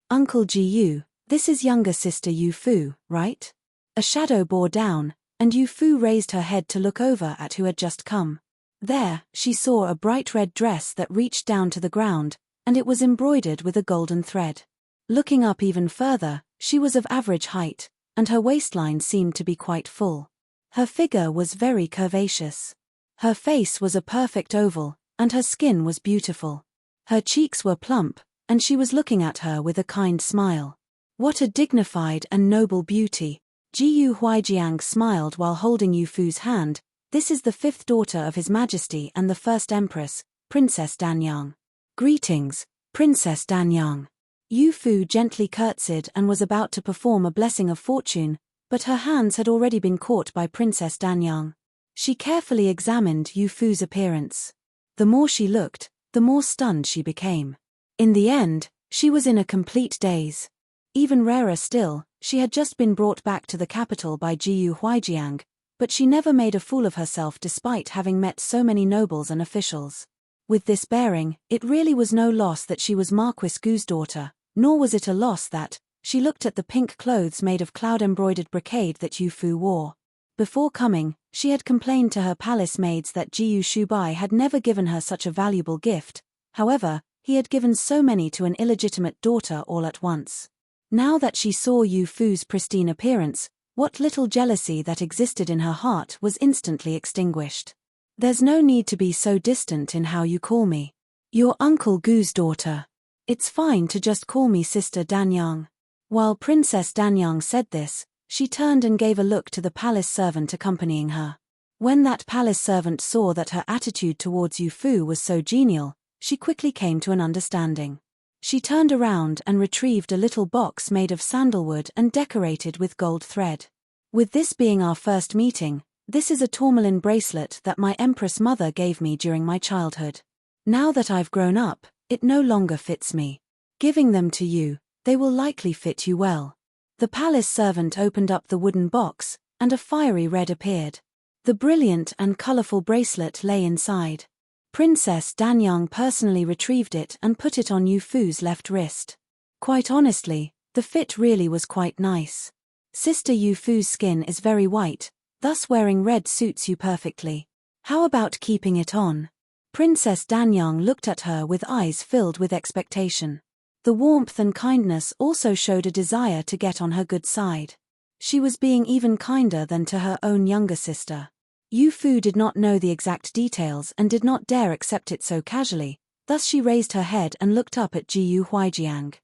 Uncle Ji, this is younger sister Yu Fu, right? A shadow bore down, and Yu Fu raised her head to look over at who had just come. There, she saw a bright red dress that reached down to the ground, and it was embroidered with a golden thread. Looking up even further, she was of average height, and her waistline seemed to be quite full. Her figure was very curvaceous. Her face was a perfect oval, and her skin was beautiful. Her cheeks were plump, and she was looking at her with a kind smile. What a dignified and noble beauty! Jiyu Huijiang smiled while holding Yu Fu's hand. This is the 5th daughter of His Majesty and the 1st Empress, Princess Danyang. Greetings, Princess Danyang. Yu Fu gently curtsied and was about to perform a blessing of fortune, but her hands had already been caught by Princess Danyang. She carefully examined Yu Fu's appearance. The more she looked, the more stunned she became. In the end, she was in a complete daze. Even rarer still, she had just been brought back to the capital by Jiyu Huijiang, but she never made a fool of herself despite having met so many nobles and officials. With this bearing, it really was no loss that she was Marquis Gu's daughter, nor was it a loss that, she looked at the pink clothes made of cloud-embroidered brocade that Yu Fu wore. Before coming, she had complained to her palace maids that Jiyu Shubai had never given her such a valuable gift. However, he had given so many to an illegitimate daughter all at once. Now that she saw Yu Fu's pristine appearance, what little jealousy that existed in her heart was instantly extinguished. There's no need to be so distant in how you call me. You're Uncle Gu's daughter. It's fine to just call me Sister Danyang. While Princess Danyang said this, she turned and gave a look to the palace servant accompanying her. When that palace servant saw that her attitude towards Yu Fu was so genial, she quickly came to an understanding. She turned around and retrieved a little box made of sandalwood and decorated with gold thread. With this being our first meeting, this is a tourmaline bracelet that my Empress mother gave me during my childhood. Now that I've grown up, it no longer fits me. Giving them to you, they will likely fit you well. The palace servant opened up the wooden box, and a fiery red appeared. The brilliant and colorful bracelet lay inside. Princess Danyang personally retrieved it and put it on Yu Fu's left wrist. Quite honestly, the fit really was quite nice. Sister Yu Fu's skin is very white, thus wearing red suits you perfectly. How about keeping it on? Princess Danyang looked at her with eyes filled with expectation. The warmth and kindness also showed a desire to get on her good side. She was being even kinder than to her own younger sister. Yu Fu did not know the exact details and did not dare accept it so casually, thus she raised her head and looked up at Jiyu Huijiang.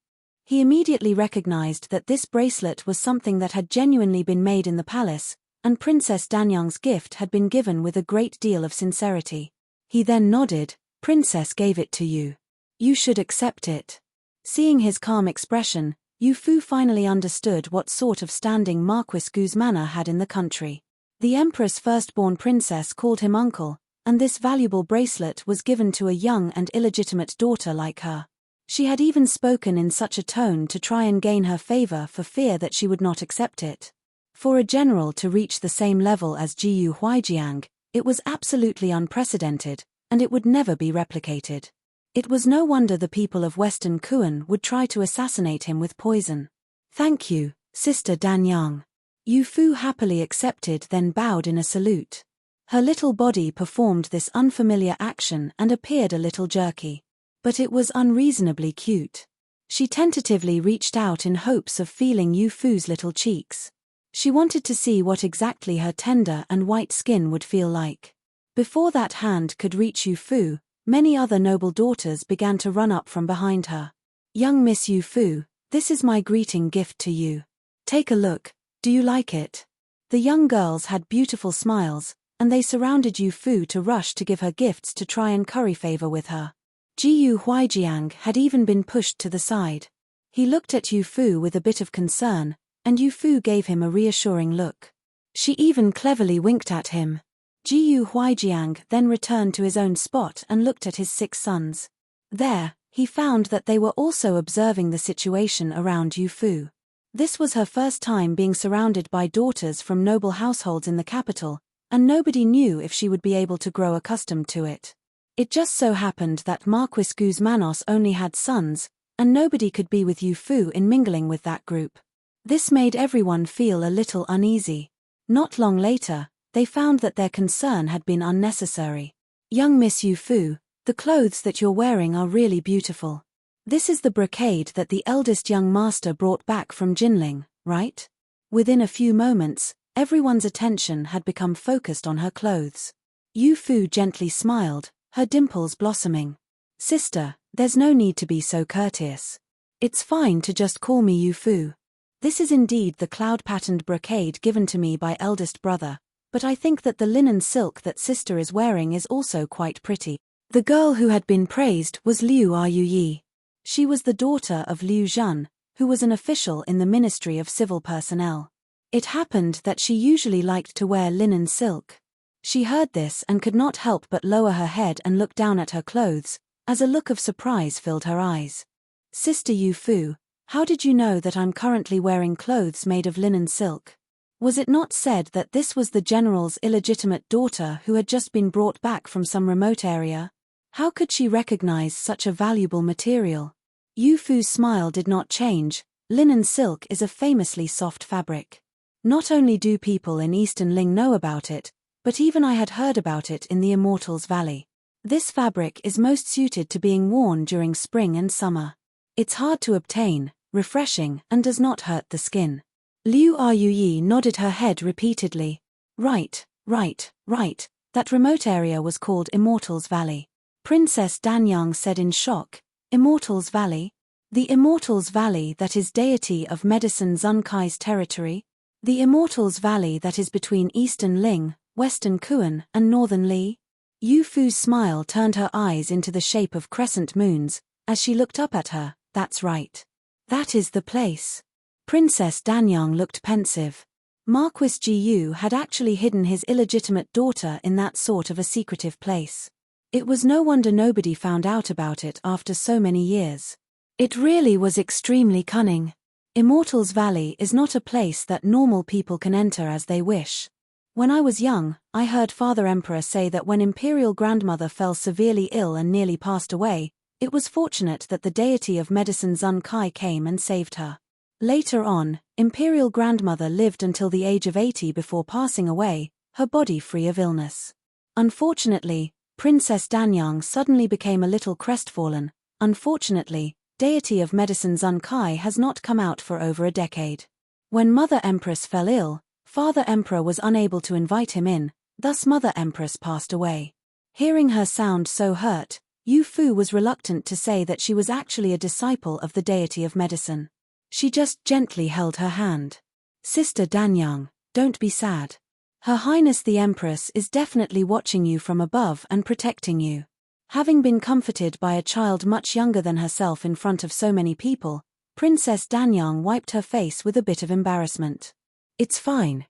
He immediately recognized that this bracelet was something that had genuinely been made in the palace, and Princess Danyang's gift had been given with a great deal of sincerity. He then nodded. Princess gave it to you. You should accept it. Seeing his calm expression, Yu Fu finally understood what sort of standing Marquis Gu's manor had in the country. The Empress' firstborn princess called him uncle, and this valuable bracelet was given to a young and illegitimate daughter like her. She had even spoken in such a tone to try and gain her favor for fear that she would not accept it. For a general to reach the same level as Jiyu Huijiang, it was absolutely unprecedented, and it would never be replicated. It was no wonder the people of Western Kuan would try to assassinate him with poison. Thank you, Sister Danyang. Yu Fu happily accepted, then bowed in a salute. Her little body performed this unfamiliar action and appeared a little jerky. But it was unreasonably cute. She tentatively reached out in hopes of feeling Yu Fu's little cheeks. She wanted to see what exactly her tender and white skin would feel like. Before that hand could reach Yu Fu, many other noble daughters began to run up from behind her. Young Miss Yu Fu, this is my greeting gift to you. Take a look. Do you like it? The young girls had beautiful smiles, and they surrounded Yu Fu to rush to give her gifts to try and curry favor with her. Jiyu Huijiang had even been pushed to the side. He looked at Yu Fu with a bit of concern, and Yu Fu gave him a reassuring look. She even cleverly winked at him. Jiyu Huijiang then returned to his own spot and looked at his 6 sons. There, he found that they were also observing the situation around Yu Fu. This was her first time being surrounded by daughters from noble households in the capital, and nobody knew if she would be able to grow accustomed to it. It just so happened that Marquis Gu's Manos only had sons, and nobody could be with Yu Fu in mingling with that group. This made everyone feel a little uneasy. Not long later, they found that their concern had been unnecessary. Young Miss Yu Fu, the clothes that you're wearing are really beautiful. This is the brocade that the eldest young master brought back from Jinling, right? Within a few moments, everyone's attention had become focused on her clothes. Yu Fu gently smiled, her dimples blossoming. Sister, there's no need to be so courteous. It's fine to just call me Yu Fu. This is indeed the cloud-patterned brocade given to me by eldest brother, but I think that the linen silk that sister is wearing is also quite pretty. The girl who had been praised was Liu Ruyi. She was the daughter of Liu Zhen, who was an official in the Ministry of Civil Personnel. It happened that she usually liked to wear linen silk. She heard this and could not help but lower her head and look down at her clothes, as a look of surprise filled her eyes. Sister Yu Fu, how did you know that I'm currently wearing clothes made of linen silk? Was it not said that this was the general's illegitimate daughter who had just been brought back from some remote area? How could she recognize such a valuable material? Yu Fu's smile did not change. Linen silk is a famously soft fabric. Not only do people in Eastern Ling know about it, but even I had heard about it in the Immortals Valley. This fabric is most suited to being worn during spring and summer. It's hard to obtain, refreshing, and does not hurt the skin. Liu Ruyi nodded her head repeatedly. Right, that remote area was called Immortals Valley. Princess Danyang said in shock, Immortals Valley? The Immortals Valley that is deity of medicine Zun Kai's territory? The Immortals Valley that is between Eastern Ling, Western Kuan, and Northern Li? Yu Fu's smile turned her eyes into the shape of crescent moons, as she looked up at her. That's right. That is the place. Princess Danyang looked pensive. Marquis Ji Yu had actually hidden his illegitimate daughter in that sort of a secretive place. It was no wonder nobody found out about it after so many years. It really was extremely cunning. Immortals Valley is not a place that normal people can enter as they wish. When I was young, I heard Father Emperor say that when Imperial Grandmother fell severely ill and nearly passed away, it was fortunate that the deity of medicine Zun Kai came and saved her. Later on, Imperial Grandmother lived until the age of 80 before passing away, her body free of illness. Unfortunately, Princess Danyang suddenly became a little crestfallen. Unfortunately, deity of medicine Zun Kai has not come out for over a decade. When Mother Empress fell ill, Father Emperor was unable to invite him in, thus Mother Empress passed away. Hearing her sound so hurt, Yu Fu was reluctant to say that she was actually a disciple of the deity of medicine. She just gently held her hand. Sister Danyang, don't be sad. Her Highness the Empress is definitely watching you from above and protecting you. Having been comforted by a child much younger than herself in front of so many people, Princess Danyang wiped her face with a bit of embarrassment. It's fine.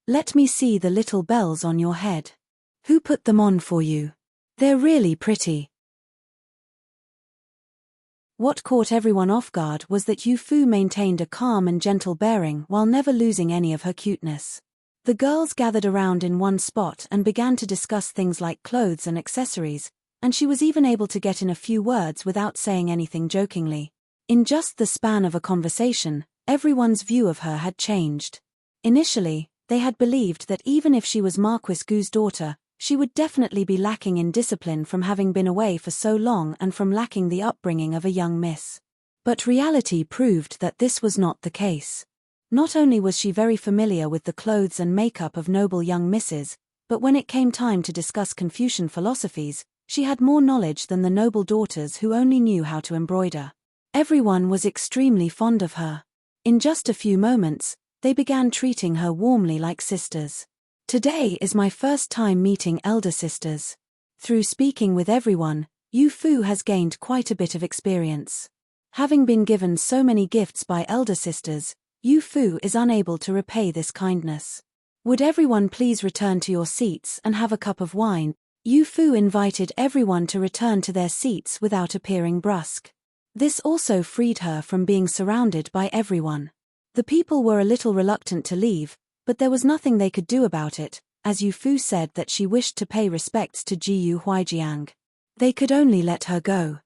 Let me see the little bells on your head. Who put them on for you? They're really pretty. What caught everyone off guard was that Yu Fu maintained a calm and gentle bearing while never losing any of her cuteness. The girls gathered around in one spot and began to discuss things like clothes and accessories, and she was even able to get in a few words without saying anything jokingly. In just the span of a conversation, everyone's view of her had changed. Initially, they had believed that even if she was Marquis Gu's daughter, she would definitely be lacking in discipline from having been away for so long and from lacking the upbringing of a young miss. But reality proved that this was not the case. Not only was she very familiar with the clothes and makeup of noble young misses, but when it came time to discuss Confucian philosophies, she had more knowledge than the noble daughters who only knew how to embroider. Everyone was extremely fond of her. In just a few moments, they began treating her warmly like sisters. Today is my first time meeting elder sisters. Through speaking with everyone, Yu Fu has gained quite a bit of experience. Having been given so many gifts by elder sisters, Yu Fu is unable to repay this kindness. Would everyone please return to your seats and have a cup of wine? Yu Fu invited everyone to return to their seats without appearing brusque. This also freed her from being surrounded by everyone. The people were a little reluctant to leave, but there was nothing they could do about it, as Yu Fu said that she wished to pay respects to Ji Yu Huijiang. They could only let her go.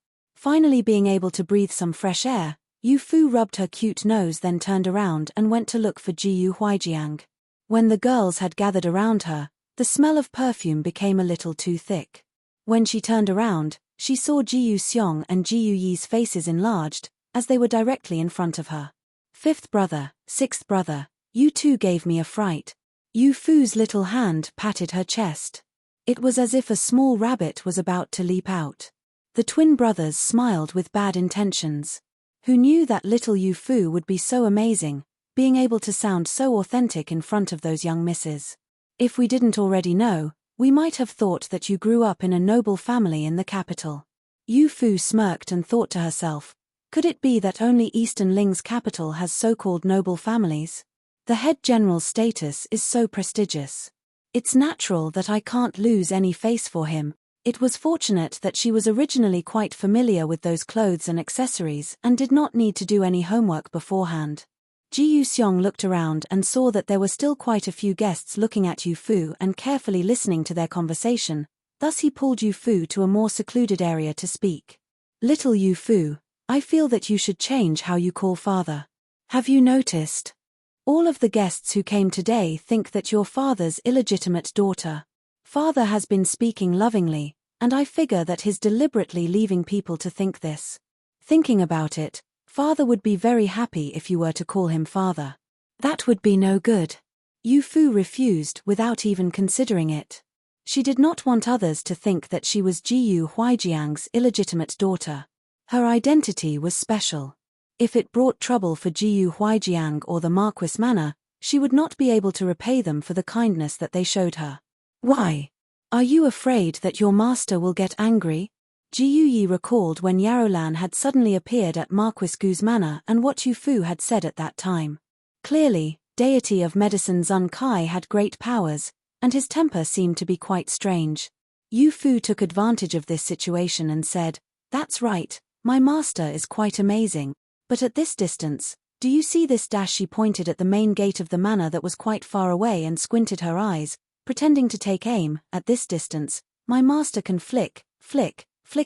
Finally being able to breathe some fresh air, Yu Fu rubbed her cute nose, then turned around and went to look for Jiyu Huijiang. When the girls had gathered around her, the smell of perfume became a little too thick. When she turned around, she saw Jiyu Xiong and Jiyu Yi's faces enlarged, as they were directly in front of her. Fifth brother, sixth brother, you too gave me a fright. Yu Fu's little hand patted her chest. It was as if a small rabbit was about to leap out. The twin brothers smiled with bad intentions. Who knew that little Yu Fu would be so amazing, being able to sound so authentic in front of those young misses? If we didn't already know, we might have thought that you grew up in a noble family in the capital. Yu Fu smirked and thought to herself, could it be that only Eastern Ling's capital has so-called noble families? The head general's status is so prestigious. It's natural that I can't lose any face for him. It was fortunate that she was originally quite familiar with those clothes and accessories and did not need to do any homework beforehand. Jiyu Xiong looked around and saw that there were still quite a few guests looking at Yu Fu and carefully listening to their conversation, thus he pulled Yu Fu to a more secluded area to speak. Little Yu Fu, I feel that you should change how you call father. Have you noticed? All of the guests who came today think that you're father's illegitimate daughter. Father has been speaking lovingly, and I figure that he's deliberately leaving people to think this. Thinking about it, father would be very happy if you were to call him father. That would be no good. Yu Fu refused without even considering it. She did not want others to think that she was Jiyu Huijiang's illegitimate daughter. Her identity was special. If it brought trouble for Jiyu Huijiang or the Marquis Manor, she would not be able to repay them for the kindness that they showed her. Why? Are you afraid that your master will get angry? Jiyu Yi recalled when Yarolan had suddenly appeared at Marquis Gu's manor and what Yu Fu had said at that time. Clearly, deity of medicine Zun Kai had great powers, and his temper seemed to be quite strange. Yu Fu took advantage of this situation and said, "That's right, my master is quite amazing. But at this distance, do you see this dash?" She pointed at the main gate of the manor that was quite far away and squinted her eyes, pretending to take aim. At this distance, my master can flick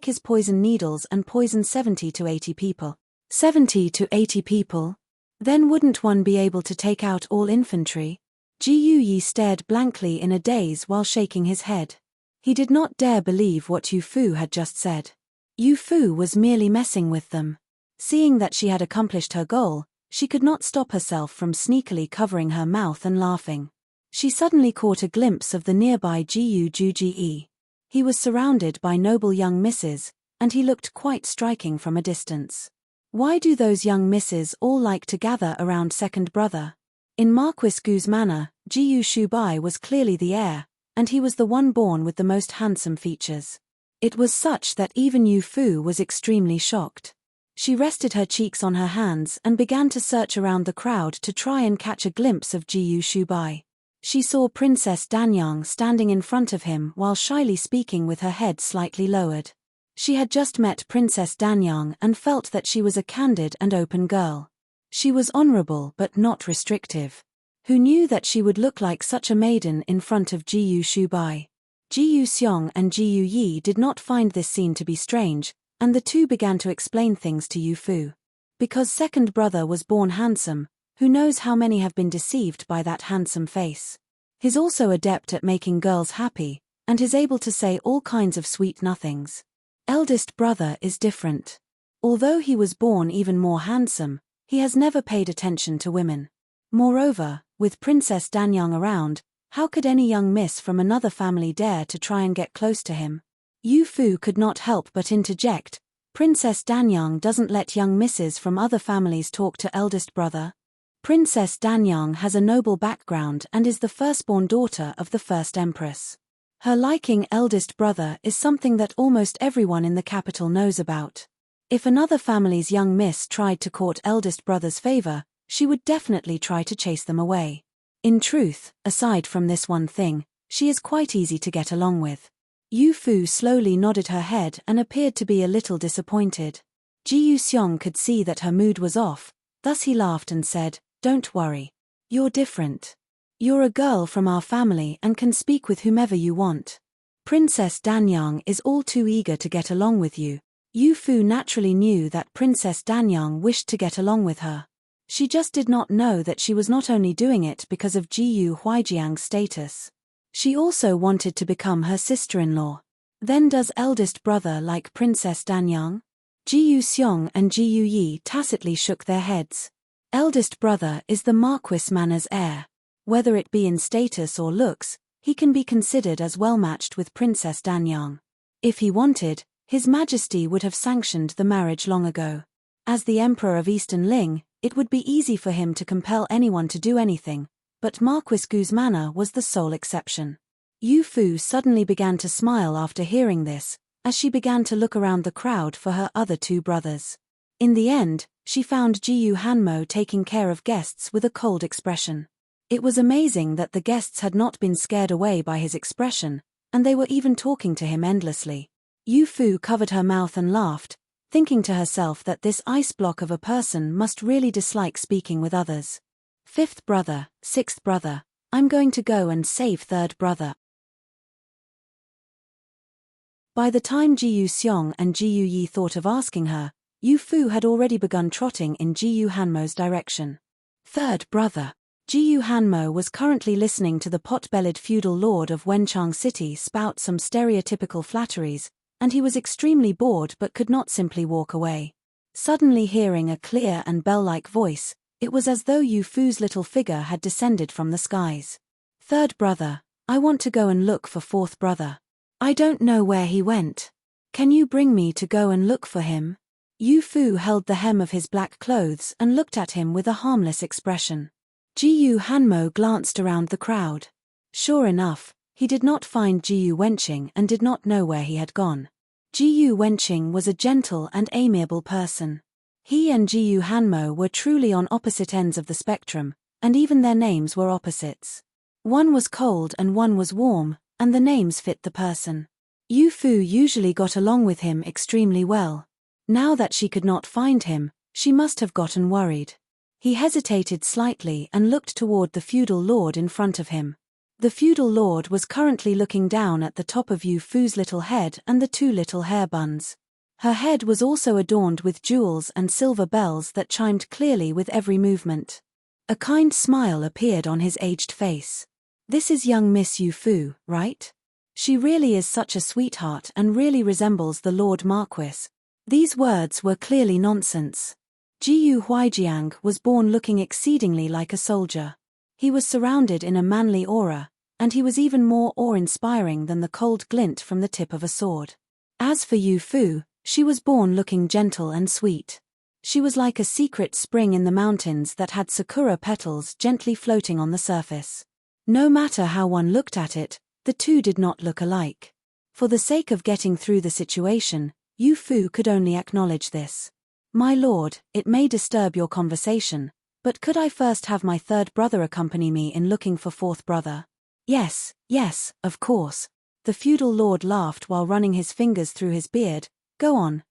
his poison needles and poison 70 to 80 people. 70 to 80 people? Then wouldn't one be able to take out all infantry? Jiyu Yi stared blankly in a daze while shaking his head. He did not dare believe what Yu Fu had just said. Yu Fu was merely messing with them. Seeing that she had accomplished her goal, she could not stop herself from sneakily covering her mouth and laughing. She suddenly caught a glimpse of the nearby Jiyu Juji. He was surrounded by noble young misses, and he looked quite striking from a distance. Why do those young misses all like to gather around second brother? In Marquis Gu's manor, Jiyu Shubai was clearly the heir, and he was the one born with the most handsome features. It was such that even Yu Fu was extremely shocked. She rested her cheeks on her hands and began to search around the crowd to try and catch a glimpse of Jiyu Shubai. She saw Princess Danyang standing in front of him while shyly speaking with her head slightly lowered. She had just met Princess Danyang and felt that she was a candid and open girl. She was honorable but not restrictive. Who knew that she would look like such a maiden in front of Jiyu Shubai? Jiyu Xiong and Jiyu Yi did not find this scene to be strange, and the two began to explain things to Yu Fu. Because second brother was born handsome, who knows how many have been deceived by that handsome face. He's also adept at making girls happy, and is able to say all kinds of sweet nothings. Eldest brother is different. Although he was born even more handsome, he has never paid attention to women. Moreover, with Princess Danyang around, how could any young miss from another family dare to try and get close to him? Yu Fu could not help but interject, "Princess Danyang doesn't let young misses from other families talk to eldest brother." Princess Danyang has a noble background and is the firstborn daughter of the first empress. Her liking eldest brother is something that almost everyone in the capital knows about. If another family's young miss tried to court eldest brother's favor, she would definitely try to chase them away. In truth, aside from this one thing, she is quite easy to get along with. Yu Fu slowly nodded her head and appeared to be a little disappointed. Jiyu Xiong could see that her mood was off, thus he laughed and said, "Don't worry. You're different. You're a girl from our family and can speak with whomever you want. Princess Danyang is all too eager to get along with you. Yu Fu naturally knew that Princess Danyang wished to get along with her. She just did not know that she was not only doing it because of Jiyu Huijiang's status. She also wanted to become her sister-in-law. Then does eldest brother like Princess Danyang? Jiyu Xiong and Jiyu Yi tacitly shook their heads. Eldest brother is the Marquis Manner's heir. Whether it be in status or looks, he can be considered as well matched with Princess Danyang. If he wanted, His Majesty would have sanctioned the marriage long ago. As the Emperor of Eastern Ling, it would be easy for him to compel anyone to do anything, but Marquis Gu's manner was the sole exception. Yu Fu suddenly began to smile after hearing this, as she began to look around the crowd for her other two brothers. In the end, she found Jiyu Hanmo taking care of guests with a cold expression. It was amazing that the guests had not been scared away by his expression, and they were even talking to him endlessly. Yu Fu covered her mouth and laughed, thinking to herself that this ice block of a person must really dislike speaking with others. Fifth brother, sixth brother, I'm going to go and save third brother. By the time Jiyu Xiong and Jiyu Yi thought of asking her, Yu Fu had already begun trotting in Jiyu Hanmo's direction. Third brother. Jiyu Hanmo was currently listening to the pot-bellied feudal lord of Wenchang City spout some stereotypical flatteries, and he was extremely bored but could not simply walk away. Suddenly hearing a clear and bell-like voice, it was as though Yu Fu's little figure had descended from the skies. Third brother, I want to go and look for fourth brother. I don't know where he went. Can you bring me to go and look for him? Yu Fu held the hem of his black clothes and looked at him with a harmless expression. Jiyu Hanmo glanced around the crowd. Sure enough, he did not find Jiyu Wenqing and did not know where he had gone. Jiyu Wenqing was a gentle and amiable person. He and Jiyu Hanmo were truly on opposite ends of the spectrum, and even their names were opposites. One was cold and one was warm, and the names fit the person. Yu Fu usually got along with him extremely well. Now that she could not find him, she must have gotten worried. He hesitated slightly and looked toward the feudal lord in front of him. The feudal lord was currently looking down at the top of Yu Fu's little head and the two little hair buns. Her head was also adorned with jewels and silver bells that chimed clearly with every movement. A kind smile appeared on his aged face. This is young Miss Yu Fu, right? She really is such a sweetheart and really resembles the Lord Marquis. These words were clearly nonsense. Jiyu Huijiang was born looking exceedingly like a soldier. He was surrounded in a manly aura, and he was even more awe-inspiring than the cold glint from the tip of a sword. As for Yu Fu, she was born looking gentle and sweet. She was like a secret spring in the mountains that had sakura petals gently floating on the surface. No matter how one looked at it, the two did not look alike. For the sake of getting through the situation, Yu Fu could only acknowledge this. My lord, it may disturb your conversation, but could I first have my third brother accompany me in looking for fourth brother? Yes, of course. The feudal lord laughed while running his fingers through his beard. Go on,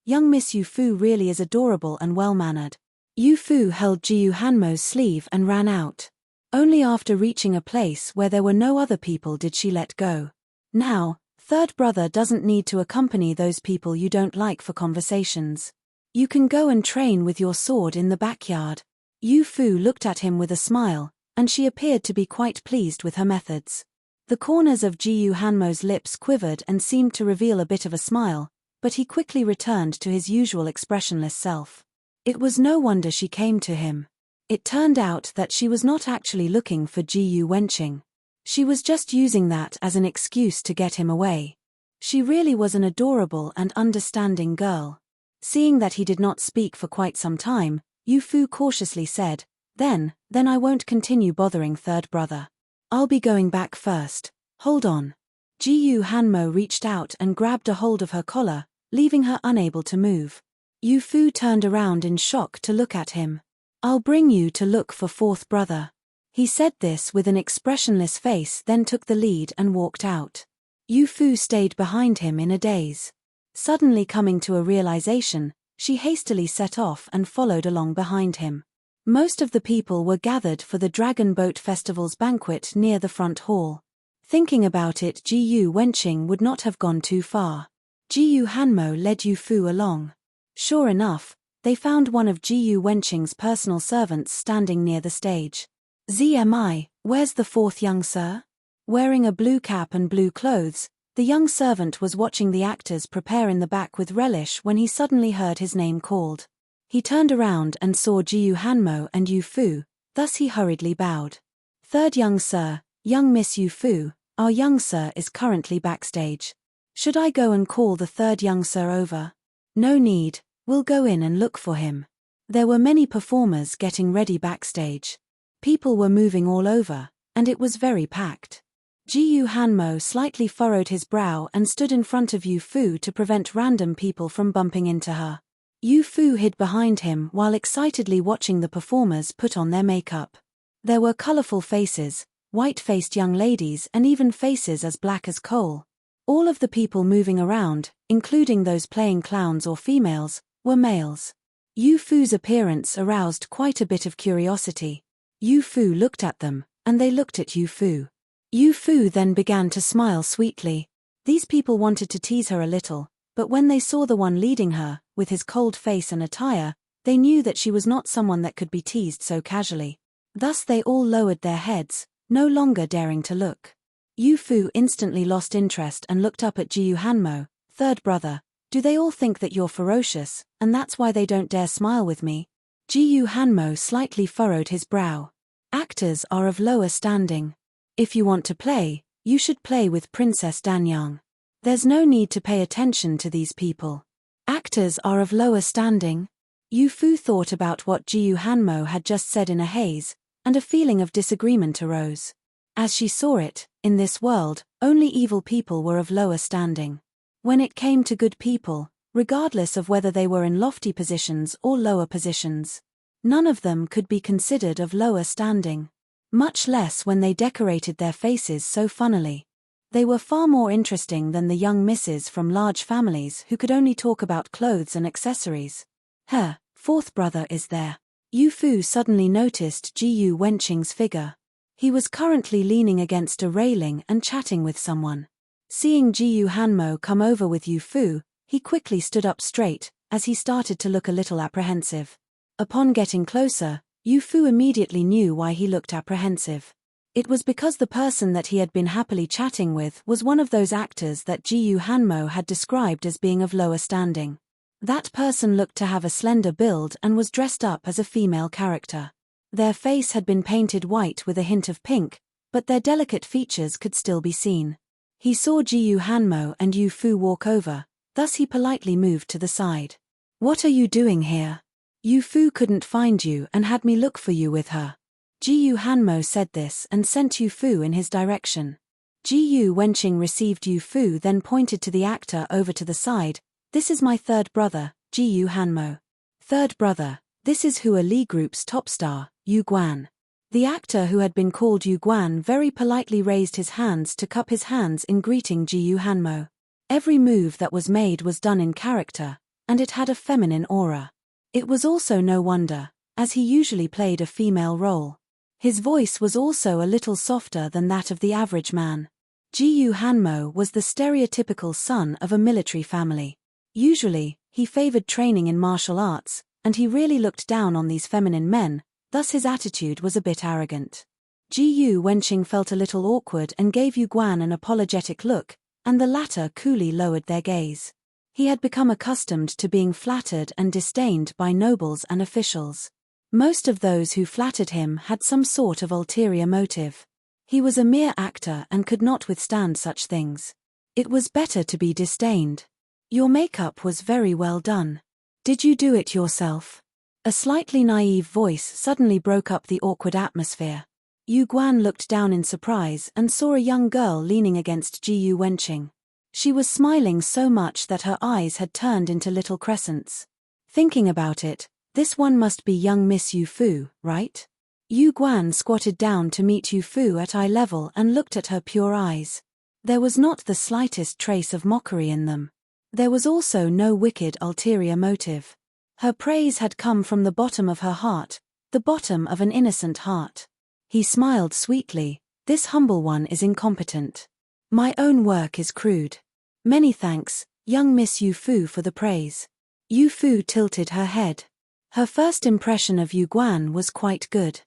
young Miss Yu Fu really is adorable and well-mannered. Yu Fu held Jiyu Hanmo's sleeve and ran out. Only after reaching a place where there were no other people did she let go. Now, third brother doesn't need to accompany those people you don't like for conversations. You can go and train with your sword in the backyard. Yu Fu looked at him with a smile, and she appeared to be quite pleased with her methods. The corners of Jiyu Hanmo's lips quivered and seemed to reveal a bit of a smile, but he quickly returned to his usual expressionless self. It was no wonder she came to him. It turned out that she was not actually looking for Jiyu Wenqing. She was just using that as an excuse to get him away. She really was an adorable and understanding girl. Seeing that he did not speak for quite some time, Yu Fu cautiously said, Then I won't continue bothering third brother. I'll be going back first. Hold on. Jiyu Hanmo reached out and grabbed a hold of her collar, leaving her unable to move. Yu Fu turned around in shock to look at him. I'll bring you to look for fourth brother. He said this with an expressionless face, then took the lead and walked out. Yu Fu stayed behind him in a daze. Suddenly coming to a realization, she hastily set off and followed along behind him. Most of the people were gathered for the Dragon Boat Festival's banquet near the front hall. Thinking about it, Jiyu Wenqing would not have gone too far. Jiyu Hanmo led Yu Fu along. Sure enough, they found one of Jiyu Wenqing's personal servants standing near the stage. ZMI, where's the fourth young sir? Wearing a blue cap and blue clothes, the young servant was watching the actors prepare in the back with relish when he suddenly heard his name called. He turned around and saw Jiyu Hanmo and Yu Fu, thus he hurriedly bowed. Third young sir, young Miss Yu Fu, our young sir is currently backstage. Should I go and call the third young sir over? No need, we'll go in and look for him. There were many performers getting ready backstage. People were moving all over, and it was very packed. Jiyu Hanmo slightly furrowed his brow and stood in front of Yu Fu to prevent random people from bumping into her. Yu Fu hid behind him while excitedly watching the performers put on their makeup. There were colorful faces, white-faced young ladies and even faces as black as coal. All of the people moving around, including those playing clowns or females, were males. Yu Fu's appearance aroused quite a bit of curiosity. Yu Fu looked at them, and they looked at Yu Fu. Yu Fu then began to smile sweetly. These people wanted to tease her a little, but when they saw the one leading her, with his cold face and attire, they knew that she was not someone that could be teased so casually. Thus they all lowered their heads, no longer daring to look. Yu Fu instantly lost interest and looked up at Jiyu Hanmo. Third brother, do they all think that you're ferocious, and that's why they don't dare smile with me? Jiyu Hanmo slightly furrowed his brow. Actors are of lower standing. If you want to play, you should play with Princess Danyang. There's no need to pay attention to these people. Actors are of lower standing. Yu Fu thought about what Jiyu Hanmo had just said in a haze, and a feeling of disagreement arose. As she saw it, in this world, only evil people were of lower standing. When it came to good people, regardless of whether they were in lofty positions or lower positions, none of them could be considered of lower standing. Much less when they decorated their faces so funnily. They were far more interesting than the young misses from large families who could only talk about clothes and accessories. Her fourth brother is there. Yu Fu suddenly noticed Jiyu Wenqing's figure. He was currently leaning against a railing and chatting with someone. Seeing Jiyu Hanmo come over with Yu Fu, he quickly stood up straight, as he started to look a little apprehensive. Upon getting closer, Yu Fu immediately knew why he looked apprehensive. It was because the person that he had been happily chatting with was one of those actors that Jiyu Hanmo had described as being of lower standing. That person looked to have a slender build and was dressed up as a female character. Their face had been painted white with a hint of pink, but their delicate features could still be seen. He saw Jiyu Hanmo and Yu Fu walk over, thus he politely moved to the side. What are you doing here? Yu Fu couldn't find you and had me look for you with her. Jiyu Hanmo said this and sent Yu Fu in his direction. Jiyu Wenqing received Yu Fu, then pointed to the actor over to the side. This is my third brother, Jiyu Hanmo. Third brother, this is Hua Li Group's top star, Yu Guan. The actor who had been called Yu Guan very politely raised his hands to cup his hands in greeting Jiyu Hanmo. Every move that was made was done in character, and it had a feminine aura. It was also no wonder, as he usually played a female role. His voice was also a little softer than that of the average man. Jiyu Hanmo was the stereotypical son of a military family. Usually, he favored training in martial arts, and he really looked down on these feminine men, thus his attitude was a bit arrogant. Jiyu Wenqing felt a little awkward and gave Yu Guan an apologetic look, and the latter coolly lowered their gaze. He had become accustomed to being flattered and disdained by nobles and officials. Most of those who flattered him had some sort of ulterior motive. He was a mere actor and could not withstand such things. It was better to be disdained. Your makeup was very well done. Did you do it yourself? A slightly naive voice suddenly broke up the awkward atmosphere. Yu Guan looked down in surprise and saw a young girl leaning against Jiyu Wenqing. She was smiling so much that her eyes had turned into little crescents. Thinking about it, this one must be young Miss Yu Fu, right? Yu Guan squatted down to meet Yu Fu at eye level and looked at her pure eyes. There was not the slightest trace of mockery in them. There was also no wicked ulterior motive. Her praise had come from the bottom of her heart, the bottom of an innocent heart. He smiled sweetly. This humble one is incompetent. My own work is crude. Many thanks, young Miss Yu Fu for the praise. Yu Fu tilted her head. Her first impression of Yu Guan was quite good.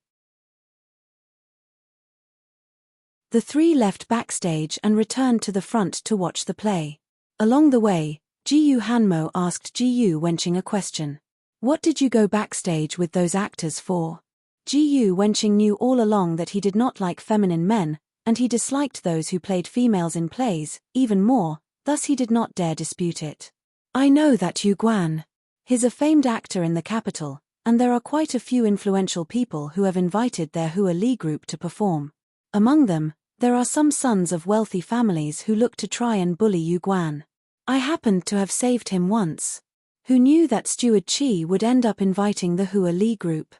The three left backstage and returned to the front to watch the play. Along the way, Ji-Yu Hanmo asked Ji-Yu Wenqing a question. What did you go backstage with those actors for? Ji-Yu Wenqing knew all along that he did not like feminine men, and he disliked those who played females in plays, even more, thus he did not dare dispute it. I know that Yu Guan. He's a famed actor in the capital, and there are quite a few influential people who have invited their Hua Li group to perform. Among them, there are some sons of wealthy families who look to try and bully Yu Guan. I happened to have saved him once. Who knew that Steward Chi would end up inviting the Hua Li group?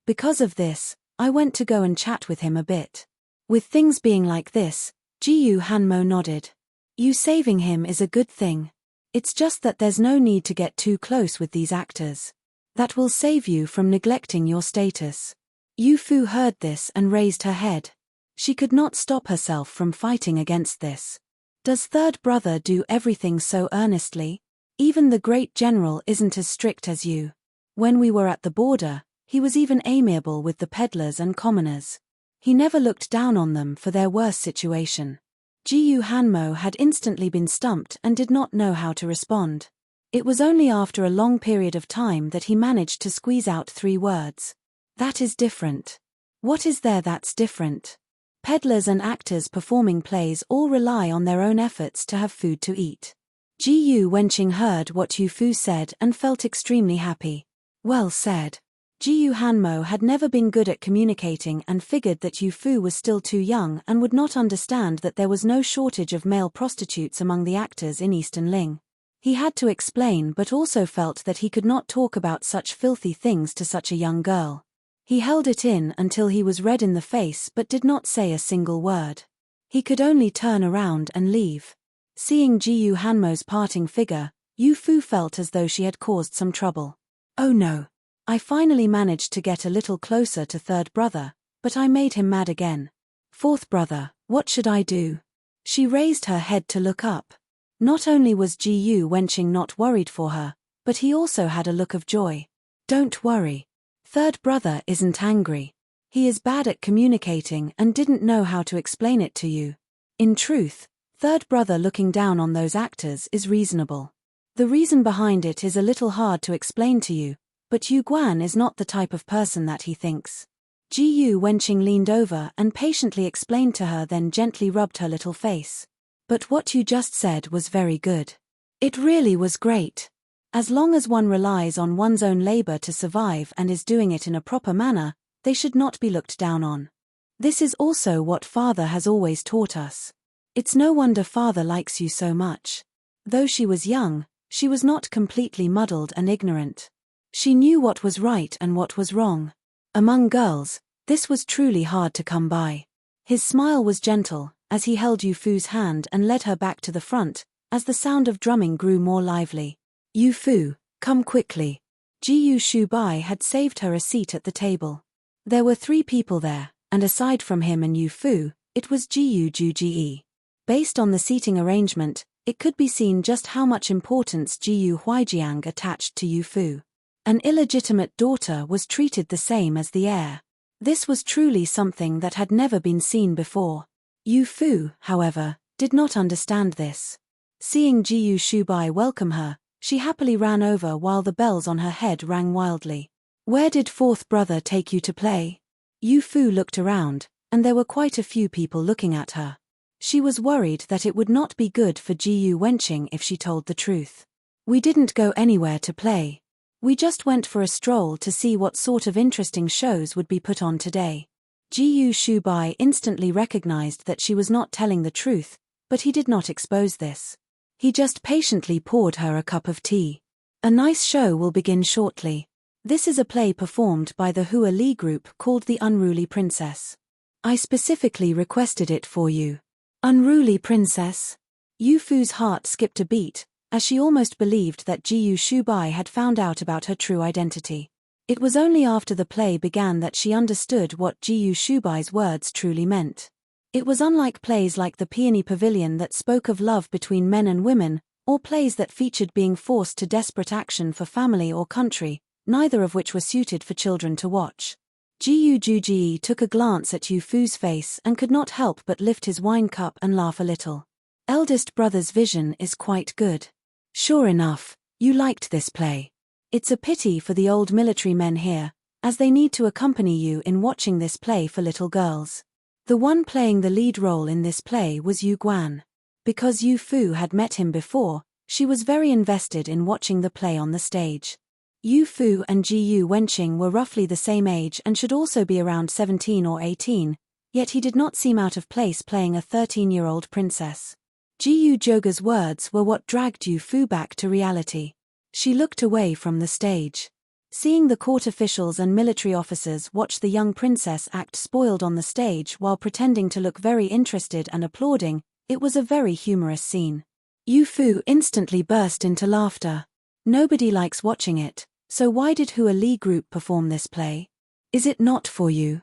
Because of this, I went to go and chat with him a bit. With things being like this, Ji-Yu Hanmo nodded. You saving him is a good thing. It's just that there's no need to get too close with these actors. That will save you from neglecting your status. Yu Fu heard this and raised her head. She could not stop herself from fighting against this. Does third brother do everything so earnestly? Even the great general isn't as strict as you. When we were at the border, he was even amiable with the peddlers and commoners. He never looked down on them for their worse situation. Ji-Yu Hanmo had instantly been stumped and did not know how to respond. It was only after a long period of time that he managed to squeeze out 3 words. That is different. What is there that's different? Peddlers and actors performing plays all rely on their own efforts to have food to eat. Ji-Yu Wenqing heard what Yu Fu said and felt extremely happy. Well said. Ji-Yu Hanmo had never been good at communicating and figured that Yu Fu was still too young and would not understand that there was no shortage of male prostitutes among the actors in Eastern Ling. He had to explain but also felt that he could not talk about such filthy things to such a young girl. He held it in until he was red in the face but did not say a single word. He could only turn around and leave. Seeing Ji-Yu Hanmo's parting figure, Yu Fu felt as though she had caused some trouble. Oh no. I finally managed to get a little closer to third brother, but I made him mad again. Fourth brother, what should I do? She raised her head to look up. Not only was Ji-Yu Wenqing not worried for her, but he also had a look of joy. Don't worry. Third brother isn't angry. He is bad at communicating and didn't know how to explain it to you. In truth, third brother looking down on those actors is reasonable. The reason behind it is a little hard to explain to you, but Yu Guan is not the type of person that he thinks. Ji-Yu Wenqing leaned over and patiently explained to her, then gently rubbed her little face. But what you just said was very good. It really was great. As long as one relies on one's own labor to survive and is doing it in a proper manner, they should not be looked down on. This is also what Father has always taught us. It's no wonder Father likes you so much. Though she was young, she was not completely muddled and ignorant. She knew what was right and what was wrong. Among girls, this was truly hard to come by. His smile was gentle, as he held Yu Fu's hand and led her back to the front, as the sound of drumming grew more lively. Yu Fu, come quickly. Ji-Yu Shubai had saved her a seat at the table. There were 3 people there, and aside from him and Yu Fu, it was Ji-Yu Juji. Based on the seating arrangement, it could be seen just how much importance Ji-Yu Huijiang attached to Yu Fu. An illegitimate daughter was treated the same as the heir. This was truly something that had never been seen before. Yu Fu, however, did not understand this. Seeing Ji-Yu Shubai welcome her, she happily ran over while the bells on her head rang wildly. Where did fourth brother take you to play? Yu Fu looked around, and there were quite a few people looking at her. She was worried that it would not be good for Ji-Yu Wenqing if she told the truth. We didn't go anywhere to play. We just went for a stroll to see what sort of interesting shows would be put on today. Ji-Yu Shubai instantly recognized that she was not telling the truth, but he did not expose this. He just patiently poured her a cup of tea. A nice show will begin shortly. This is a play performed by the Hua Li group called The Unruly Princess. I specifically requested it for you. Unruly Princess? Yu Fu's heart skipped a beat, as she almost believed that Ji-Yu Shubai had found out about her true identity. It was only after the play began that she understood what Ji-Yu Shubai's words truly meant. It was unlike plays like the Peony Pavilion that spoke of love between men and women, or plays that featured being forced to desperate action for family or country, neither of which were suited for children to watch. Jiyu Juji took a glance at Yu Fu's face and could not help but lift his wine cup and laugh a little. Eldest brother's vision is quite good. Sure enough, you liked this play. It's a pity for the old military men here, as they need to accompany you in watching this play for little girls. The one playing the lead role in this play was Yu Guan. Because Yu Fu had met him before, she was very invested in watching the play on the stage. Yu Fu and Jiyu Wenqing were roughly the same age and should also be around 17 or 18, yet he did not seem out of place playing a 13-year-old princess. Jiyu Joga's words were what dragged Yu Fu back to reality. She looked away from the stage. Seeing the court officials and military officers watch the young princess act spoiled on the stage while pretending to look very interested and applauding, it was a very humorous scene. Yu Fu instantly burst into laughter. Nobody likes watching it, so why did Hua Li Group perform this play? Is it not for you?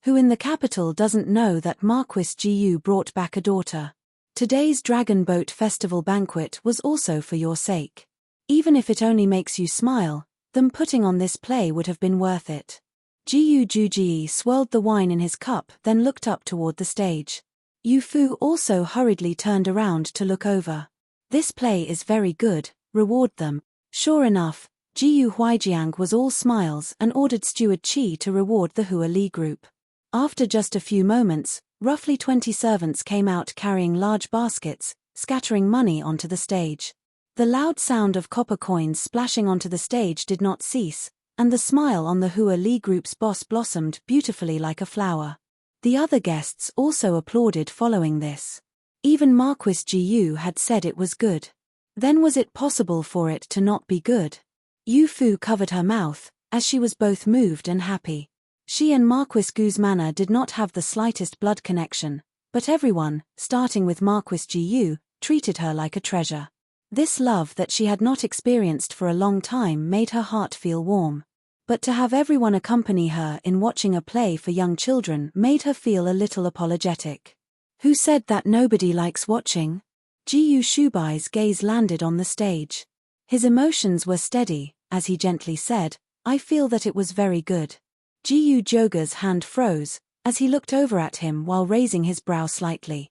Who in the capital doesn't know that Marquis Jiyu brought back a daughter? Today's Dragon Boat Festival banquet was also for your sake. Even if it only makes you smile, them putting on this play would have been worth it. Jiyu Juji swirled the wine in his cup, then looked up toward the stage. Yu Fu also hurriedly turned around to look over. This play is very good, reward them. Sure enough, Jiyu Huijiang was all smiles and ordered Steward Qi to reward the Hua Li Group. After just a few moments, roughly 20 servants came out carrying large baskets, scattering money onto the stage. The loud sound of copper coins splashing onto the stage did not cease, and the smile on the Hua Li Group's boss blossomed beautifully like a flower. The other guests also applauded following this. Even Marquis Jiyu had said it was good. Then was it possible for it to not be good? Yu Fu covered her mouth, as she was both moved and happy. She and Marquis Gu's manner did not have the slightest blood connection, but everyone, starting with Marquis Jiyu, treated her like a treasure. This love that she had not experienced for a long time made her heart feel warm. But to have everyone accompany her in watching a play for young children made her feel a little apologetic. Who said that nobody likes watching? Jiyu Shubai's gaze landed on the stage. His emotions were steady, as he gently said, I feel that it was very good. Jiyu Joga's hand froze, as he looked over at him while raising his brow slightly.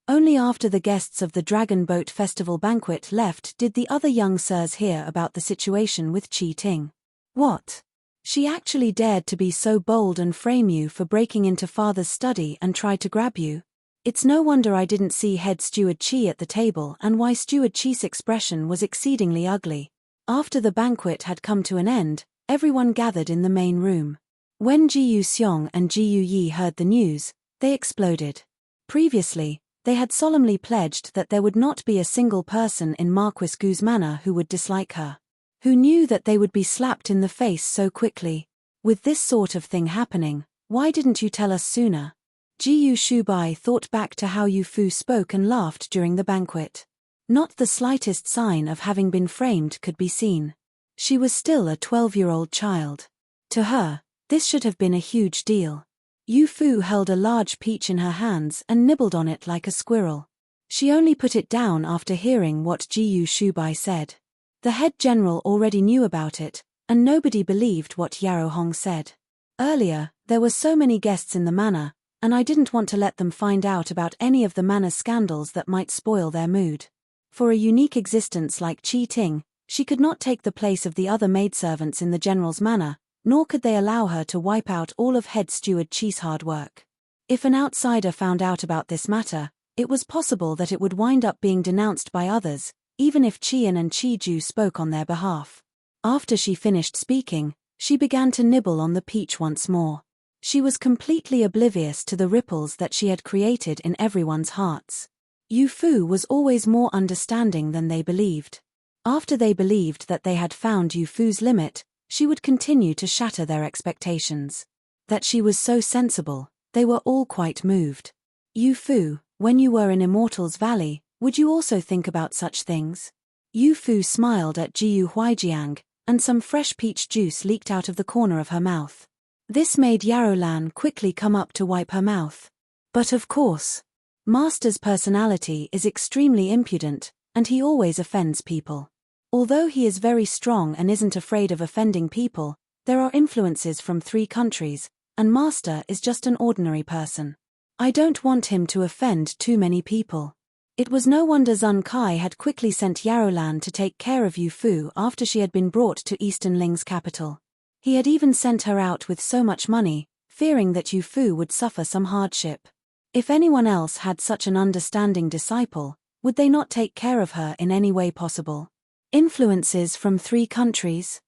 Only after the guests of the Dragon Boat Festival banquet left did the other young sirs hear about the situation with Qi Ting. What? She actually dared to be so bold and frame you for breaking into father's study and try to grab you? It's no wonder I didn't see head steward Qi at the table and why steward Qi's expression was exceedingly ugly. After the banquet had come to an end, everyone gathered in the main room. When Jiyu Xiong and Jiyu Yi heard the news, they exploded. Previously, they had solemnly pledged that there would not be a single person in Marquis Gu's manor who would dislike her. Who knew that they would be slapped in the face so quickly? With this sort of thing happening, why didn't you tell us sooner? Jiyu Shubai thought back to how Yu Fu spoke and laughed during the banquet. Not the slightest sign of having been framed could be seen. She was still a 12-year-old child. To her, this should have been a huge deal. Yu Fu held a large peach in her hands and nibbled on it like a squirrel. She only put it down after hearing what Jiyu Shubai said. The head general already knew about it, and nobody believed what Yarrow Hong said. Earlier, there were so many guests in the manor, and I didn't want to let them find out about any of the manor scandals that might spoil their mood. For a unique existence like Qi Ting, she could not take the place of the other maidservants in the general's manor, nor could they allow her to wipe out all of head steward Qi's hard work. If an outsider found out about this matter, it was possible that it would wind up being denounced by others, even if Qian and Qiju spoke on their behalf. After she finished speaking, she began to nibble on the peach once more. She was completely oblivious to the ripples that she had created in everyone's hearts. Yu Fu was always more understanding than they believed. After they believed that they had found Yu Fu's limit, she would continue to shatter their expectations. That she was so sensible, they were all quite moved. Yu Fu, when you were in Immortal's Valley, would you also think about such things? Yu Fu smiled at Jiyu Huijiang, and some fresh peach juice leaked out of the corner of her mouth. This made Yarrow Lan quickly come up to wipe her mouth. But of course. Master's personality is extremely impudent, and he always offends people. Although he is very strong and isn't afraid of offending people, there are influences from 3 countries, and Master is just an ordinary person. I don't want him to offend too many people. It was no wonder Zun Kai had quickly sent Yarolan to take care of Yu Fu after she had been brought to Eastern Ling's capital. He had even sent her out with so much money, fearing that Yu Fu would suffer some hardship. If anyone else had such an understanding disciple, would they not take care of her in any way possible? Influences from 3 countries?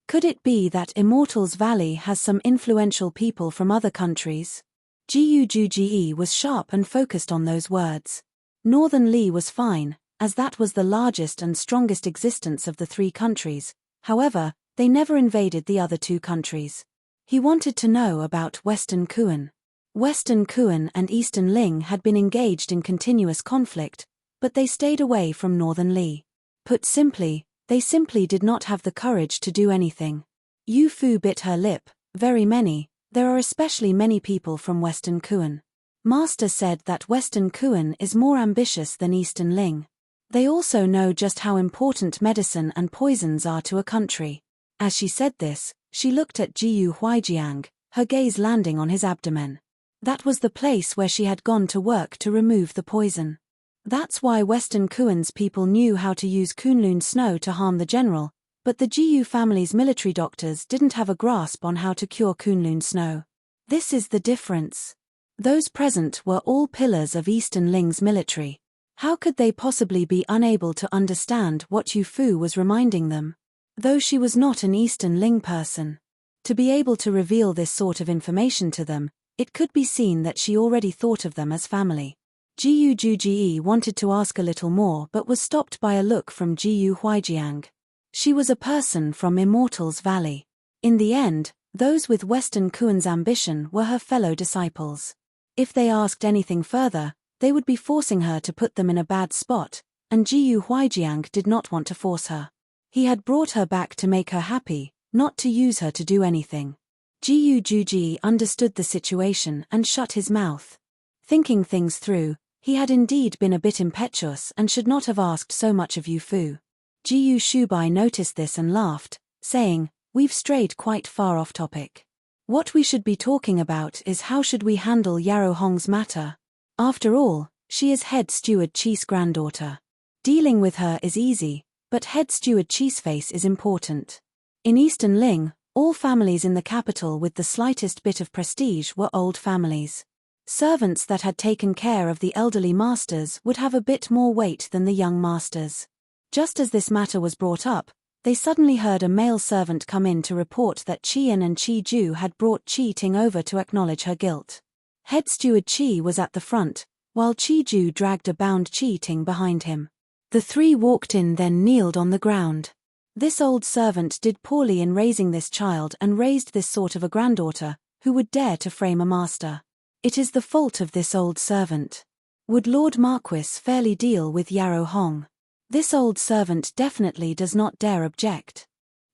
Could it be that Immortals Valley has some influential people from other countries? Jiu Juji was sharp and focused on those words. Northern Li was fine, as that was the largest and strongest existence of the 3 countries, however, they never invaded the other 2 countries. He wanted to know about Western Kuan. Western Kuan and Eastern Ling had been engaged in continuous conflict, but they stayed away from Northern Li. Put simply, they simply did not have the courage to do anything. Yu Fu bit her lip. Very many, there are especially many people from Western Kuan. Master said that Western Kuan is more ambitious than Eastern Ling. They also know just how important medicine and poisons are to a country. As she said this, she looked at Jiu Huijiang, her gaze landing on his abdomen. That was the place where she had gone to work to remove the poison. That's why Western Kuan's people knew how to use Kunlun snow to harm the general, but the Jiu family's military doctors didn't have a grasp on how to cure Kunlun snow. This is the difference. Those present were all pillars of Eastern Ling's military. How could they possibly be unable to understand what Yu Fu was reminding them? Though she was not an Eastern Ling person. To be able to reveal this sort of information to them, it could be seen that she already thought of them as family. Jiu Juji wanted to ask a little more but was stopped by a look from Jiu Huijiang. She was a person from Immortals Valley. In the end, those with Western Kuan's ambition were her fellow disciples. If they asked anything further, they would be forcing her to put them in a bad spot, and Jiu Huijiang did not want to force her. He had brought her back to make her happy, not to use her to do anything. Jiu Juji understood the situation and shut his mouth. Thinking things through, he had indeed been a bit impetuous and should not have asked so much of Yu Fu. Jiu Shubai noticed this and laughed, saying, "We've strayed quite far off topic. What we should be talking about is how should we handle Yarrow Hong's matter. After all, she is Head Steward Chi's granddaughter. Dealing with her is easy, but Head Steward Chi's face is important. In Eastern Ling, all families in the capital with the slightest bit of prestige were old families. Servants that had taken care of the elderly masters would have a bit more weight than the young masters. Just as this matter was brought up, they suddenly heard a male servant come in to report that Qian and Qi Ju had brought Qi Ting over to acknowledge her guilt. Head Steward Qi was at the front, while Qi Ju dragged a bound Qi Ting behind him. The 3 walked in then kneeled on the ground. This old servant did poorly in raising this child and raised this sort of a granddaughter, who would dare to frame a master. It is the fault of this old servant. Would Lord Marquis fairly deal with Yarrow Hong? This old servant definitely does not dare object.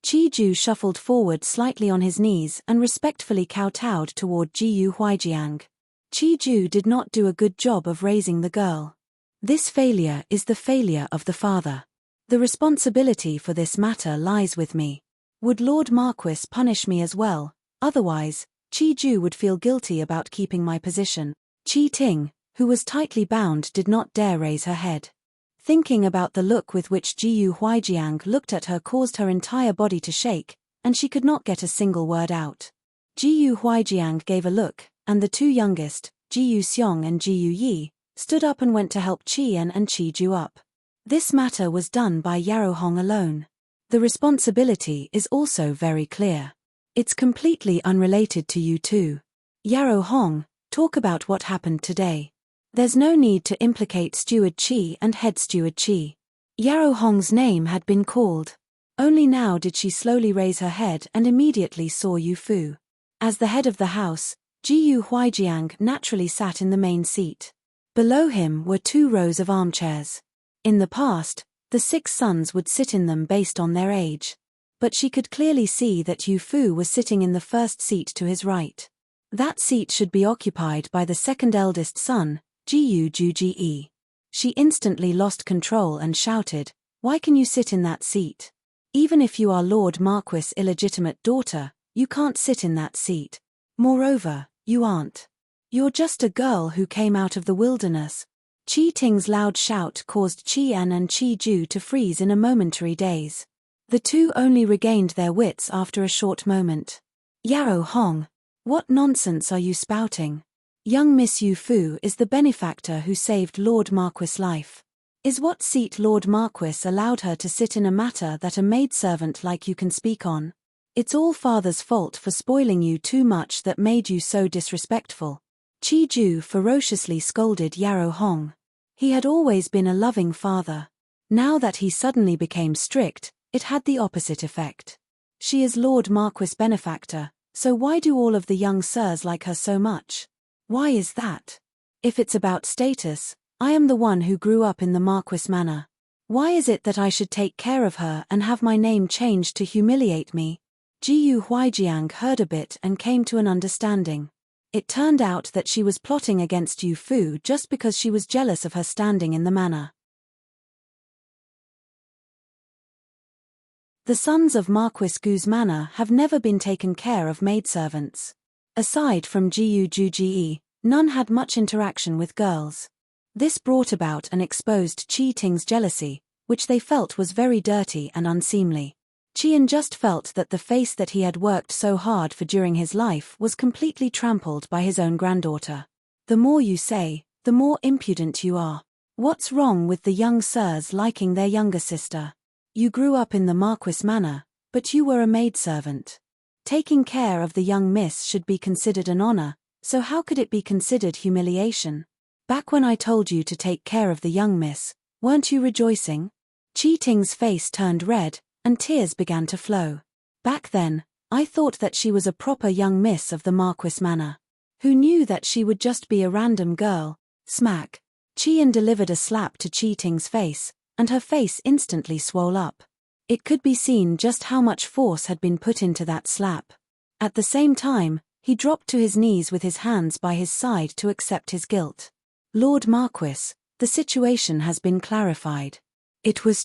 Qi Ju shuffled forward slightly on his knees and respectfully kowtowed toward Jiu Huijiang. Qi Ju did not do a good job of raising the girl. This failure is the failure of the father. The responsibility for this matter lies with me. Would Lord Marquis punish me as well? Otherwise, Qi Ju would feel guilty about keeping my position. Qi Ting, who was tightly bound, did not dare raise her head. Thinking about the look with which Jiu Huijiang looked at her caused her entire body to shake, and she could not get a single word out. Jiu Huijiang gave a look, and the 2 youngest, Jiu Xiong and Jiu Yi, stood up and went to help Qian and Qi Ju up. This matter was done by Yarrow Hong alone. The responsibility is also very clear. It's completely unrelated to you two. Yarrow Hong, talk about what happened today. There's no need to implicate Steward Qi and Head Steward Qi. Yarrow Hong's name had been called. Only now did she slowly raise her head and immediately saw Yu Fu. As the head of the house, Jiu Huijiang naturally sat in the main seat. Below him were 2 rows of armchairs. In the past, the 6 sons would sit in them based on their age. But she could clearly see that Yu Fu was sitting in the first seat to his right. That seat should be occupied by the second eldest son, Guge. She instantly lost control and shouted, "Why can you sit in that seat? Even if you are Lord Marquis' illegitimate daughter, you can't sit in that seat. Moreover, you aren't. You're just a girl who came out of the wilderness." Qi Ting's loud shout caused Qi An and Qi Ju to freeze in a momentary daze. The two only regained their wits after a short moment. "Yarrow Hong, what nonsense are you spouting? Young Miss Yu Fu is the benefactor who saved Lord Marquis' life. Is what seat Lord Marquis allowed her to sit in a matter that a maidservant like you can speak on? It's all father's fault for spoiling you too much that made you so disrespectful." Qi Ju ferociously scolded Yarrow Hong. He had always been a loving father. Now that he suddenly became strict, it had the opposite effect. She is Lord Marquis' benefactor, so why do all of the young sirs like her so much? Why is that? If it's about status, I am the one who grew up in the Marquis manor. Why is it that I should take care of her and have my name changed to humiliate me? Jiyu Huijiang heard a bit and came to an understanding. It turned out that she was plotting against Yu Fu just because she was jealous of her standing in the manor. The sons of Marquis Gu's manor have never been taken care of maidservants. Aside from Jiyu Juji, none had much interaction with girls. This brought about and exposed Qi Ting's jealousy, which they felt was very dirty and unseemly. Qian just felt that the face that he had worked so hard for during his life was completely trampled by his own granddaughter. The more you say, the more impudent you are. What's wrong with the young sirs liking their younger sister? You grew up in the Marquis manor, but you were a maidservant. Taking care of the young miss should be considered an honor, so how could it be considered humiliation? Back when I told you to take care of the young miss, weren't you rejoicing? Qi Ting's face turned red, and tears began to flow. Back then, I thought that she was a proper young miss of the Marquis manor. Who knew that she would just be a random girl? Smack. Qian delivered a slap to Qi Ting's face, and her face instantly swole up. It could be seen just how much force had been put into that slap. At the same time, he dropped to his knees with his hands by his side to accept his guilt. "Lord Marquis, the situation has been clarified." It was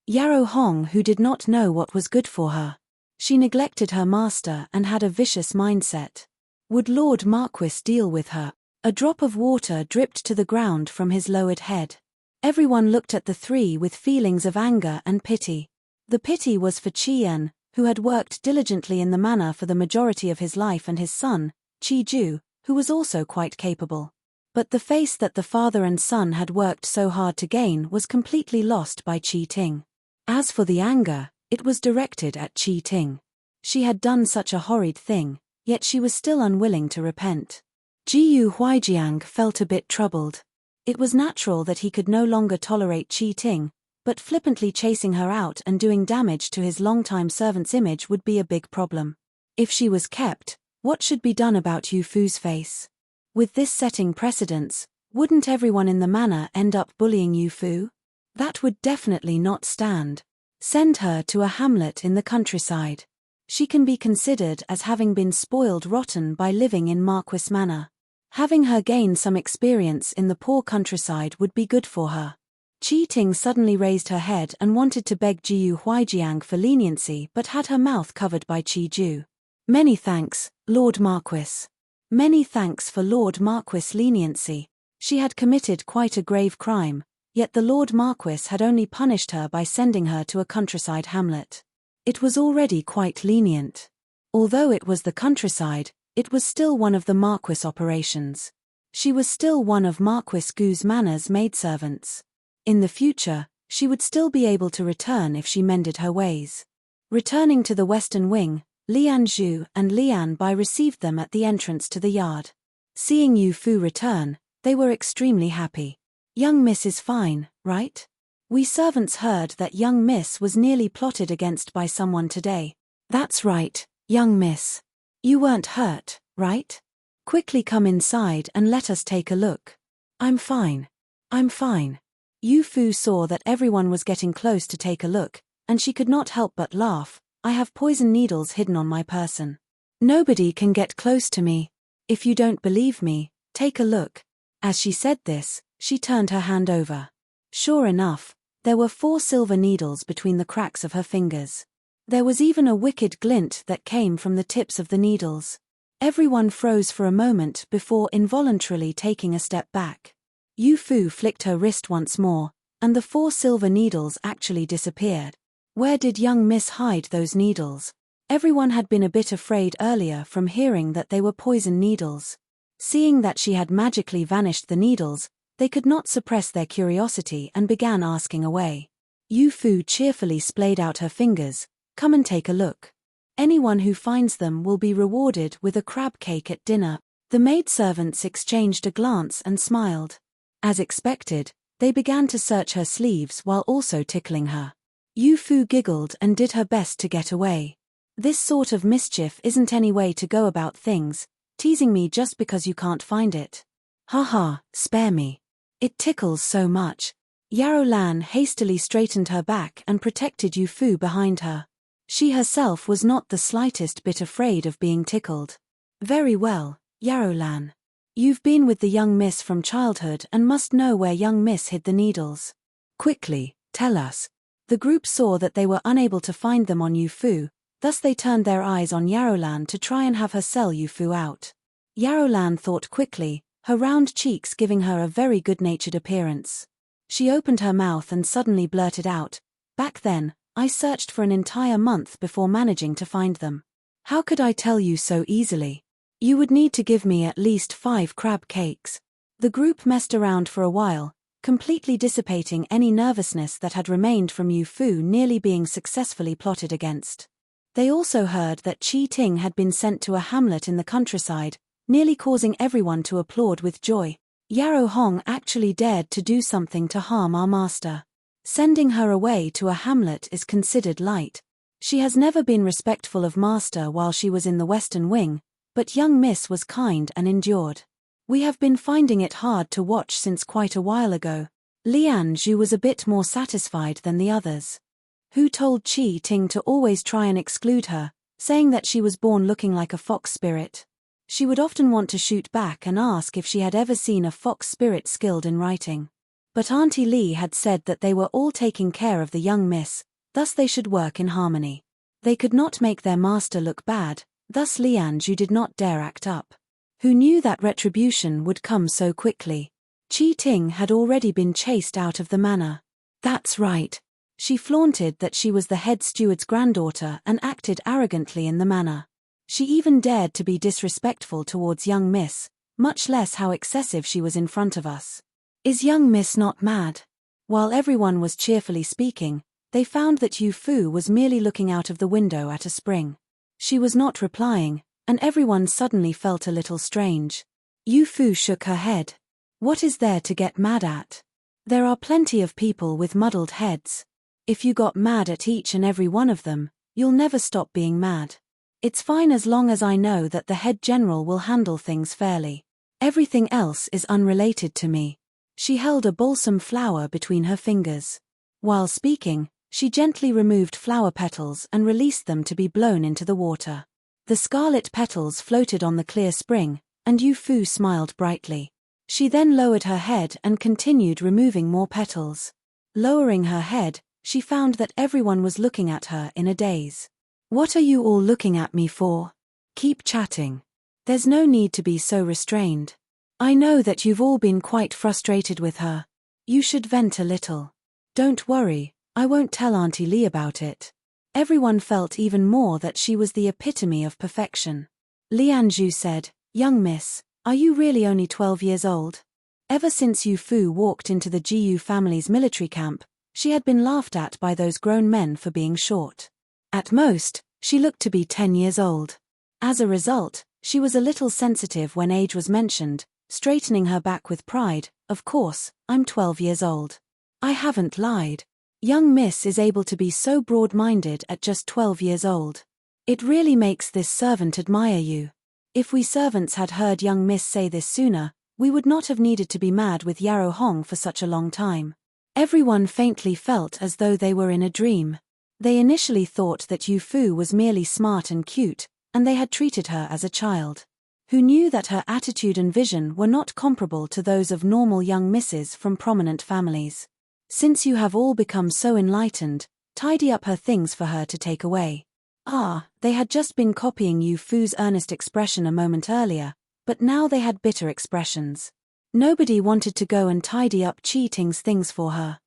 Yarrow Hong who did not know what was good for her. She neglected her master and had a vicious mindset. Would Lord Marquis deal with her? A drop of water dripped to the ground from his lowered head. Everyone looked at the three with feelings of anger and pity. The pity was for Qian, who had worked diligently in the manor for the majority of his life, and his son, Qi Ju, who was also quite capable. But the face that the father and son had worked so hard to gain was completely lost by Qi Ting. As for the anger, it was directed at Qi Ting. She had done such a horrid thing, yet she was still unwilling to repent. Jiyu Huijiang felt a bit troubled. It was natural that he could no longer tolerate Qi Ting, but flippantly chasing her out and doing damage to his longtime servant's image would be a big problem. If she was kept, what should be done about Yu Fu's face? With this setting precedence, wouldn't everyone in the manor end up bullying Yu Fu? That would definitely not stand. Send her to a hamlet in the countryside. She can be considered as having been spoiled rotten by living in Marquis manor. Having her gain some experience in the poor countryside would be good for her. Qi Ting suddenly raised her head and wanted to beg Jiyu Huijiang for leniency, but had her mouth covered by Qi Ju. "Many thanks, Lord Marquis. Many thanks for Lord Marquis' leniency." She had committed quite a grave crime, yet the Lord Marquis had only punished her by sending her to a countryside hamlet. It was already quite lenient. Although it was the countryside, it was still one of the Marquis operations. She was still one of Marquis Gu's manor's maidservants. In the future, she would still be able to return if she mended her ways. Returning to the western wing, Lian Zhu and Lian Bai received them at the entrance to the yard. Seeing Yu Fu return, they were extremely happy. "Young Miss is fine, right? We servants heard that young Miss was nearly plotted against by someone today." "That's right, young Miss. You weren't hurt, right? Quickly come inside and let us take a look." "I'm fine. I'm fine." Yu Fu saw that everyone was getting close to take a look, and she could not help but laugh. "I have poison needles hidden on my person. Nobody can get close to me. If you don't believe me, take a look." As she said this, she turned her hand over. Sure enough, there were 4 silver needles between the cracks of her fingers. There was even a wicked glint that came from the tips of the needles. Everyone froze for a moment before involuntarily taking a step back. Yu Fu flicked her wrist once more, and the 4 silver needles actually disappeared. Where did young Miss hide those needles? Everyone had been a bit afraid earlier from hearing that they were poison needles. Seeing that she had magically vanished the needles, they could not suppress their curiosity and began asking away. Yu Fu cheerfully splayed out her fingers. Come and take a look. Anyone who finds them will be rewarded with a crab cake at dinner. The maidservants exchanged a glance and smiled. As expected, they began to search her sleeves while also tickling her. Yu Fu giggled and did her best to get away. This sort of mischief isn't any way to go about things, teasing me just because you can't find it. Haha, spare me. It tickles so much. Yarrow Lan hastily straightened her back and protected Yu Fu behind her. She herself was not the slightest bit afraid of being tickled. Very well, Yarrow Lan. You've been with the young miss from childhood and must know where young miss hid the needles. Quickly, tell us. The group saw that they were unable to find them on Yu Fu, thus they turned their eyes on Yarrow Lan to try and have her sell Yu Fu out. Yarrow Lan thought quickly, her round cheeks giving her a very good-natured appearance. She opened her mouth and suddenly blurted out, "Back then, I searched for an entire month before managing to find them. How could I tell you so easily? You would need to give me at least 5 crab cakes." The group messed around for a while, completely dissipating any nervousness that had remained from Yu Fu nearly being successfully plotted against. They also heard that Qi Ting had been sent to a hamlet in the countryside, nearly causing everyone to applaud with joy. Yarrow Hong actually dared to do something to harm our master. Sending her away to a hamlet is considered light. She has never been respectful of master while she was in the Western Wing, but young miss was kind and endured. We have been finding it hard to watch since quite a while ago. Lian Zhu was a bit more satisfied than the others. Who told Qi Ting to always try and exclude her, saying that she was born looking like a fox spirit? She would often want to shoot back and ask if she had ever seen a fox spirit skilled in writing. But Auntie Li had said that they were all taking care of the young miss, thus they should work in harmony. They could not make their master look bad, thus Lian Zhu did not dare act up. Who knew that retribution would come so quickly? Qi Ting had already been chased out of the manor. That's right. She flaunted that she was the head steward's granddaughter and acted arrogantly in the manor. She even dared to be disrespectful towards young miss, much less how excessive she was in front of us. Is young miss not mad? While everyone was cheerfully speaking, they found that Yu Fu was merely looking out of the window at a spring. She was not replying, and everyone suddenly felt a little strange. Yu Fu shook her head. What is there to get mad at? There are plenty of people with muddled heads. If you got mad at each and every one of them, you'll never stop being mad. It's fine as long as I know that the head general will handle things fairly. Everything else is unrelated to me. She held a balsam flower between her fingers. While speaking, she gently removed flower petals and released them to be blown into the water. The scarlet petals floated on the clear spring, and Yu Fu smiled brightly. She then lowered her head and continued removing more petals. Lowering her head, she found that everyone was looking at her in a daze. What are you all looking at me for? Keep chatting. There's no need to be so restrained. I know that you've all been quite frustrated with her. You should vent a little. Don't worry, I won't tell Auntie Li about it. Everyone felt even more that she was the epitome of perfection. Lian Zhu said, "Young miss, are you really only 12 years old?" Ever since Yu Fu walked into the Jiyu family's military camp, she had been laughed at by those grown men for being short. At most, she looked to be 10 years old. As a result, she was a little sensitive when age was mentioned, straightening her back with pride. Of course, I'm 12 years old. I haven't lied. Young miss is able to be so broad-minded at just 12 years old. It really makes this servant admire you. If we servants had heard young miss say this sooner, we would not have needed to be mad with Yarrow Hong for such a long time. Everyone faintly felt as though they were in a dream. They initially thought that Yu Fu was merely smart and cute, and they had treated her as a child. who knew that her attitude and vision were not comparable to those of normal young misses from prominent families. Since you have all become so enlightened, tidy up her things for her to take away. They had just been copying Yu Fu's earnest expression a moment earlier, but now they had bitter expressions. Nobody wanted to go and tidy up Chi Ting's things for her.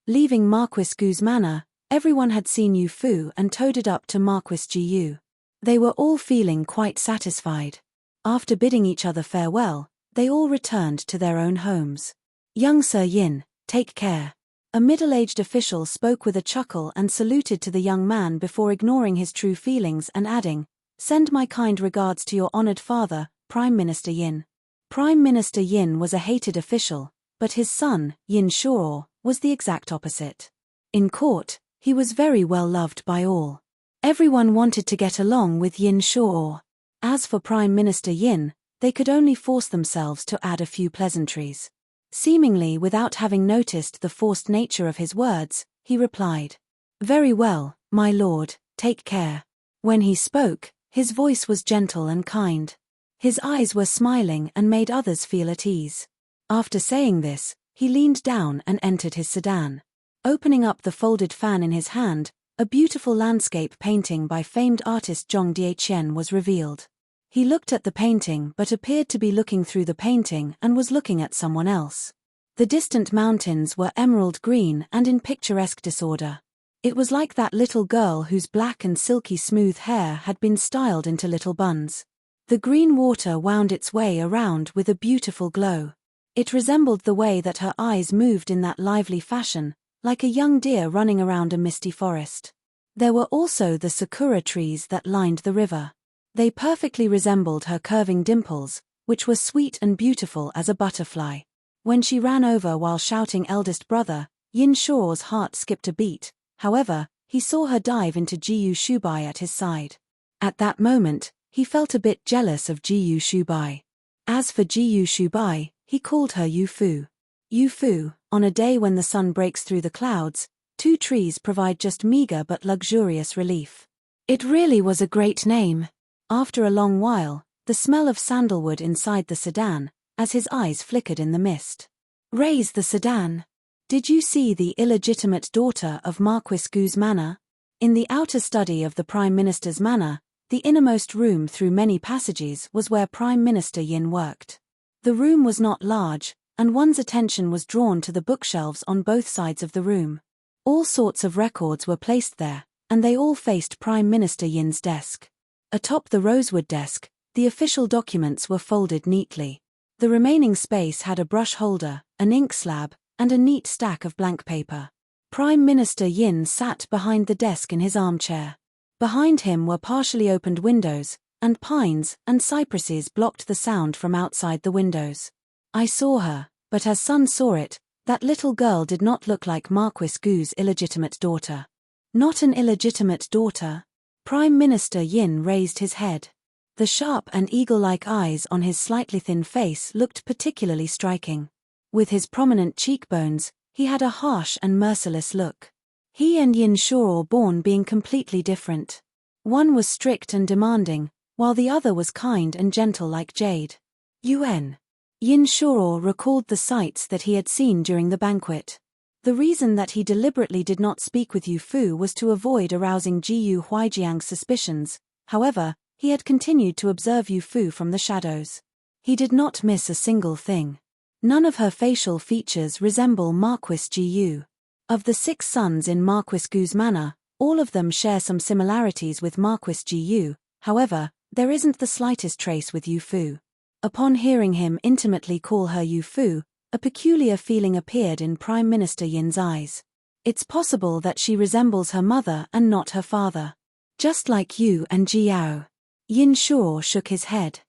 Leaving Marquis Gu's manor, everyone had seen Yu Fu and toted up to Marquis Ji Yu. They were all feeling quite satisfied. After bidding each other farewell, they all returned to their own homes. Young Sir Yin, take care. A middle-aged official spoke with a chuckle and saluted to the young man before ignoring his true feelings and adding, "Send my kind regards to your honored father, Prime Minister Yin." Prime Minister Yin was a hated official, but his son, Yin Shuo, was the exact opposite. In court, he was very well loved by all. Everyone wanted to get along with Yin Shuo. As for Prime Minister Yin, they could only force themselves to add a few pleasantries. Seemingly without having noticed the forced nature of his words, he replied, "Very well, my lord, take care." When he spoke, his voice was gentle and kind. His eyes were smiling and made others feel at ease. After saying this, he leaned down and entered his sedan. Opening up the folded fan in his hand, a beautiful landscape painting by famed artist Zhong Dietian was revealed. He looked at the painting but appeared to be looking through the painting and was looking at someone else. The distant mountains were emerald green and in picturesque disorder. It was like that little girl whose black and silky smooth hair had been styled into little buns. The green water wound its way around with a beautiful glow. It resembled the way that her eyes moved in that lively fashion, like a young deer running around a misty forest. There were also the sakura trees that lined the river. They perfectly resembled her curving dimples, which were sweet and beautiful as a butterfly. When she ran over while shouting eldest brother, Yin Shuo's heart skipped a beat. However, he saw her dive into Jiyu Shubai at his side. At that moment, he felt a bit jealous of Jiyu Shubai. As for Jiyu Shubai, he called her Yu Fu. Yu Fu, on a day when the sun breaks through the clouds, 2 trees provide just meager but luxurious relief. It really was a great name. After a long while, the smell of sandalwood inside the sedan, as his eyes flickered in the mist. Raise the sedan. Did you see the illegitimate daughter of Marquis Gu's manor? In the outer study of the Prime Minister's manor, the innermost room through many passages was where Prime Minister Yin worked. The room was not large, and one's attention was drawn to the bookshelves on both sides of the room. All sorts of records were placed there, and they all faced Prime Minister Yin's desk. Atop the rosewood desk, the official documents were folded neatly. The remaining space had a brush holder, an ink slab, and a neat stack of blank paper. Prime Minister Yin sat behind the desk in his armchair. Behind him were partially opened windows, and pines and cypresses blocked the sound from outside the windows. I saw her, but as Sun saw it, that little girl did not look like Marquis Gu's illegitimate daughter. Not an illegitimate daughter? Prime Minister Yin raised his head. The sharp and eagle-like eyes on his slightly thin face looked particularly striking. With his prominent cheekbones, he had a harsh and merciless look. He and Yin Shuo born being completely different. One was strict and demanding, while the other was kind and gentle like jade. Yin Shuo recalled the sights that he had seen during the banquet. The reason that he deliberately did not speak with Yu Fu was to avoid arousing Jiyu Huijiang's suspicions. However, he had continued to observe Yu Fu from the shadows. He did not miss a single thing. None of her facial features resemble Marquis Jiyu. Of the 6 sons in Marquis Gu's manor, all of them share some similarities with Marquis Jiyu. However, there isn't the slightest trace with Yu Fu. Upon hearing him intimately call her Yu Fu, a peculiar feeling appeared in Prime Minister Yin's eyes. It's possible that she resembles her mother and not her father. Just like you and Jiao. Yin Shuo shook his head.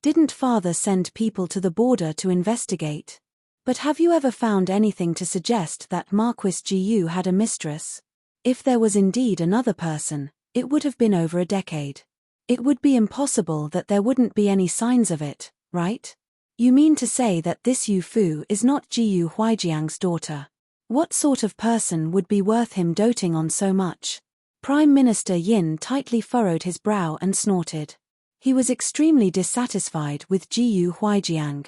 Didn't father send people to the border to investigate? But have you ever found anything to suggest that Marquis Jiyu had a mistress? If there was indeed another person, it would have been over a decade. It would be impossible that there wouldn't be any signs of it, right? You mean to say that this Yu Fu is not Jiyu Huijiang's daughter? What sort of person would be worth him doting on so much? Prime Minister Yin tightly furrowed his brow and snorted. He was extremely dissatisfied with Jiyu Huijiang.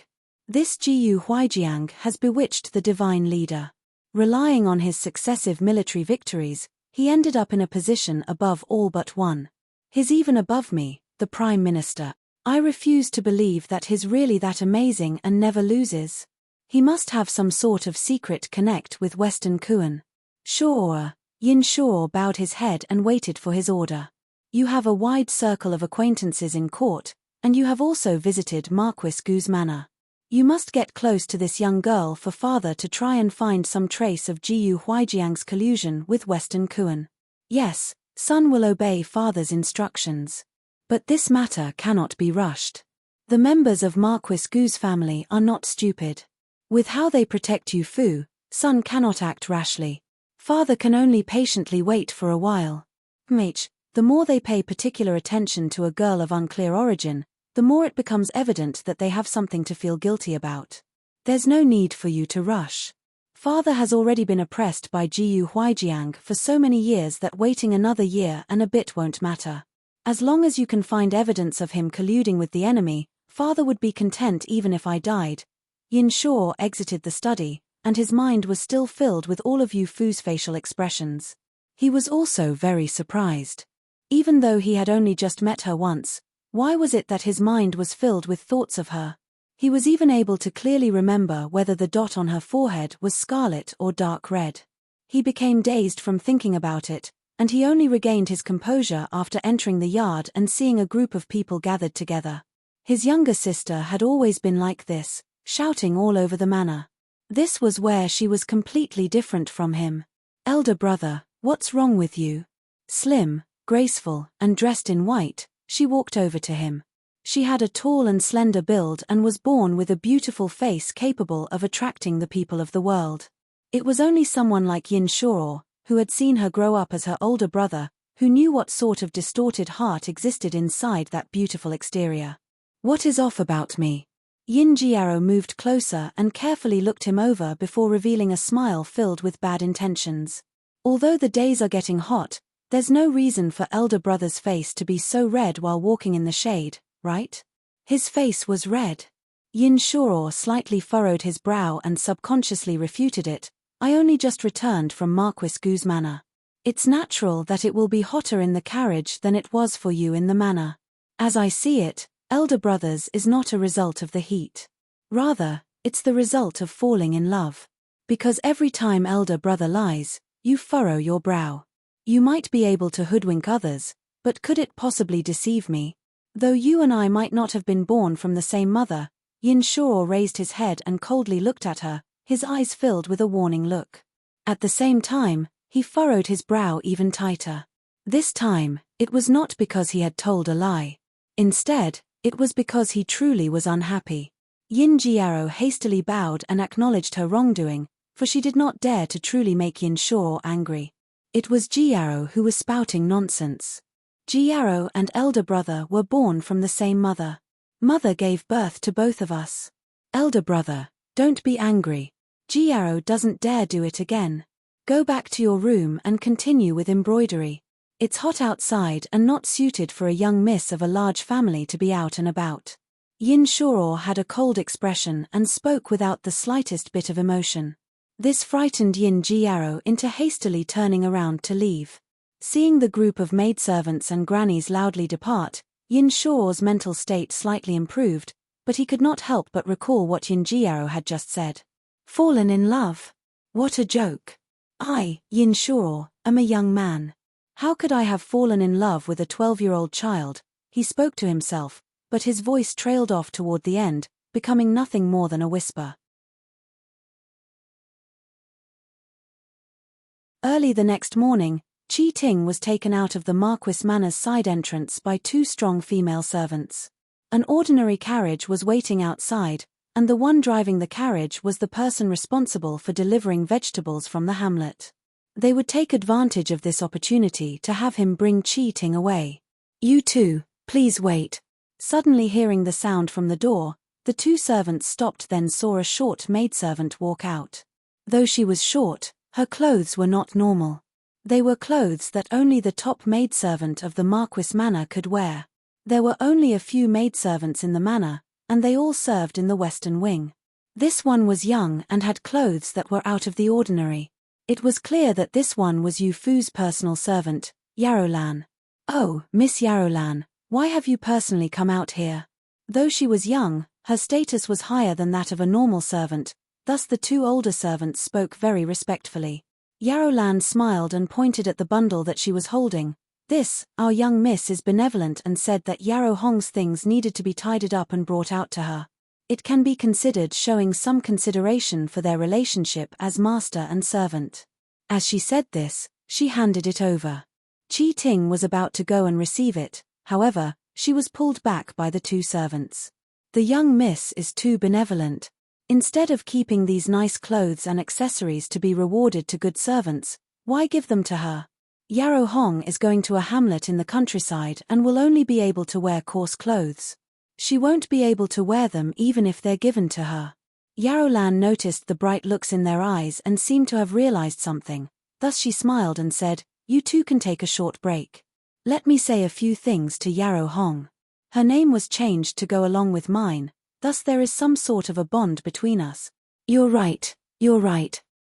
This Jiyu Huijiang has bewitched the divine leader. Relying on his successive military victories, he ended up in a position above all but one. He's even above me, the Prime Minister. I refuse to believe that he's really that amazing and never loses. He must have some sort of secret connect with Western Kuan. Sure. Yin Shuo bowed his head and waited for his order. You have a wide circle of acquaintances in court, and you have also visited Marquis Gu's manor. You must get close to this young girl for father to try and find some trace of Jiyu Huijiang's collusion with Western Kuan. Yes, son will obey father's instructions. But this matter cannot be rushed. The members of Marquis Gu's family are not stupid. With how they protect Yu Fu, son cannot act rashly. Father can only patiently wait for a while. The more they pay particular attention to a girl of unclear origin, the more it becomes evident that they have something to feel guilty about. There's no need for you to rush. Father has already been oppressed by Jiyu Huijiang for so many years that waiting another year and a bit won't matter. As long as you can find evidence of him colluding with the enemy, father would be content even if I died. Yin Shuo exited the study, and his mind was still filled with all of Yu Fu's facial expressions. He was also very surprised. Even though he had only just met her once, why was it that his mind was filled with thoughts of her? He was even able to clearly remember whether the dot on her forehead was scarlet or dark red. He became dazed from thinking about it, and he only regained his composure after entering the yard and seeing a group of people gathered together. His younger sister had always been like this, shouting all over the manor. This was where she was completely different from him. Elder brother, what's wrong with you? Slim, graceful, and dressed in white, she walked over to him. She had a tall and slender build and was born with a beautiful face capable of attracting the people of the world. It was only someone like Yin Shuo, who had seen her grow up as her older brother, who knew what sort of distorted heart existed inside that beautiful exterior. What is off about me? Yin Jiaro moved closer and carefully looked him over before revealing a smile filled with bad intentions. Although the days are getting hot, there's no reason for elder brother's face to be so red while walking in the shade, right? His face was red. Yin Shuo slightly furrowed his brow and subconsciously refuted it. I only just returned from Marquis Gu's manor. It's natural that it will be hotter in the carriage than it was for you in the manor. As I see it, elder brothers is not a result of the heat. Rather, it's the result of falling in love. Because every time elder brother lies, you furrow your brow. You might be able to hoodwink others, but could it possibly deceive me? Though you and I might not have been born from the same mother, Yin Shuo raised his head and coldly looked at her, his eyes filled with a warning look. At the same time, he furrowed his brow even tighter. This time, it was not because he had told a lie. Instead, it was because he truly was unhappy. Yin Jiaro hastily bowed and acknowledged her wrongdoing, for she did not dare to truly make Yin Shuo angry. It was Jiaro who was spouting nonsense. Jiaro and elder brother were born from the same mother. Mother gave birth to both of us. Elder brother, don't be angry. Jiaro doesn't dare do it again. Go back to your room and continue with embroidery. It's hot outside and not suited for a young miss of a large family to be out and about. Yin Shuo had a cold expression and spoke without the slightest bit of emotion. This frightened Yin Jiaro into hastily turning around to leave. Seeing the group of maidservants and grannies loudly depart, Yin Shuo's mental state slightly improved, but he could not help but recall what Yin Jiaro had just said. Fallen in love? What a joke. I, Yin Shuo, am a young man. How could I have fallen in love with a 12-year-old child? He spoke to himself, but his voice trailed off toward the end, becoming nothing more than a whisper. Early the next morning, Qi Ting was taken out of the Marquis Manor's side entrance by two strong female servants. An ordinary carriage was waiting outside, and the one driving the carriage was the person responsible for delivering vegetables from the hamlet. They would take advantage of this opportunity to have him bring Qi Ting away. You two, please wait. Suddenly hearing the sound from the door, the two servants stopped, then saw a short maidservant walk out. Though she was short, her clothes were not normal. They were clothes that only the top maidservant of the Marquis manor could wear. There were only a few maidservants in the manor, and they all served in the western wing. This one was young and had clothes that were out of the ordinary. It was clear that this one was Yu Fu's personal servant, Yarolan. "Oh, Miss Yarolan, why have you personally come out here?" Though she was young, her status was higher than that of a normal servant, thus the two older servants spoke very respectfully. Yarolan smiled and pointed at the bundle that she was holding. "This, our young miss is benevolent and said that Yarrow Hong's things needed to be tidied up and brought out to her. It can be considered showing some consideration for their relationship as master and servant." As she said this, she handed it over. Qi Ting was about to go and receive it, however, she was pulled back by the two servants. "The young miss is too benevolent. Instead of keeping these nice clothes and accessories to be rewarded to good servants, why give them to her? Yarrow Hong is going to a hamlet in the countryside and will only be able to wear coarse clothes. She won't be able to wear them even if they're given to her." Yarolan noticed the bright looks in their eyes and seemed to have realized something, thus she smiled and said, "You two can take a short break. Let me say a few things to Yarrow Hong. Her name was changed to go along with mine, thus there is some sort of a bond between us." You're right.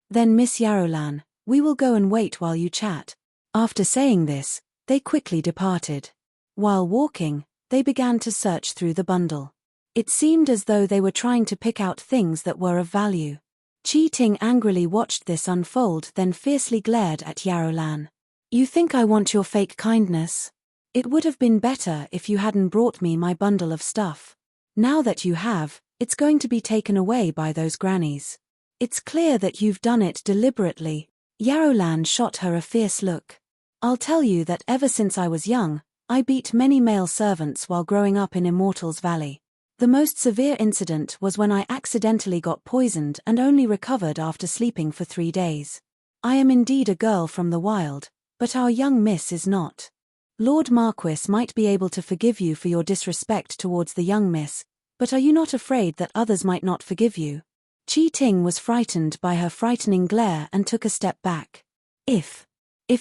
Then Miss Yarolan, we will go and wait while you chat." After saying this, they quickly departed. While walking, they began to search through the bundle. It seemed as though they were trying to pick out things that were of value. Qi Ting angrily watched this unfold, then fiercely glared at Yarolan. "You think I want your fake kindness? It would have been better if you hadn't brought me my bundle of stuff. Now that you have, it's going to be taken away by those grannies. It's clear that you've done it deliberately." Yarolan shot her a fierce look. "I'll tell you that ever since I was young, I beat many male servants while growing up in Immortals Valley. The most severe incident was when I accidentally got poisoned and only recovered after sleeping for 3 days. I am indeed a girl from the wild, but our young miss is not. Lord Marquis might be able to forgive you for your disrespect towards the young miss, but are you not afraid that others might not forgive you?" Qi Ting was frightened by her frightening glare and took a step back. If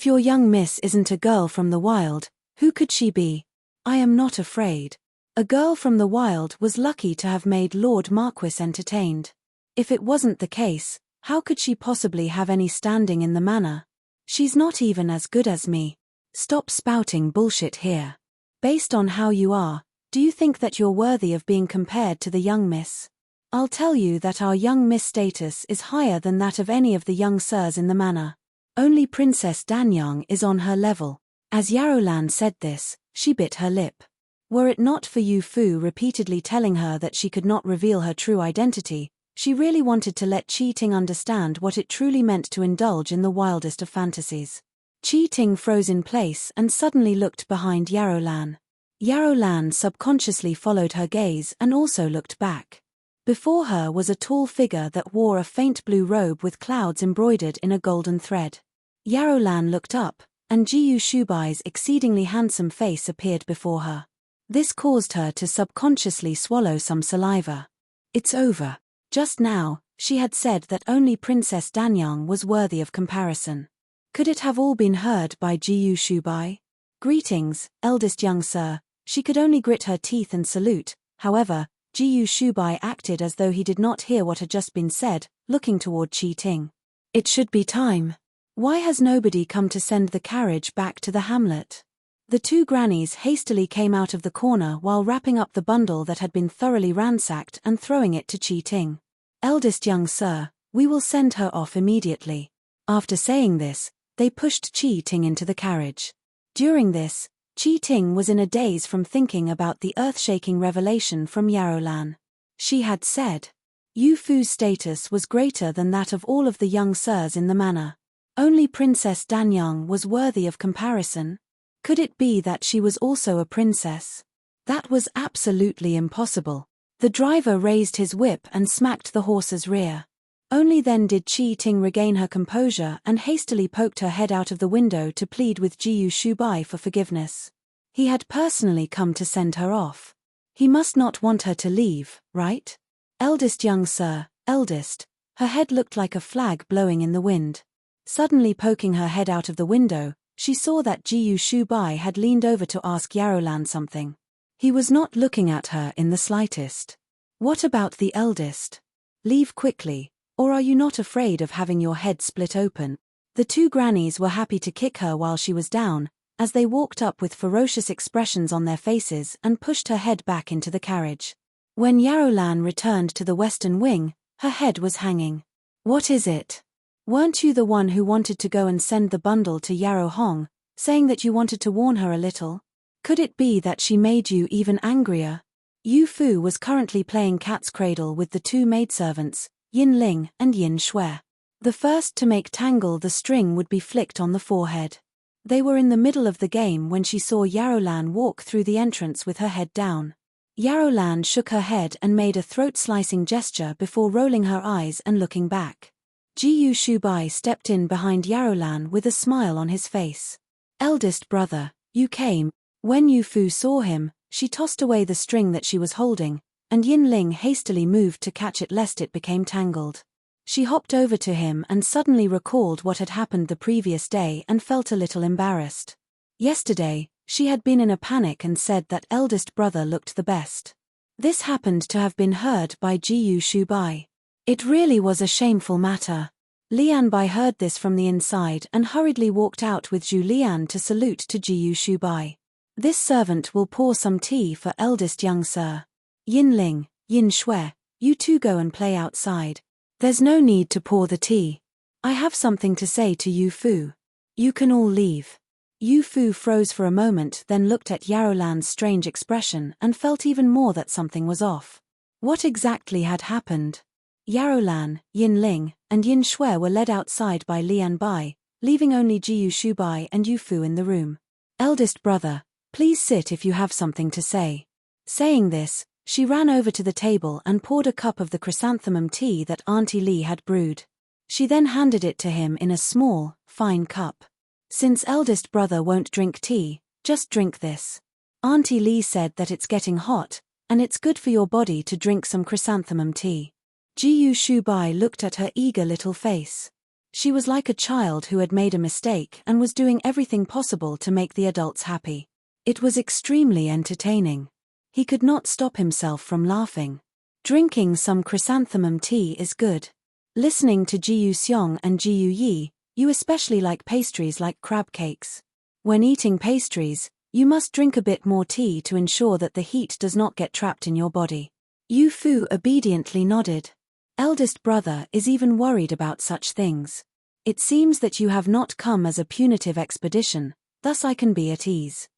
your young miss isn't a girl from the wild, who could she be?" "I am not afraid. A girl from the wild was lucky to have made Lord Marquis entertained. If it wasn't the case, how could she possibly have any standing in the manor? She's not even as good as me. Stop spouting bullshit here. Based on how you are, do you think that you're worthy of being compared to the young miss? I'll tell you that our young miss status is higher than that of any of the young sirs in the manor. Only Princess Danyang is on her level." As Yarolan said this, she bit her lip. Were it not for Yu Fu repeatedly telling her that she could not reveal her true identity, she really wanted to let Qi Ting understand what it truly meant to indulge in the wildest of fantasies. Qi Ting froze in place and suddenly looked behind Yarolan. Yarolan subconsciously followed her gaze and also looked back. Before her was a tall figure that wore a faint blue robe with clouds embroidered in a golden thread. Yarolan looked up, and Jiyu Shubai's exceedingly handsome face appeared before her. This caused her to subconsciously swallow some saliva. It's over. Just now, she had said that only Princess Danyang was worthy of comparison. Could it have all been heard by Jiyu Shubai? "Greetings, eldest young sir." She could only grit her teeth and salute. However, Jiyu Shubai acted as though he did not hear what had just been said, looking toward Qi Ting. "It should be time. Why has nobody come to send the carriage back to the hamlet?" The two grannies hastily came out of the corner while wrapping up the bundle that had been thoroughly ransacked and throwing it to Qi Ting. "Eldest young sir, we will send her off immediately." After saying this, they pushed Qi Ting into the carriage. During this, Qi Ting was in a daze from thinking about the earth-shaking revelation from Yarolan. She had said, Yu Fu's status was greater than that of all of the young sirs in the manor. Only Princess Danyang was worthy of comparison. Could it be that she was also a princess? That was absolutely impossible. The driver raised his whip and smacked the horse's rear. Only then did Qi Ting regain her composure and hastily poked her head out of the window to plead with Jiyu Shubai for forgiveness. He had personally come to send her off. He must not want her to leave, right? "Eldest young sir, eldest." Her head looked like a flag blowing in the wind. Suddenly poking her head out of the window, she saw that Jiyu Shubai had leaned over to ask Yarolan something. He was not looking at her in the slightest. What about the eldest? Leave quickly, or are you not afraid of having your head split open? The two grannies were happy to kick her while she was down, as they walked up with ferocious expressions on their faces and pushed her head back into the carriage. When Yarolan returned to the western wing, her head was hanging. What is it? Weren't you the one who wanted to go and send the bundle to Yarrow Hong, saying that you wanted to warn her a little? Could it be that she made you even angrier? Yu Fu was currently playing cat's cradle with the two maidservants, Yin Ling and Yin Shui. The first to make tangle the string would be flicked on the forehead. They were in the middle of the game when she saw Yarolan walk through the entrance with her head down. Yarolan shook her head and made a throat-slicing gesture before rolling her eyes and looking back. Jiyu Shubai stepped in behind Yarolan with a smile on his face. Eldest brother, you came. When Yu Fu saw him, she tossed away the string that she was holding, and Yin Ling hastily moved to catch it lest it became tangled. She hopped over to him and suddenly recalled what had happened the previous day and felt a little embarrassed. Yesterday, she had been in a panic and said that eldest brother looked the best. This happened to have been heard by Jiyu Shubai. It really was a shameful matter. Lian Bai heard this from the inside and hurriedly walked out with Zhu Lian to salute to Jiyu Shubai. This servant will pour some tea for eldest young sir. Yin Ling, Yin Shui, you two go and play outside. There's no need to pour the tea. I have something to say to Yu Fu. You can all leave. Yu Fu froze for a moment, then looked at Yarolan's strange expression and felt even more that something was off. What exactly had happened? Yarolan, Yin Ling, and Yin Shui were led outside by Lian Bai, leaving only Jiyu Shubai and Yu Fu in the room. Eldest brother, please sit if you have something to say. Saying this, she ran over to the table and poured a cup of the chrysanthemum tea that Auntie Li had brewed. She then handed it to him in a small, fine cup. Since eldest brother won't drink tea, just drink this. Auntie Li said that it's getting hot, and it's good for your body to drink some chrysanthemum tea. Jiyu Shubai looked at her eager little face. She was like a child who had made a mistake and was doing everything possible to make the adults happy. It was extremely entertaining. He could not stop himself from laughing. Drinking some chrysanthemum tea is good. Listening to Jiyu Xiong and Jiyu Yi, you especially like pastries like crab cakes. When eating pastries, you must drink a bit more tea to ensure that the heat does not get trapped in your body. Yu Fu obediently nodded. Eldest brother is even worried about such things. It seems that you have not come as a punitive expedition, thus I can be at ease.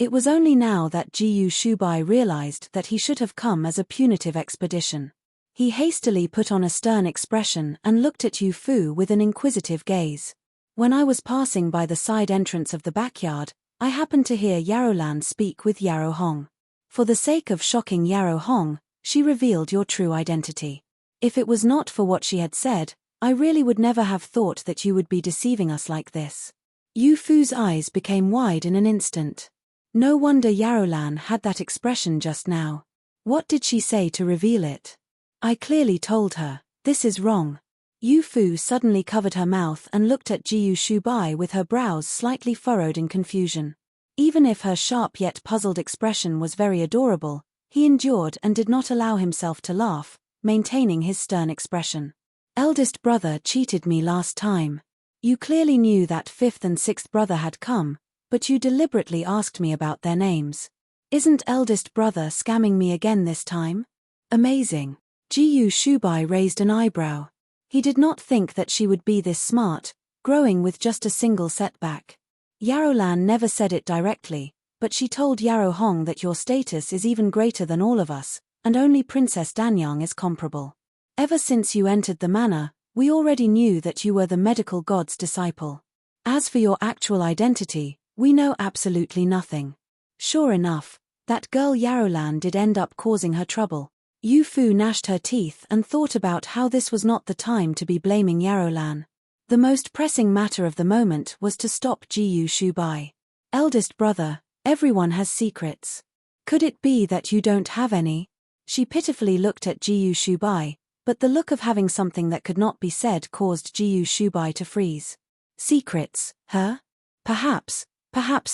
It was only now that Jiyu Shubai realized that he should have come as a punitive expedition. He hastily put on a stern expression and looked at Yu Fu with an inquisitive gaze. When I was passing by the side entrance of the backyard, I happened to hear Yarolan speak with Yarrow Hong. For the sake of shocking Yarrow Hong, she revealed your true identity. If it was not for what she had said, I really would never have thought that you would be deceiving us like this. Yu Fu's eyes became wide in an instant. No wonder Yarolan had that expression just now. What did she say to reveal it? I clearly told her, this is wrong. Yu Fu suddenly covered her mouth and looked at Jiyu Shubai with her brows slightly furrowed in confusion. Even if her sharp yet puzzled expression was very adorable, he endured and did not allow himself to laugh, maintaining his stern expression. Eldest brother cheated me last time. You clearly knew that fifth and sixth brother had come, but you deliberately asked me about their names. Isn't eldest brother scamming me again this time? Amazing. Jiyu Shubai raised an eyebrow. He did not think that she would be this smart, growing with just a single setback. Yarolan never said it directly, but she told Yarrow Hong that your status is even greater than all of us, and only Princess Danyang is comparable. Ever since you entered the manor, we already knew that you were the medical god's disciple. As for your actual identity, we know absolutely nothing. Sure enough, that girl Yarolan did end up causing her trouble. Yu Fu gnashed her teeth and thought about how this was not the time to be blaming Yarolan. The most pressing matter of the moment was to stop Jiyu Shubai. Eldest brother, everyone has secrets. Could it be that you don't have any? She pitifully looked at Jiyu Shubai, but the look of having something that could not be said caused Jiyu Shubai to freeze. Secrets, huh? Perhaps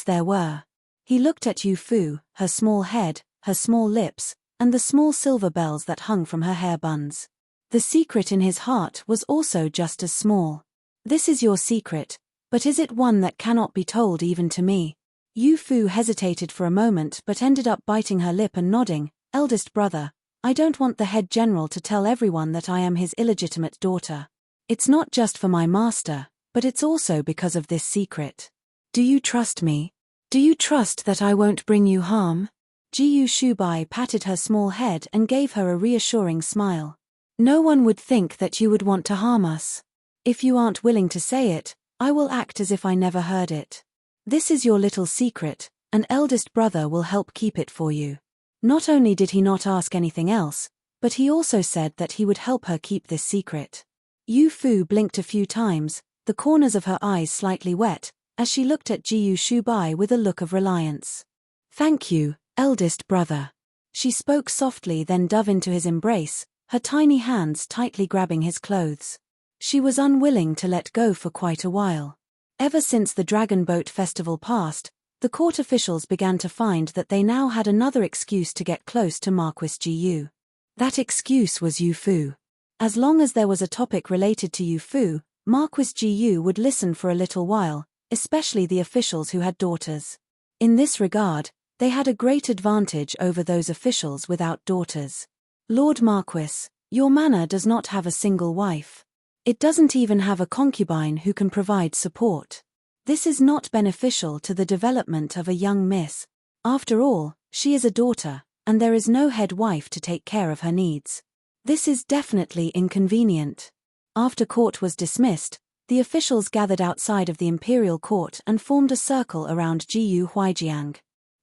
there were. He looked at Yu Fu, her small head, her small lips, and the small silver bells that hung from her hair buns. The secret in his heart was also just as small. This is your secret, but is it one that cannot be told even to me? Yu Fu hesitated for a moment but ended up biting her lip and nodding. Eldest brother, I don't want the head general to tell everyone that I am his illegitimate daughter. It's not just for my master, but it's also because of this secret. Do you trust me? Do you trust that I won't bring you harm? Jiyu Shubai patted her small head and gave her a reassuring smile. No one would think that you would want to harm us. If you aren't willing to say it, I will act as if I never heard it. This is your little secret, and eldest brother will help keep it for you. Not only did he not ask anything else, but he also said that he would help her keep this secret. Yu Fu blinked a few times, the corners of her eyes slightly wet, as she looked at Jiyu Shubai with a look of reliance. Thank you, eldest brother. She spoke softly, then dove into his embrace, her tiny hands tightly grabbing his clothes. She was unwilling to let go for quite a while. Ever since the Dragon Boat Festival passed, the court officials began to find that they now had another excuse to get close to Marquis Jiyu. That excuse was Yu Fu. As long as there was a topic related to Yu Fu, Marquis Jiyu would listen for a little while, especially the officials who had daughters. In this regard, they had a great advantage over those officials without daughters. Lord Marquis, your manor does not have a single wife. It doesn't even have a concubine who can provide support. This is not beneficial to the development of a young miss. After all, she is a daughter, and there is no head wife to take care of her needs. This is definitely inconvenient. After court was dismissed, the officials gathered outside of the imperial court and formed a circle around Jiyu Huijiang.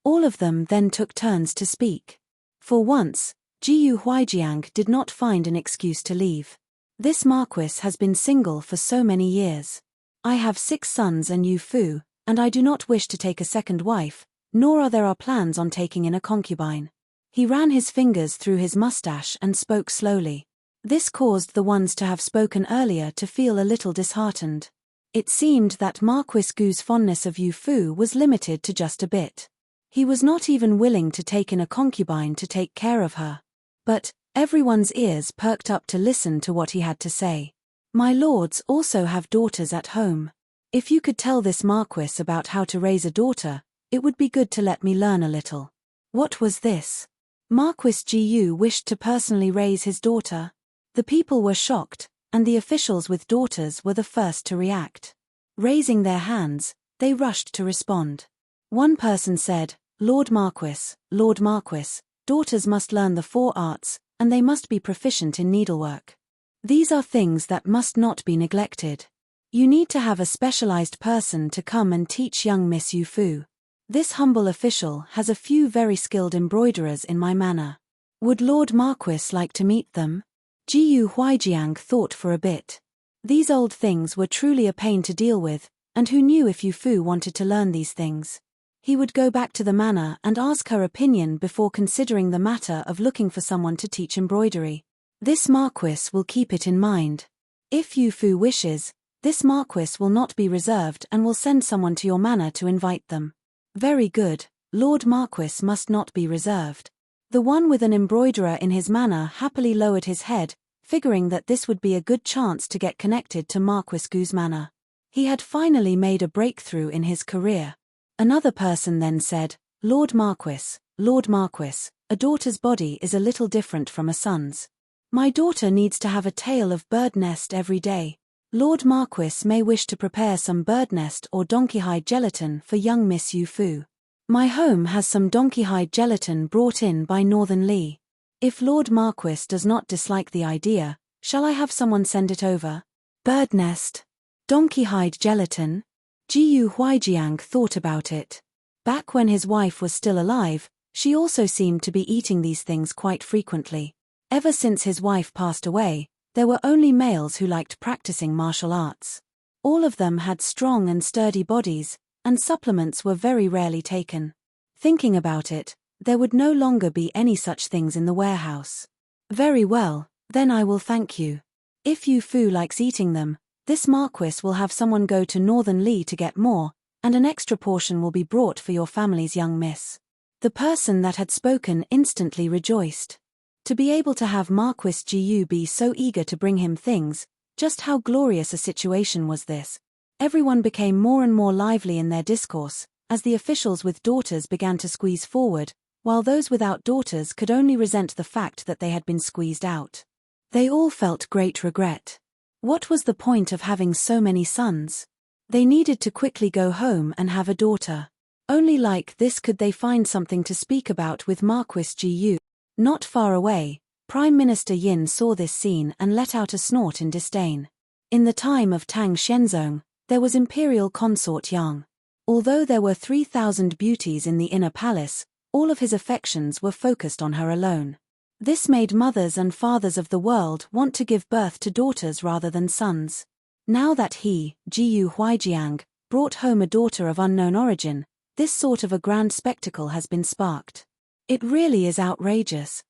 All of them then took turns to speak. For once, Jiyu Huijiang did not find an excuse to leave. This marquis has been single for so many years. I have 6 sons and Yu Fu, and I do not wish to take a second wife, nor are there our plans on taking in a concubine. He ran his fingers through his mustache and spoke slowly. This caused the ones to have spoken earlier to feel a little disheartened. It seemed that Marquis Gu's fondness of Yu Fu was limited to just a bit. He was not even willing to take in a concubine to take care of her. But everyone's ears perked up to listen to what he had to say. My lords also have daughters at home. If you could tell this marquis about how to raise a daughter, it would be good to let me learn a little. What was this? Marquis Jiyu wished to personally raise his daughter. The people were shocked, and the officials with daughters were the first to react. Raising their hands, they rushed to respond. One person said, Lord Marquis, daughters must learn the 4 arts, and they must be proficient in needlework. These are things that must not be neglected. You need to have a specialized person to come and teach young Miss Yu Fu. This humble official has a few very skilled embroiderers in my manor. Would Lord Marquis like to meet them? Jiyu Huijiang thought for a bit. These old things were truly a pain to deal with, and who knew if Yu Fu wanted to learn these things? He would go back to the manor and ask her opinion before considering the matter of looking for someone to teach embroidery. This marquis will keep it in mind. If Yu Fu wishes, this marquis will not be reserved and will send someone to your manor to invite them. Very good, Lord Marquis must not be reserved. The one with an embroiderer in his manor happily lowered his head, figuring that this would be a good chance to get connected to Marquis Gu's manor. He had finally made a breakthrough in his career. Another person then said, Lord Marquis, a daughter's body is a little different from a son's. My daughter needs to have a tail of bird nest every day. Lord Marquis may wish to prepare some bird nest or donkey hide gelatin for young Miss Yu Fu. My home has some donkey hide gelatin brought in by Northern Lee. If Lord Marquis does not dislike the idea, shall I have someone send it over? Bird nest. Donkey hide gelatin? Jiyu Huijiang thought about it. Back when his wife was still alive, she also seemed to be eating these things quite frequently. Ever since his wife passed away, there were only males who liked practicing martial arts. All of them had strong and sturdy bodies, and supplements were very rarely taken. Thinking about it, there would no longer be any such things in the warehouse. Very well, Then I will thank you. If Yu Fu likes eating them, this Marquis will have someone go to Northern Li to get more, and an extra portion will be brought for your family's young miss. The person that had spoken instantly rejoiced. To be able to have Marquis Gu be so eager to bring him things, just how glorious a situation was this. Everyone became more and more lively in their discourse, as the officials with daughters began to squeeze forward, while those without daughters could only resent the fact that they had been squeezed out. They all felt great regret. What was the point of having so many sons? They needed to quickly go home and have a daughter. Only like this could they find something to speak about with Marquis Gu. Not far away, Prime Minister Yin saw this scene and let out a snort in disdain. In the time of Tang Shenzong, there was Imperial Consort Yang. Although there were 3,000 beauties in the inner palace, all of his affections were focused on her alone. This made mothers and fathers of the world want to give birth to daughters rather than sons. Now that he, Jiyu Huijiang, brought home a daughter of unknown origin, this sort of a grand spectacle has been sparked. It really is outrageous.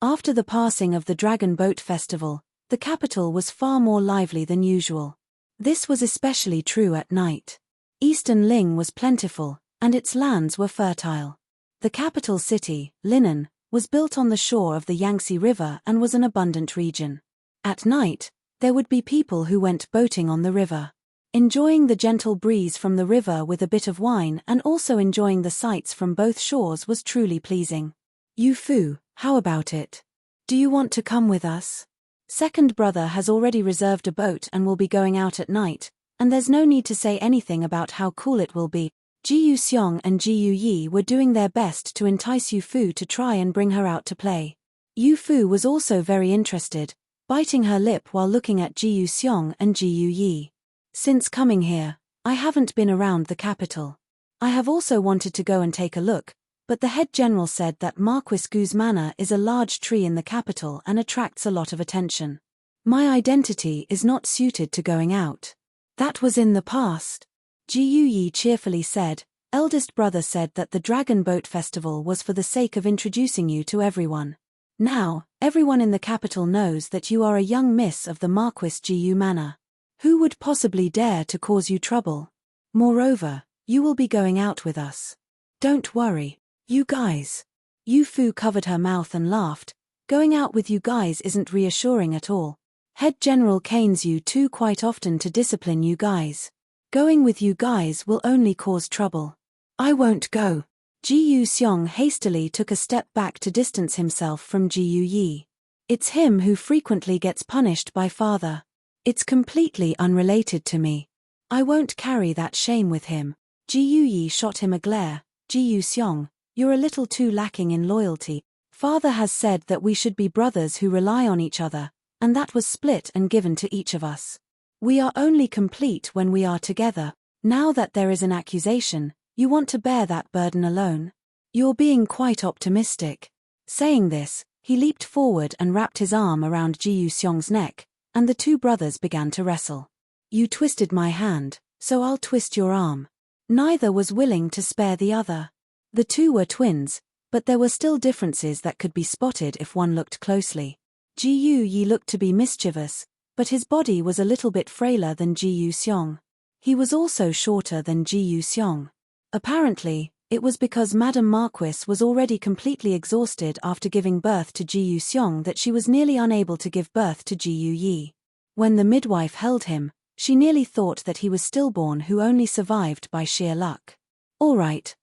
After the passing of the Dragon Boat Festival, the capital was far more lively than usual. This was especially true at night. Eastern Ling was plentiful, and its lands were fertile. The capital city, Linan, was built on the shore of the Yangtze River and was an abundant region. At night, there would be people who went boating on the river. Enjoying the gentle breeze from the river with a bit of wine and also enjoying the sights from both shores was truly pleasing. Yu Fu, how about it? Do you want to come with us? Second brother has already reserved a boat and will be going out at night, and there's no need to say anything about how cool it will be. Ji Yu Xiong and Ji Yu Yi were doing their best to entice Yu Fu to try and bring her out to play. Yu Fu was also very interested, biting her lip while looking at Ji Yu Xiong and Ji Yu Yi. Since coming here, I haven't been around the capital. I have also wanted to go and take a look, but the head general said that Marquis Gu's manor is a large tree in the capital and attracts a lot of attention. My identity is not suited to going out. That was in the past. Ji Yu Yi cheerfully said. Eldest brother said that the Dragon Boat Festival was for the sake of introducing you to everyone. Now, everyone in the capital knows that you are a young miss of the Marquis Gu manor. Who would possibly dare to cause you trouble? Moreover, you will be going out with us. Don't worry, you guys. Yu Fu covered her mouth and laughed. Going out with you guys isn't reassuring at all. Head General canes you too quite often to discipline you guys. Going with you guys will only cause trouble. I won't go. Ji Yu Xiong hastily took a step back to distance himself from Ji Yu Yi. It's him who frequently gets punished by father. It's completely unrelated to me. I won't carry that shame with him. Ji Yu Yi shot him a glare. Ji Yu Xiong, you're a little too lacking in loyalty. Father has said that we should be brothers who rely on each other, and that was split and given to each of us. We are only complete when we are together. Now that there is an accusation, you want to bear that burden alone? You're being quite optimistic. Saying this, he leaped forward and wrapped his arm around Ji Yu Xiong's neck, and the two brothers began to wrestle. You twisted my hand, so I'll twist your arm. Neither was willing to spare the other. The two were twins, but there were still differences that could be spotted if one looked closely. Ji Yu Yi looked to be mischievous, but his body was a little bit frailer than Ji Yu Xiong. He was also shorter than Ji Yu Xiong. Apparently, it was because Madame Marquis was already completely exhausted after giving birth to Ji Yu Xiong that she was nearly unable to give birth to Ji Yu Yi. When the midwife held him, she nearly thought that he was stillborn who only survived by sheer luck. All right,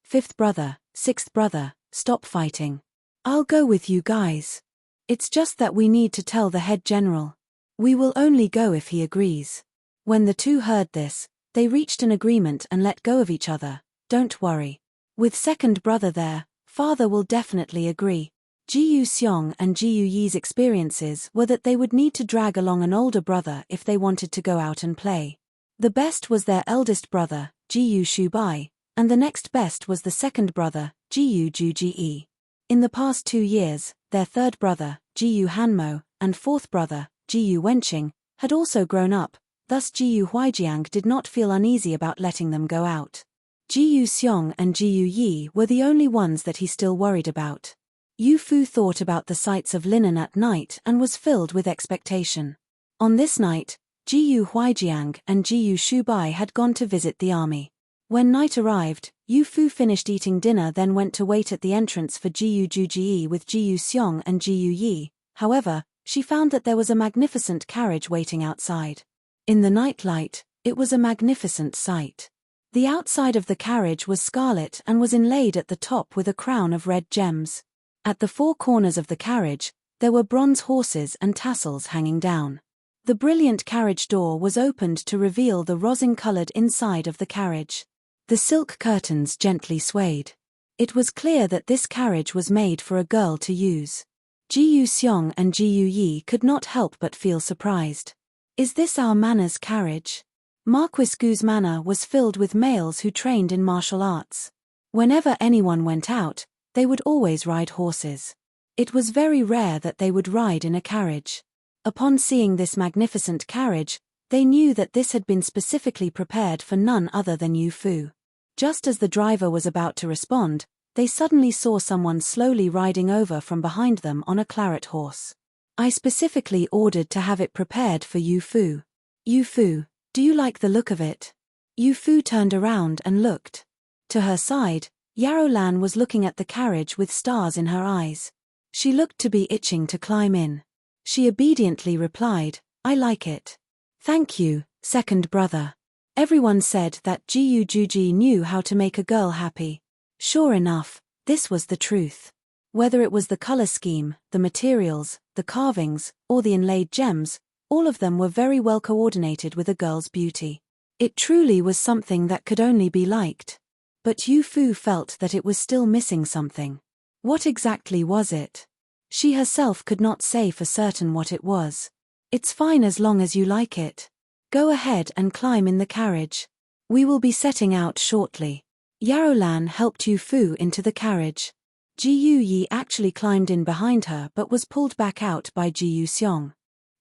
fifth brother, sixth brother, stop fighting. I'll go with you guys. It's just that we need to tell the head general. We will only go if he agrees. When the two heard this, they reached an agreement and let go of each other. Don't worry. With second brother there, father will definitely agree. Ji Yu Xiong and Ji Yu Yi's experiences were that they would need to drag along an older brother if they wanted to go out and play. The best was their eldest brother, Ji Yu Shubai, and the next best was the second brother, Ji Yu Juji. In the past 2 years, their third brother, Ji Yu Hanmo, and fourth brother, Ji Yu Wenqing, had also grown up, thus Ji Yu Huijiang did not feel uneasy about letting them go out. Ji Yu-seong and Ji Yu-yi were the only ones that he still worried about. Yu-fu thought about the sights of linen at night and was filled with expectation. On this night, Ji Yu-huijiang and Ji Yu-shubai had gone to visit the army. When night arrived, Yu-fu finished eating dinner, then went to wait at the entrance for Ji Yu-juji with Ji Yu-seong and Ji Yu-yi. However, she found that there was a magnificent carriage waiting outside. In the nightlight, it was a magnificent sight. The outside of the carriage was scarlet and was inlaid at the top with a crown of red gems. At the four corners of the carriage, there were bronze horses and tassels hanging down. The brilliant carriage door was opened to reveal the rosin-colored inside of the carriage. The silk curtains gently swayed. It was clear that this carriage was made for a girl to use. Ji Yu-seong and Ji Yu-yi could not help but feel surprised. Is this our Manner's carriage? Marquis Gu's manor was filled with males who trained in martial arts. Whenever anyone went out, they would always ride horses. It was very rare that they would ride in a carriage. Upon seeing this magnificent carriage, they knew that this had been specifically prepared for none other than Yu-fu. Just as the driver was about to respond, they suddenly saw someone slowly riding over from behind them on a claret horse. I specifically ordered to have it prepared for Yu-fu. Yu-fu, do you like the look of it? Yu-fu turned around and looked. To her side, Yarolan was looking at the carriage with stars in her eyes. She looked to be itching to climb in. She obediently replied, I like it. Thank you, second brother. Everyone said that Ji Yu-juji knew how to make a girl happy. Sure enough, this was the truth. Whether it was the color scheme, the materials, the carvings, or the inlaid gems, all of them were very well coordinated with a girl's beauty. It truly was something that could only be liked. But Yu-fu felt that it was still missing something. What exactly was it? She herself could not say for certain what it was. It's fine as long as you like it. Go ahead and climb in the carriage. We will be setting out shortly. Yarolan helped Yu-fu into the carriage. Ji Yu-yi actually climbed in behind her but was pulled back out by Ji Yu-seong.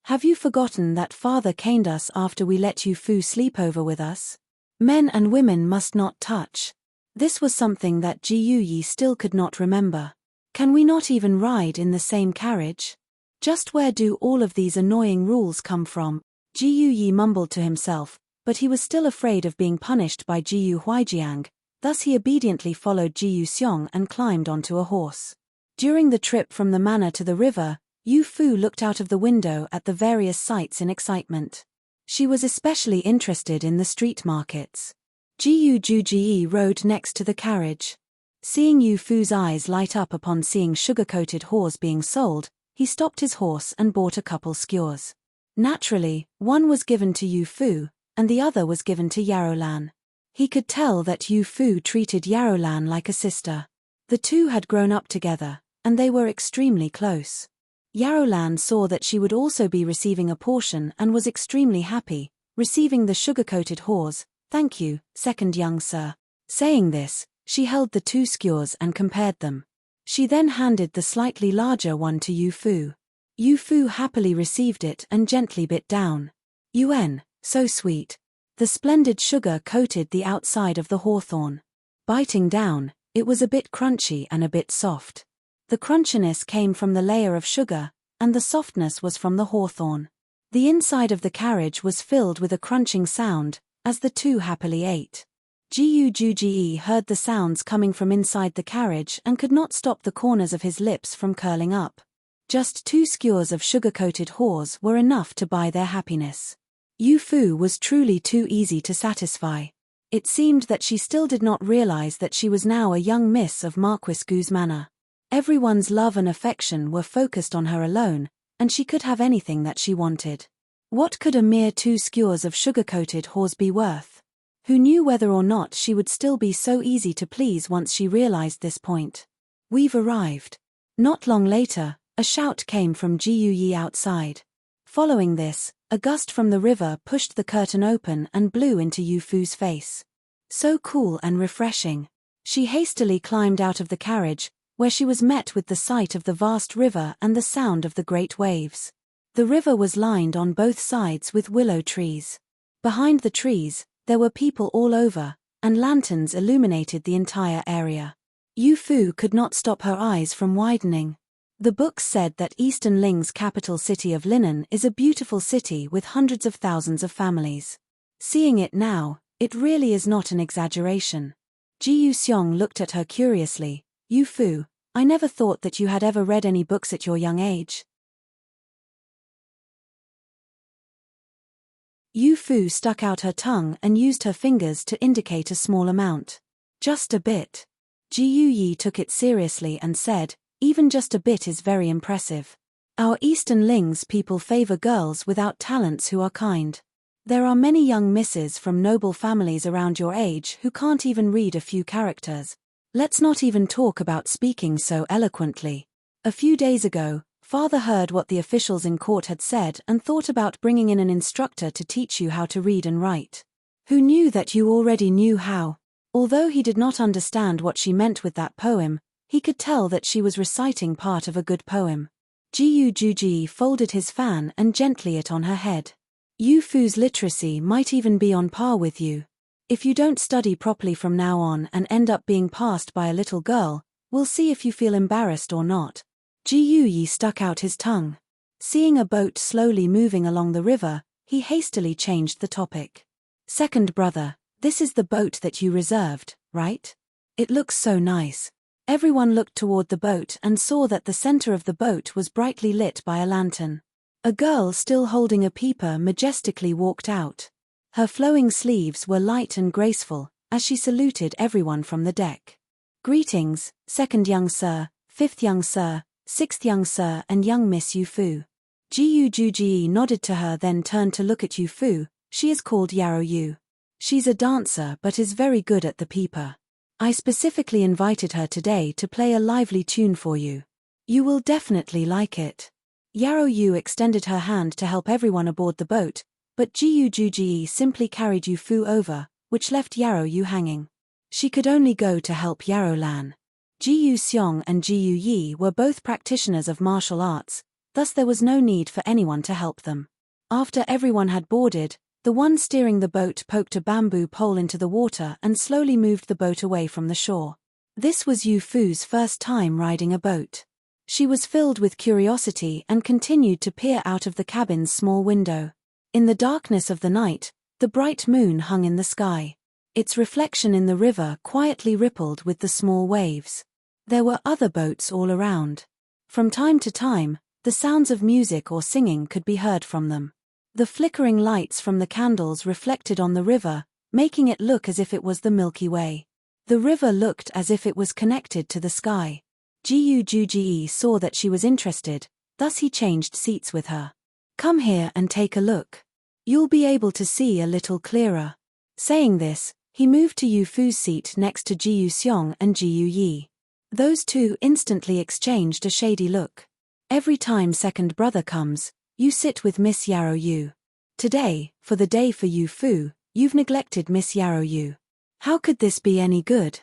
Have you forgotten that father caned us after we let Yu-fu sleep over with us? Men and women must not touch. This was something that Ji Yu-yi still could not remember. Can we not even ride in the same carriage? Just where do all of these annoying rules come from? Ji Yu-yi mumbled to himself, but he was still afraid of being punished by Ji Yu-huijiang, thus he obediently followed Ji Yu-seong and climbed onto a horse. During the trip from the manor to the river, Yu-fu looked out of the window at the various sights in excitement. She was especially interested in the street markets. Ji Yu-juji rode next to the carriage. Seeing Yu-fu's eyes light up upon seeing sugar-coated haws being sold, he stopped his horse and bought a couple skewers. Naturally, one was given to Yu-fu, and the other was given to Yarolan. He could tell that Yu-fu treated Yarolan like a sister. The two had grown up together, and they were extremely close. Yarolan saw that she would also be receiving a portion and was extremely happy, receiving the sugar-coated haws. Thank you, second young sir. Saying this, she held the two skewers and compared them. She then handed the slightly larger one to Yu-fu. Yu-fu happily received it and gently bit down. Yuen, so sweet. The splendid sugar coated the outside of the hawthorn. Biting down, it was a bit crunchy and a bit soft. The crunchiness came from the layer of sugar, and the softness was from the hawthorn. The inside of the carriage was filled with a crunching sound, as the two happily ate. Ji Yu-juji heard the sounds coming from inside the carriage and could not stop the corners of his lips from curling up. Just 2 skewers of sugar-coated haws were enough to buy their happiness. Yu-fu was truly too easy to satisfy. It seemed that she still did not realize that she was now a young miss of Marquis Gu's manor. Everyone's love and affection were focused on her alone, and she could have anything that she wanted. What could a mere 2 skewers of sugar-coated haws be worth? Who knew whether or not she would still be so easy to please once she realized this point? We've arrived. Not long later, a shout came from Ji Yu-yi outside. Following this, a gust from the river pushed the curtain open and blew into Yu-fu's face. So cool and refreshing. She hastily climbed out of the carriage, where she was met with the sight of the vast river and the sound of the great waves. The river was lined on both sides with willow trees. Behind the trees, there were people all over, and lanterns illuminated the entire area. Yu Fu could not stop her eyes from widening. The books said that Eastern Ling's capital city of Linen is a beautiful city with hundreds of thousands of families. Seeing it now, it really is not an exaggeration. Ji Yuxiong looked at her curiously. Yu Fu, I never thought that you had ever read any books at your young age. Yu Fu stuck out her tongue and used her fingers to indicate a small amount. Just a bit. Ji Yuyi took it seriously and said, even just a bit is very impressive. Our Eastern Ling's people favor girls without talents who are kind. There are many young misses from noble families around your age who can't even read a few characters. Let's not even talk about speaking so eloquently. A few days ago, Father heard what the officials in court had said and thought about bringing in an instructor to teach you how to read and write. Who knew that you already knew how? Although he did not understand what she meant with that poem, he could tell that she was reciting part of a good poem. Jiu Juji folded his fan and gently it on her head. Yu Fu's literacy might even be on par with you. If you don't study properly from now on and end up being passed by a little girl, we'll see if you feel embarrassed or not. Ji Yuyi stuck out his tongue. Seeing a boat slowly moving along the river, he hastily changed the topic. Second brother, this is the boat that you reserved, right? It looks so nice. Everyone looked toward the boat and saw that the center of the boat was brightly lit by a lantern. A girl still holding a peeper majestically walked out. Her flowing sleeves were light and graceful, as she saluted everyone from the deck. Greetings, second young sir, fifth young sir, sixth young sir and young Miss Yu Fu. Ji Juji nodded to her then turned to look at Yu Fu. She is called Yarrow Yu. She's a dancer but is very good at the peeper. I specifically invited her today to play a lively tune for you. You will definitely like it. Yarrow Yu extended her hand to help everyone aboard the boat, but Ji Juji simply carried Yu Fu over, which left Yarrow Yu hanging. She could only go to help Yarrow Lan. Ji Yuxiong and Ji Yi were both practitioners of martial arts, thus there was no need for anyone to help them. After everyone had boarded, the one steering the boat poked a bamboo pole into the water and slowly moved the boat away from the shore. This was Yu Fu's first time riding a boat. She was filled with curiosity and continued to peer out of the cabin's small window. In the darkness of the night, the bright moon hung in the sky. Its reflection in the river quietly rippled with the small waves. There were other boats all around. From time to time, the sounds of music or singing could be heard from them. The flickering lights from the candles reflected on the river, making it look as if it was the Milky Way. The river looked as if it was connected to the sky. Jiu Juji saw that she was interested, thus he changed seats with her. Come here and take a look. You'll be able to see a little clearer. Saying this, he moved to Yu Fu's seat next to Ji Yuxiong and Ji Yi. Those two instantly exchanged a shady look. Every time second brother comes, you sit with Miss Yarrow Yu. Today, for the day for Yu Fu, you've neglected Miss Yarrow Yu. How could this be any good?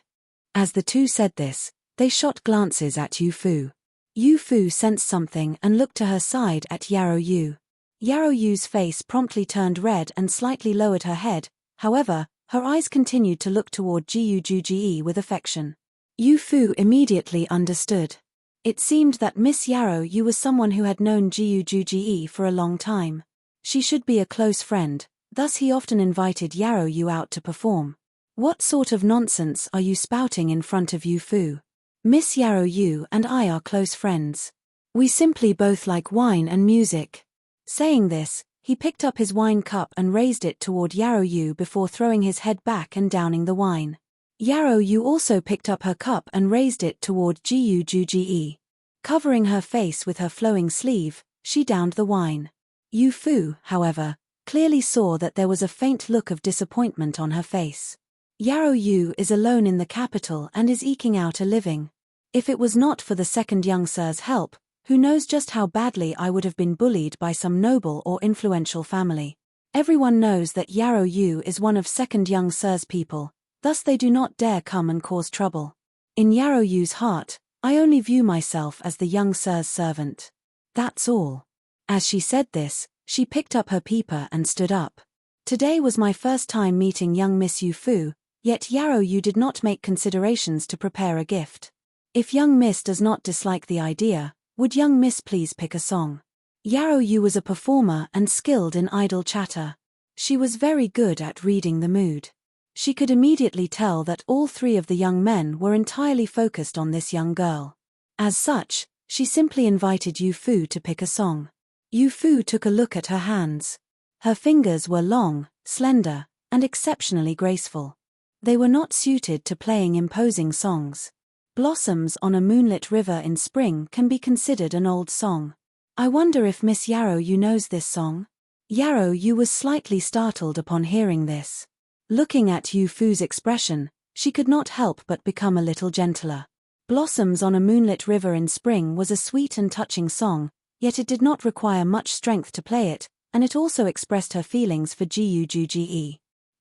As the two said this, they shot glances at Yu Fu. Yu Fu sensed something and looked to her side at Yarrow Yu. Yarrow Yu's face promptly turned red and slightly lowered her head, however, her eyes continued to look toward Jiu Juji with affection. Yu Fu immediately understood. It seemed that Miss Yarrow Yu was someone who had known Jiu Juji for a long time. She should be a close friend, thus he often invited Yarrow Yu out to perform. What sort of nonsense are you spouting in front of Yu Fu? Miss Yarrow Yu and I are close friends. We simply both like wine and music. Saying this, he picked up his wine cup and raised it toward Yarrow Yu before throwing his head back and downing the wine. Yarrow Yu also picked up her cup and raised it toward Jiu Juji. Covering her face with her flowing sleeve, she downed the wine. Yu Fu, however, clearly saw that there was a faint look of disappointment on her face. Yarrow Yu is alone in the capital and is eking out a living. If it was not for the second young sir's help, who knows just how badly I would have been bullied by some noble or influential family. Everyone knows that Yarrow Yu is one of second young sir's people, thus they do not dare come and cause trouble. In Yarrow Yu's heart, I only view myself as the young sir's servant. That's all. As she said this, she picked up her peeper and stood up. Today was my first time meeting young Miss Yu Fu, Yet Yarrow Yu did not make considerations to prepare a gift. If young Miss does not dislike the idea, would young Miss please pick a song? Yarrow Yu was a performer and skilled in idle chatter. She was very good at reading the mood. She could immediately tell that all three of the young men were entirely focused on this young girl. As such, she simply invited Yu Fu to pick a song. Yu Fu took a look at her hands. Her fingers were long, slender, and exceptionally graceful. They were not suited to playing imposing songs. Blossoms on a Moonlit River in Spring can be considered an old song. I wonder if Miss Yarrow Yu knows this song? Yarrow Yu was slightly startled upon hearing this. Looking at Yu Fu's expression, she could not help but become a little gentler. Blossoms on a Moonlit River in Spring was a sweet and touching song, yet it did not require much strength to play it, and it also expressed her feelings for Jiu.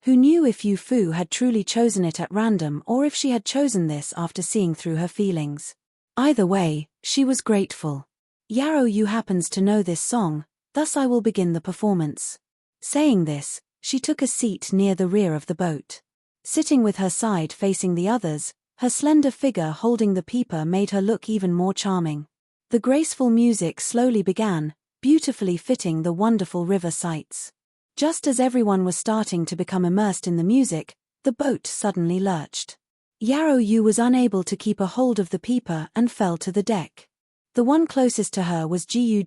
Who knew if Yu Fu had truly chosen it at random or if she had chosen this after seeing through her feelings. Either way, she was grateful. Yarrow Yu happens to know this song, thus I will begin the performance. Saying this, she took a seat near the rear of the boat. Sitting with her side facing the others, her slender figure holding the peeper made her look even more charming. The graceful music slowly began, beautifully fitting the wonderful river sights. Just as everyone was starting to become immersed in the music, the boat suddenly lurched. Yarrow Yu was unable to keep a hold of the peeper and fell to the deck. The one closest to her was Jiu,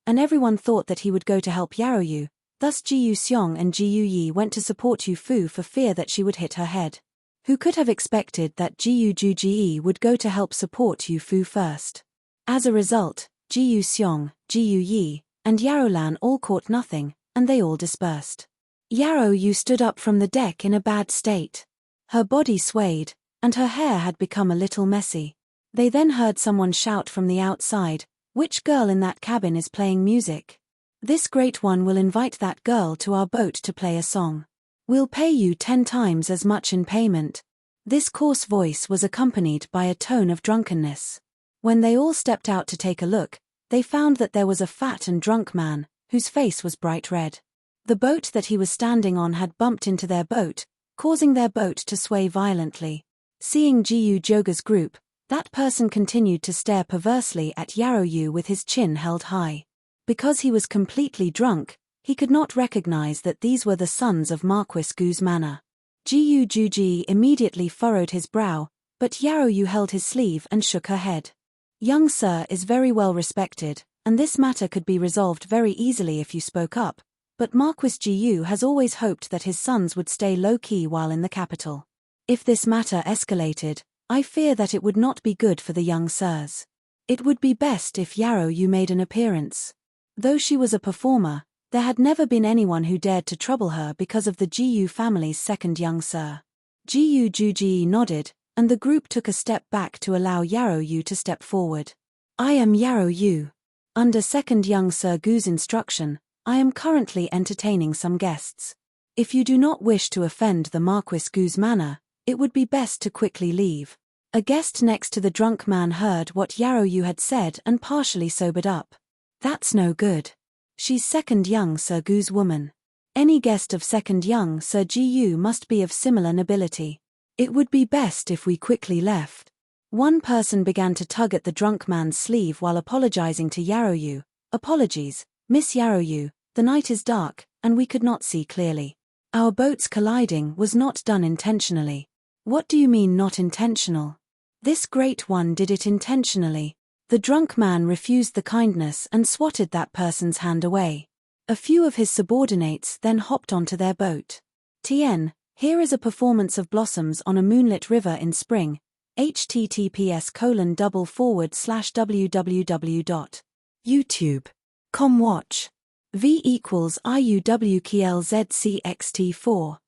and everyone thought that he would go to help Yarrow Yu, thus Jiu Seong and Jiu Yi went to support Yu Fu for fear that she would hit her head. Who could have expected that Jiu would go to help support Yu Fu first? As a result, Jiu Seong, Jiu Yi, and Yarrow Lan all caught nothing, and they all dispersed. Yarrow Yu stood up from the deck in a bad state. Her body swayed, and her hair had become a little messy. They then heard someone shout from the outside, "Which girl in that cabin is playing music? This great one will invite that girl to our boat to play a song. We'll pay you 10 times as much in payment." This coarse voice was accompanied by a tone of drunkenness. When they all stepped out to take a look, they found that there was a fat and drunk man, whose face was bright red. The boat that he was standing on had bumped into their boat, causing their boat to sway violently. Seeing Jiu Joga's group, that person continued to stare perversely at Yarrow Yu with his chin held high. Because he was completely drunk, he could not recognize that these were the sons of Marquis Gu's manor. Jiu Juji immediately furrowed his brow, but Yarrow Yu held his sleeve and shook her head. "Young sir is very well respected, and this matter could be resolved very easily if you spoke up, but Marquis Jiu has always hoped that his sons would stay low-key while in the capital. If this matter escalated, I fear that it would not be good for the young sirs. It would be best if Yarrow Yu made an appearance." Though she was a performer, there had never been anyone who dared to trouble her because of the Jiu family's second young sir. Jiu Juji nodded, and the group took a step back to allow Yarrow Yu to step forward. "I am Yarrow Yu. Under second young Sir Gu's instruction, I am currently entertaining some guests. If you do not wish to offend the Marquis Gu's manor, it would be best to quickly leave." A guest next to the drunk man heard what Yarrow Yu had said and partially sobered up. "That's no good. She's second young Sir Gu's woman. Any guest of second young Sir Jiu must be of similar nobility. It would be best if we quickly left." One person began to tug at the drunk man's sleeve while apologizing to Yarrow Yu. "Apologies, Miss Yarrow Yu, the night is dark, and we could not see clearly. Our boats colliding was not done intentionally." "What do you mean not intentional?" "This great one did it intentionally." The drunk man refused the kindness and swatted that person's hand away. A few of his subordinates then hopped onto their boat. "Tien, here is a performance of Blossoms on a Moonlit River in Spring. https://www.youtube.com watch. V equals IUWKLZCXT4.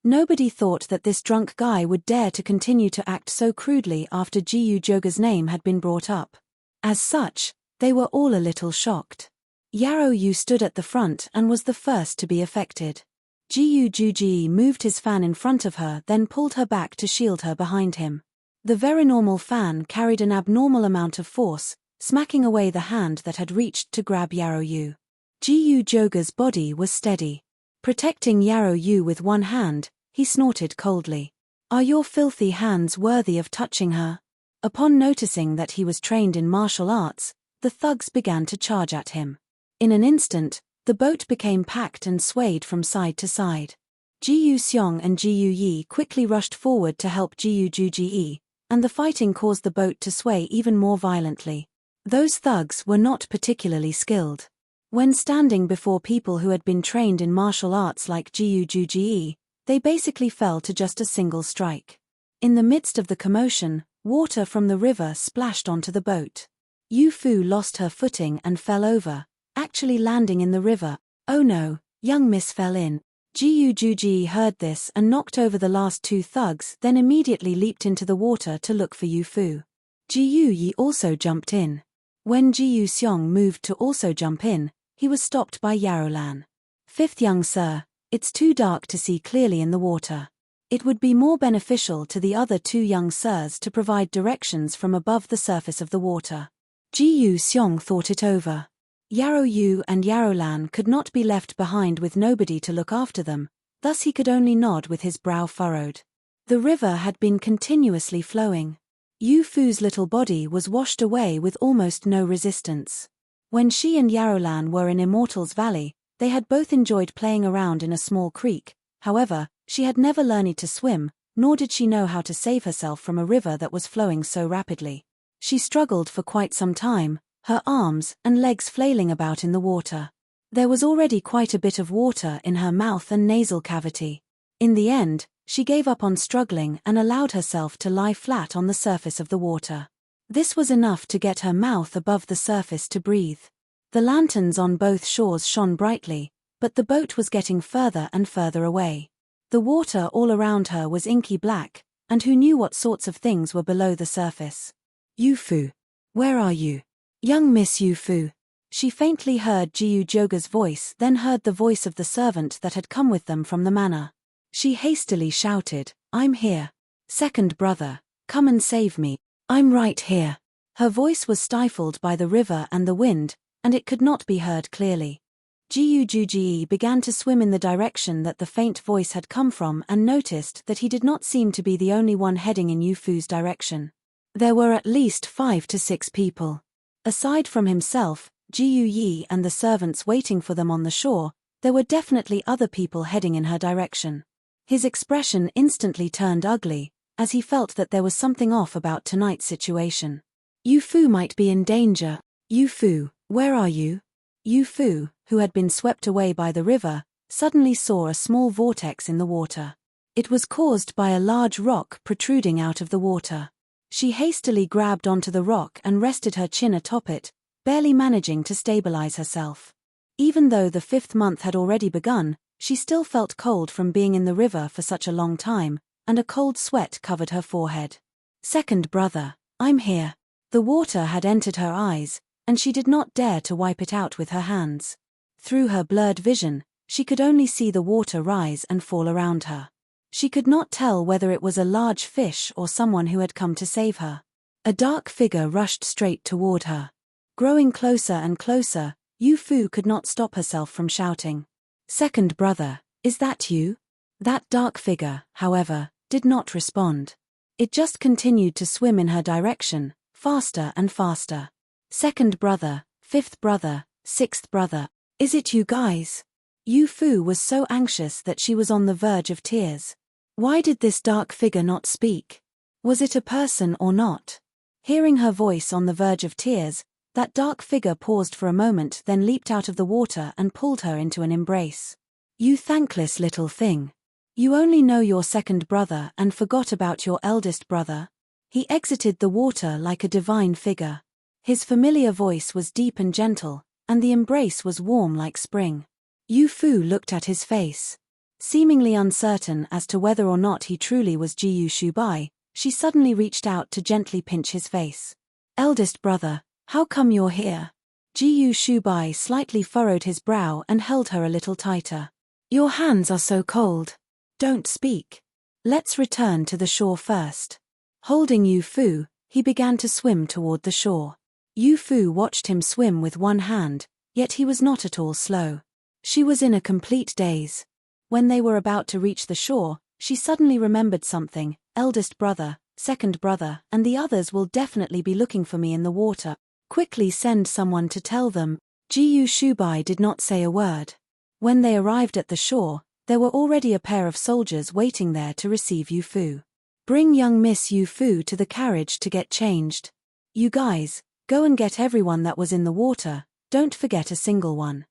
Nobody thought that this drunk guy would dare to continue to act so crudely after Jiu Joga's name had been brought up. As such, they were all a little shocked. Yarrow Yu stood at the front and was the first to be affected. Jiu Juji moved his fan in front of her, then pulled her back to shield her behind him. The very normal fan carried an abnormal amount of force, smacking away the hand that had reached to grab Yarrow Yu. Jiyu Joga's body was steady. Protecting Yarrow Yu with one hand, he snorted coldly. Are your filthy hands worthy of touching her? Upon noticing that he was trained in martial arts, the thugs began to charge at him. In an instant, the boat became packed and swayed from side to side. Jiyu Seong and Jiyu Yi quickly rushed forward to help Jiyu Juji, and the fighting caused the boat to sway even more violently. Those thugs were not particularly skilled. When standing before people who had been trained in martial arts like Jiyu Juji, they basically fell to just a single strike. In the midst of the commotion, water from the river splashed onto the boat. Yu Fu lost her footing and fell over, actually landing in the river. Oh no, young miss fell in. Jiyu Juji heard this and knocked over the last two thugs, then immediately leaped into the water to look for Yu Fu. Jiyu Yi also jumped in. When Jiyu Seong moved to also jump in, he was stopped by Yarrow Lan. Fifth young sir, it's too dark to see clearly in the water. It would be more beneficial to the other two young sirs to provide directions from above the surface of the water. Jiyu Seong thought it over. Yarrow Yu and Yarrow Lan could not be left behind with nobody to look after them, thus he could only nod with his brow furrowed. The river had been continuously flowing. Yu Fu's little body was washed away with almost no resistance. When she and Yarrow Lan were in Immortal's Valley, they had both enjoyed playing around in a small creek. However, she had never learned to swim, nor did she know how to save herself from a river that was flowing so rapidly. She struggled for quite some time, her arms and legs flailing about in the water. There was already quite a bit of water in her mouth and nasal cavity. In the end, she gave up on struggling and allowed herself to lie flat on the surface of the water. This was enough to get her mouth above the surface to breathe. The lanterns on both shores shone brightly, but the boat was getting further and further away. The water all around her was inky black, and who knew what sorts of things were below the surface. Yu Fu. Where are you? Young Miss Yu Fu. She faintly heard Jiyu Joga's voice, then heard the voice of the servant that had come with them from the manor. She hastily shouted, I'm here. Second brother, come and save me. I'm right here. Her voice was stifled by the river and the wind, and it could not be heard clearly. Jiyu Juji began to swim in the direction that the faint voice had come from and noticed that he did not seem to be the only one heading in Yu Fu's direction. There were at least 5 to 6 people. Aside from himself, Jiyu Yi and the servants waiting for them on the shore, there were definitely other people heading in her direction. His expression instantly turned ugly, as he felt that there was something off about tonight's situation. Yu Fu might be in danger. Yu Fu, where are you? Yu Fu, who had been swept away by the river, suddenly saw a small vortex in the water. It was caused by a large rock protruding out of the water. She hastily grabbed onto the rock and rested her chin atop it, barely managing to stabilize herself. Even though the 5th month had already begun, she still felt cold from being in the river for such a long time, and a cold sweat covered her forehead. Second brother, I'm here. The water had entered her eyes, and she did not dare to wipe it out with her hands. Through her blurred vision, she could only see the water rise and fall around her. She could not tell whether it was a large fish or someone who had come to save her. A dark figure rushed straight toward her. Growing closer and closer, Yu Fu could not stop herself from shouting. Second brother, is that you? That dark figure, however, did not respond. It just continued to swim in her direction, faster and faster. Second brother, 5th brother, 6th brother, is it you guys? Yu Fu was so anxious that she was on the verge of tears. Why did this dark figure not speak? Was it a person or not? Hearing her voice on the verge of tears, that dark figure paused for a moment, then leaped out of the water and pulled her into an embrace. You thankless little thing. You only know your second brother and forgot about your eldest brother. He exited the water like a divine figure. His familiar voice was deep and gentle, and the embrace was warm like spring. Yu Fu looked at his face. Seemingly uncertain as to whether or not he truly was Jiyu Shubai, she suddenly reached out to gently pinch his face. Eldest brother, how come you're here? Jiyu Shubai slightly furrowed his brow and held her a little tighter. Your hands are so cold. Don't speak. Let's return to the shore first. Holding Yu Fu, he began to swim toward the shore. Yu Fu watched him swim with one hand, Yet he was not at all slow. She was in a complete daze. When they were about to reach the shore, she suddenly remembered something. Eldest brother, second brother, and the others will definitely be looking for me in the water. Quickly send someone to tell them. Jiyu Shubai did not say a word. When they arrived at the shore, there were already a pair of soldiers waiting there to receive Yu Fu. Bring young Miss Yu Fu to the carriage to get changed. You guys, go and get everyone that was in the water, don't forget a single one.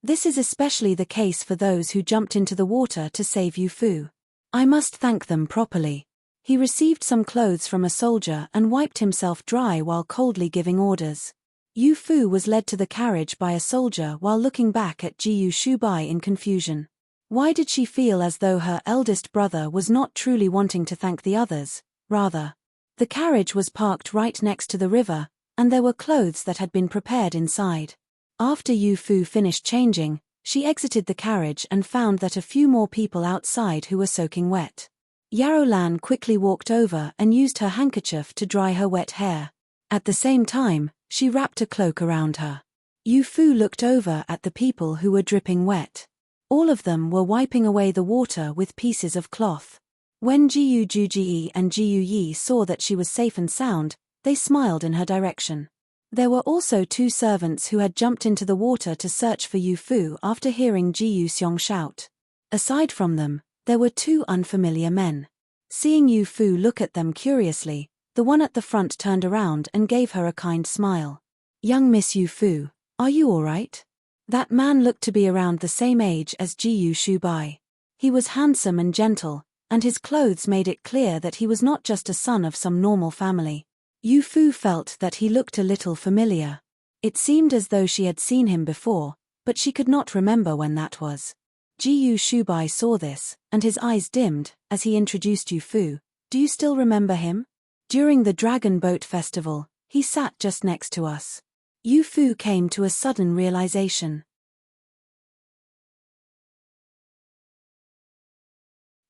This is especially the case for those who jumped into the water to save Yu Fu. I must thank them properly. He received some clothes from a soldier and wiped himself dry while coldly giving orders. Yu Fu was led to the carriage by a soldier while looking back at Jiyu Shubai in confusion. Why did she feel as though her eldest brother was not truly wanting to thank the others? Rather, the carriage was parked right next to the river, and there were clothes that had been prepared inside. After Yu Fu finished changing, she exited the carriage and found that a few more people outside who were soaking wet. Yarolan quickly walked over and used her handkerchief to dry her wet hair. At the same time, she wrapped a cloak around her. Yu Fu looked over at the people who were dripping wet. All of them were wiping away the water with pieces of cloth. When Jiyu Juji and Jiyu Yi saw that she was safe and sound, they smiled in her direction. There were also two servants who had jumped into the water to search for Yu Fu after hearing Jiyu Xiong shout. Aside from them, there were two unfamiliar men. Seeing Yu Fu look at them curiously, the one at the front turned around and gave her a kind smile. Young Miss Yu Fu, are you all right? That man looked to be around the same age as Jiyu Shubai. He was handsome and gentle, and his clothes made it clear that he was not just a son of some normal family. Yu Fu felt that he looked a little familiar. It seemed as though she had seen him before, but she could not remember when that was. Jiyu Shubai saw this, and his eyes dimmed, as he introduced Yu Fu. Do you still remember him? During the Dragon Boat Festival, he sat just next to us. Yu Fu came to a sudden realization.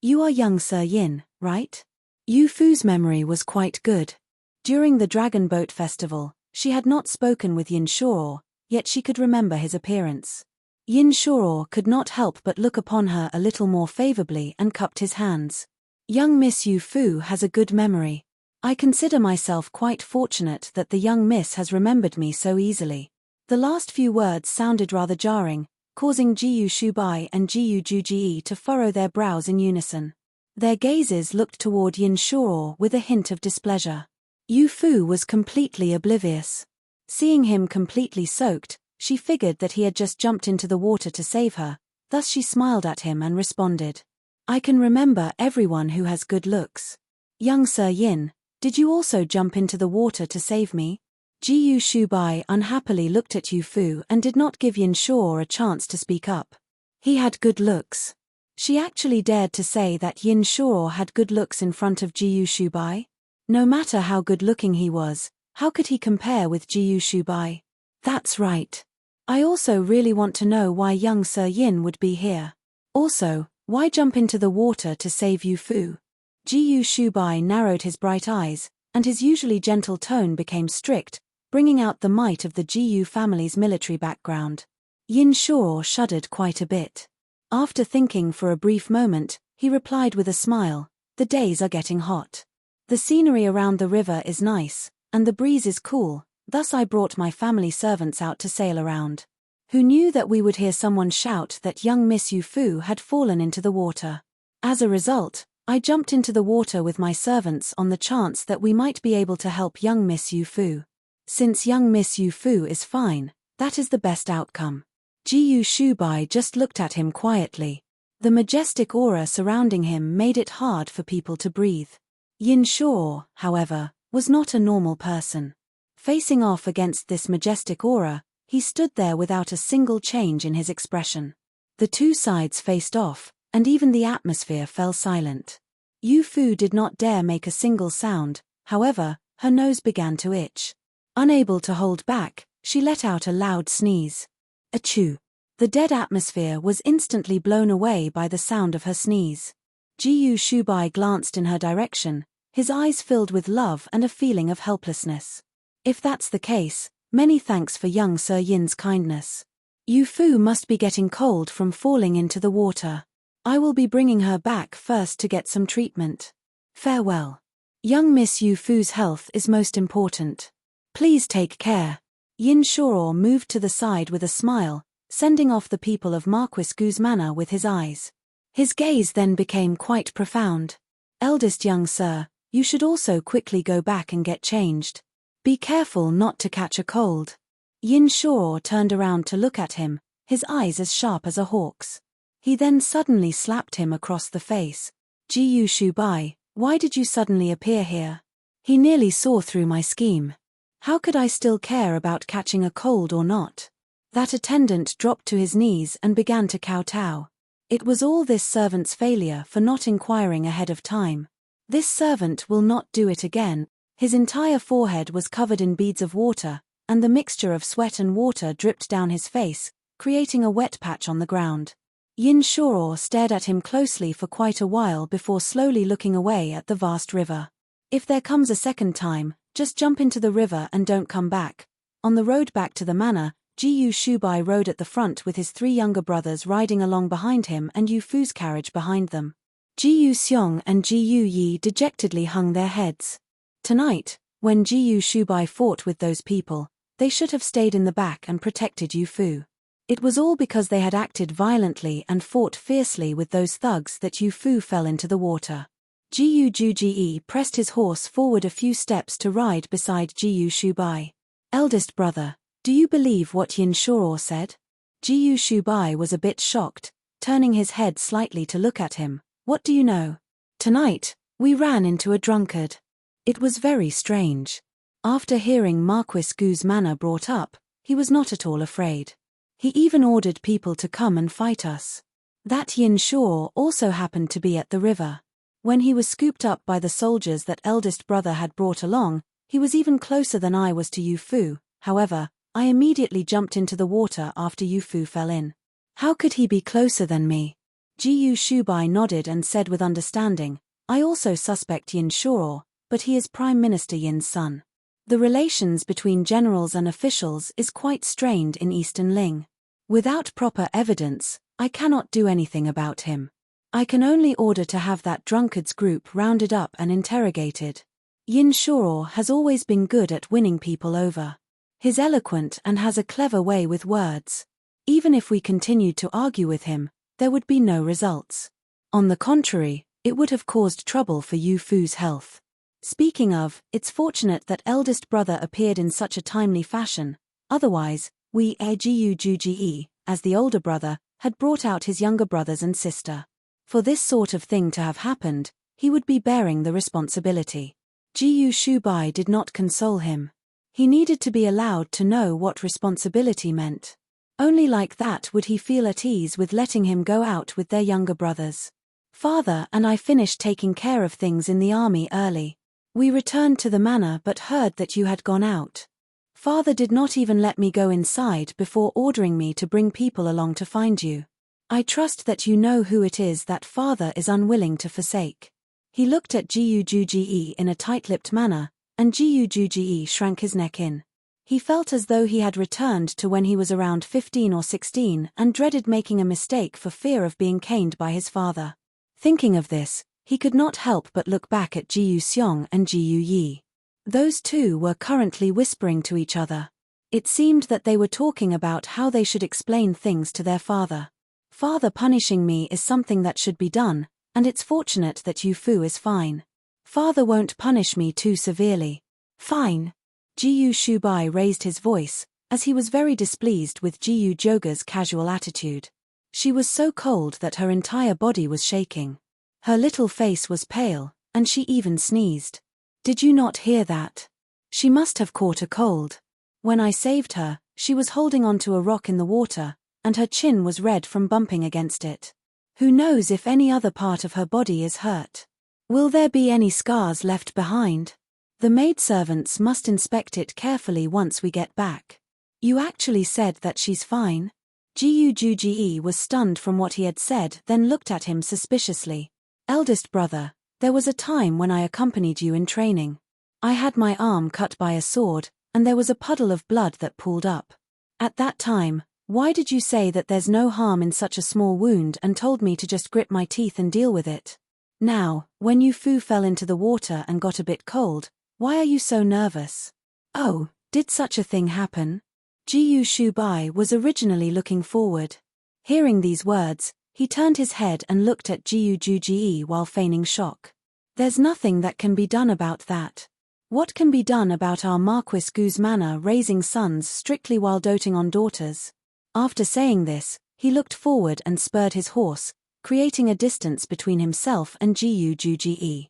You are young Sir Yin, right? Yu Fu's memory was quite good. During the Dragon Boat Festival, she had not spoken with Yin Shuo, yet she could remember his appearance. Yin Shuo could not help but look upon her a little more favorably and cupped his hands. Young Miss Yu Fu has a good memory. I consider myself quite fortunate that the young miss has remembered me so easily. The last few words sounded rather jarring, causing Jiyu Shubai and Jiyu Juji to furrow their brows in unison. Their gazes looked toward Yin Shuo with a hint of displeasure. Yu Fu was completely oblivious. Seeing him completely soaked, she figured that he had just jumped into the water to save her, thus she smiled at him and responded. I can remember everyone who has good looks. Young Sir Yin, did you also jump into the water to save me? Jiyu Shubai unhappily looked at Yu Fu and did not give Yin Shuo a chance to speak up. He had good looks. She actually dared to say that Yin Shuo had good looks in front of Jiyu Shubai? No matter how good-looking he was, how could he compare with Jiyu Shubai? That's right. I also really want to know why young Sir Yin would be here. Also, why jump into the water to save Yu Fu? Jiyu Shubai narrowed his bright eyes, and his usually gentle tone became strict, bringing out the might of the Jiyu family's military background. Yin Shuo shuddered quite a bit. After thinking for a brief moment, he replied with a smile, the days are getting hot. The scenery around the river is nice, and the breeze is cool, thus I brought my family servants out to sail around. Who knew that we would hear someone shout that young Miss Yu Fu had fallen into the water? As a result, I jumped into the water with my servants on the chance that we might be able to help young Miss Yu Fu. Since young Miss Yu Fu is fine, that is the best outcome. Jiyu Shubai just looked at him quietly. The majestic aura surrounding him made it hard for people to breathe. Yin Shuo, however, was not a normal person. Facing off against this majestic aura, he stood there without a single change in his expression. The two sides faced off, and even the atmosphere fell silent. Yu Fu did not dare make a single sound, however, her nose began to itch. Unable to hold back, she let out a loud sneeze. Achoo! The dead atmosphere was instantly blown away by the sound of her sneeze. Jiyu Shubai glanced in her direction, his eyes filled with love and a feeling of helplessness. If that's the case, many thanks for young Sir Yin's kindness. Yu Fu must be getting cold from falling into the water. I will be bringing her back first to get some treatment. Farewell. Young Miss Yu Fu's health is most important. Please take care. Yin Shuo moved to the side with a smile, sending off the people of Marquis Gu's manor with his eyes. His gaze then became quite profound. Eldest young sir, you should also quickly go back and get changed. Be careful not to catch a cold. Yin Shuo turned around to look at him, his eyes as sharp as a hawk's. He then suddenly slapped him across the face. Jiyu Shubai, why did you suddenly appear here? He nearly saw through my scheme. How could I still care about catching a cold or not? That attendant dropped to his knees and began to kowtow. It was all this servant's failure for not inquiring ahead of time. This servant will not do it again. His entire forehead was covered in beads of water, and the mixture of sweat and water dripped down his face, creating a wet patch on the ground. Yin Shuo stared at him closely for quite a while before slowly looking away at the vast river. If there comes a second time, just jump into the river and don't come back. On the road back to the manor, Jiyu Shubai rode at the front with his 3 younger brothers riding along behind him and Yu Fu's carriage behind them. Jiyu Xiong and Jiyu Yi dejectedly hung their heads. Tonight, when Jiyu Shubai fought with those people, they should have stayed in the back and protected Yu Fu. It was all because they had acted violently and fought fiercely with those thugs that Yu Fu fell into the water. Jiyu Juji pressed his horse forward a few steps to ride beside Jiyu Shubai. Eldest brother, do you believe what Yin Shuo said? Jiyu Shubai was a bit shocked, turning his head slightly to look at him. What do you know? Tonight, we ran into a drunkard. It was very strange. After hearing Marquis Gu's manor brought up, he was not at all afraid. He even ordered people to come and fight us. That Yin Shuo also happened to be at the river. When he was scooped up by the soldiers that eldest brother had brought along, he was even closer than I was to Yu Fu. However, I immediately jumped into the water after Yu Fu fell in. How could he be closer than me? Jiyu Shubai nodded and said with understanding, I also suspect Yin Shuo, but he is Prime Minister Yin's son. The relations between generals and officials is quite strained in Eastern Ling. Without proper evidence, I cannot do anything about him. I can only order to have that drunkard's group rounded up and interrogated. Yin Shuo has always been good at winning people over. He's eloquent and has a clever way with words. Even if we continued to argue with him, there would be no results. On the contrary, it would have caused trouble for Yu Fu's health. Speaking of, it's fortunate that eldest brother appeared in such a timely fashion, otherwise, we Jiyu Juji, as the older brother, had brought out his younger brothers and sister. For this sort of thing to have happened, he would be bearing the responsibility. Jiyu Shubai did not console him. He needed to be allowed to know what responsibility meant. Only like that would he feel at ease with letting him go out with their younger brothers. Father and I finished taking care of things in the army early. We returned to the manor but heard that you had gone out. Father did not even let me go inside before ordering me to bring people along to find you. I trust that you know who it is that father is unwilling to forsake. He looked at Jiyu Juji in a tight-lipped manner, and Jiyu Juji shrank his neck in. He felt as though he had returned to when he was around 15 or 16 and dreaded making a mistake for fear of being caned by his father. Thinking of this, he could not help but look back at Jiyu Xiong and Jiyu Yi. Those two were currently whispering to each other. It seemed that they were talking about how they should explain things to their father. Father punishing me is something that should be done, and it's fortunate that Yu Fu is fine. Father won't punish me too severely. Fine. Jiyu Shubai raised his voice, as he was very displeased with Jiyu Joga's casual attitude. She was so cold that her entire body was shaking. Her little face was pale, and she even sneezed. Did you not hear that? She must have caught a cold. When I saved her, she was holding onto a rock in the water, and her chin was red from bumping against it. Who knows if any other part of her body is hurt? Will there be any scars left behind? The maidservants must inspect it carefully once we get back. You actually said that she's fine? Jiyu Juji was stunned from what he had said, then looked at him suspiciously. Eldest brother, there was a time when I accompanied you in training. I had my arm cut by a sword, and there was a puddle of blood that pooled up. At that time, Why did you say that there's no harm in such a small wound and told me to just grit my teeth and deal with it? Now, when Yu Fu fell into the water and got a bit cold, why are you so nervous? Oh, did such a thing happen? Jiyu Shubai was originally looking forward. Hearing these words, he turned his head and looked at Jiyu Juji while feigning shock. There's nothing that can be done about that. What can be done about our Marquis Guzmana raising sons strictly while doting on daughters? After saying this, he looked forward and spurred his horse, creating a distance between himself and Jiyu Juji.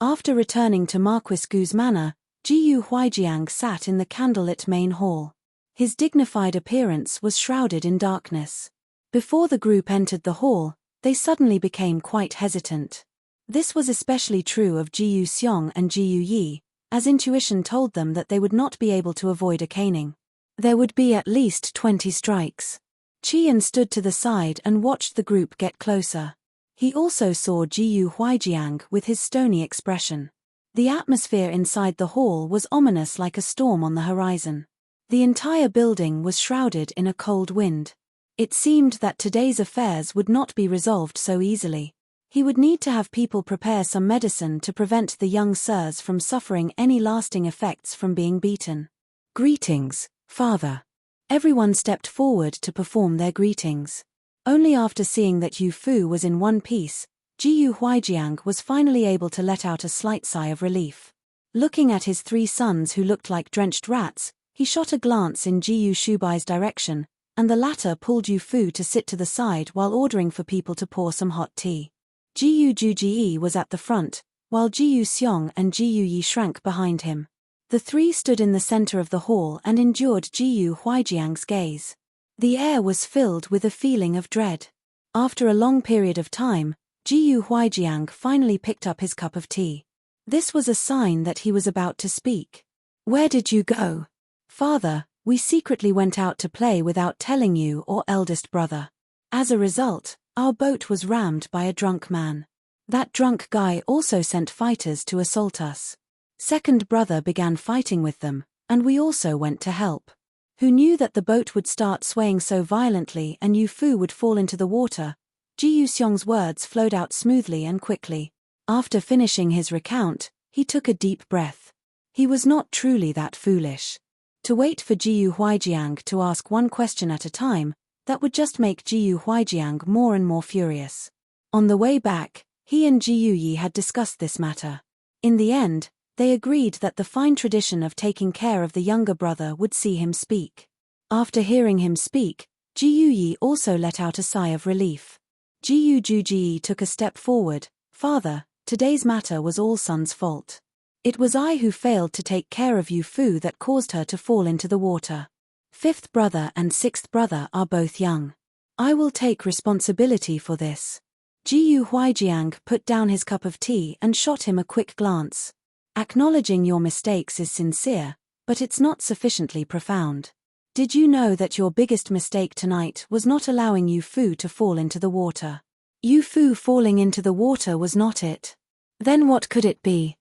After returning to Marquis Gu's manor, Jiyu Huijiang sat in the candlelit main hall. His dignified appearance was shrouded in darkness. Before the group entered the hall, they suddenly became quite hesitant. This was especially true of Jiyu Xiong and Jiyu Yi, as intuition told them that they would not be able to avoid a caning. There would be at least 20 strikes. Qian stood to the side and watched the group get closer. He also saw Jiyu Huijiang with his stony expression. The atmosphere inside the hall was ominous like a storm on the horizon. The entire building was shrouded in a cold wind. It seemed that today's affairs would not be resolved so easily. He would need to have people prepare some medicine to prevent the young sirs from suffering any lasting effects from being beaten. Greetings, Father. Everyone stepped forward to perform their greetings. Only after seeing that Yu Fu was in one piece, Jiyu Huijiang was finally able to let out a slight sigh of relief. Looking at his 3 sons who looked like drenched rats, he shot a glance in Jiyu Shubai's direction, and the latter pulled Yu Fu to sit to the side while ordering for people to pour some hot tea. Jiyu Juji was at the front, while Jiyu Xiong and Jiyu Yi shrank behind him. The 3 stood in the center of the hall and endured Jiyu Huijiang's gaze. The air was filled with a feeling of dread. After a long period of time, Jiyu Huijiang finally picked up his cup of tea. This was a sign that he was about to speak. Where did you go? Father, we secretly went out to play without telling you or eldest brother. As a result, our boat was rammed by a drunk man. That drunk guy also sent fighters to assault us. Second brother began fighting with them, and we also went to help. Who knew that the boat would start swaying so violently and Yu Fu would fall into the water? Jiyu Xiong's words flowed out smoothly and quickly. After finishing his recount, he took a deep breath. He was not truly that foolish. To wait for Jiyu Huijiang to ask one question at a time, that would just make Jiyu Huijiang more and more furious. On the way back, he and Jiyu Yi had discussed this matter. In the end, they agreed that the fine tradition of taking care of the younger brother would see him speak. After hearing him speak, Jiyu Yi also let out a sigh of relief. Jiyu Juji took a step forward. Father, today's matter was all Sun's fault. It was I who failed to take care of Yu Fu that caused her to fall into the water. 5th brother and 6th brother are both young. I will take responsibility for this. Jiyu Huijiang put down his cup of tea and shot him a quick glance. Acknowledging your mistakes is sincere, but it's not sufficiently profound. Did you know that your biggest mistake tonight was not allowing Yu Fu to fall into the water? Yu Fu falling into the water was not it. Then what could it be?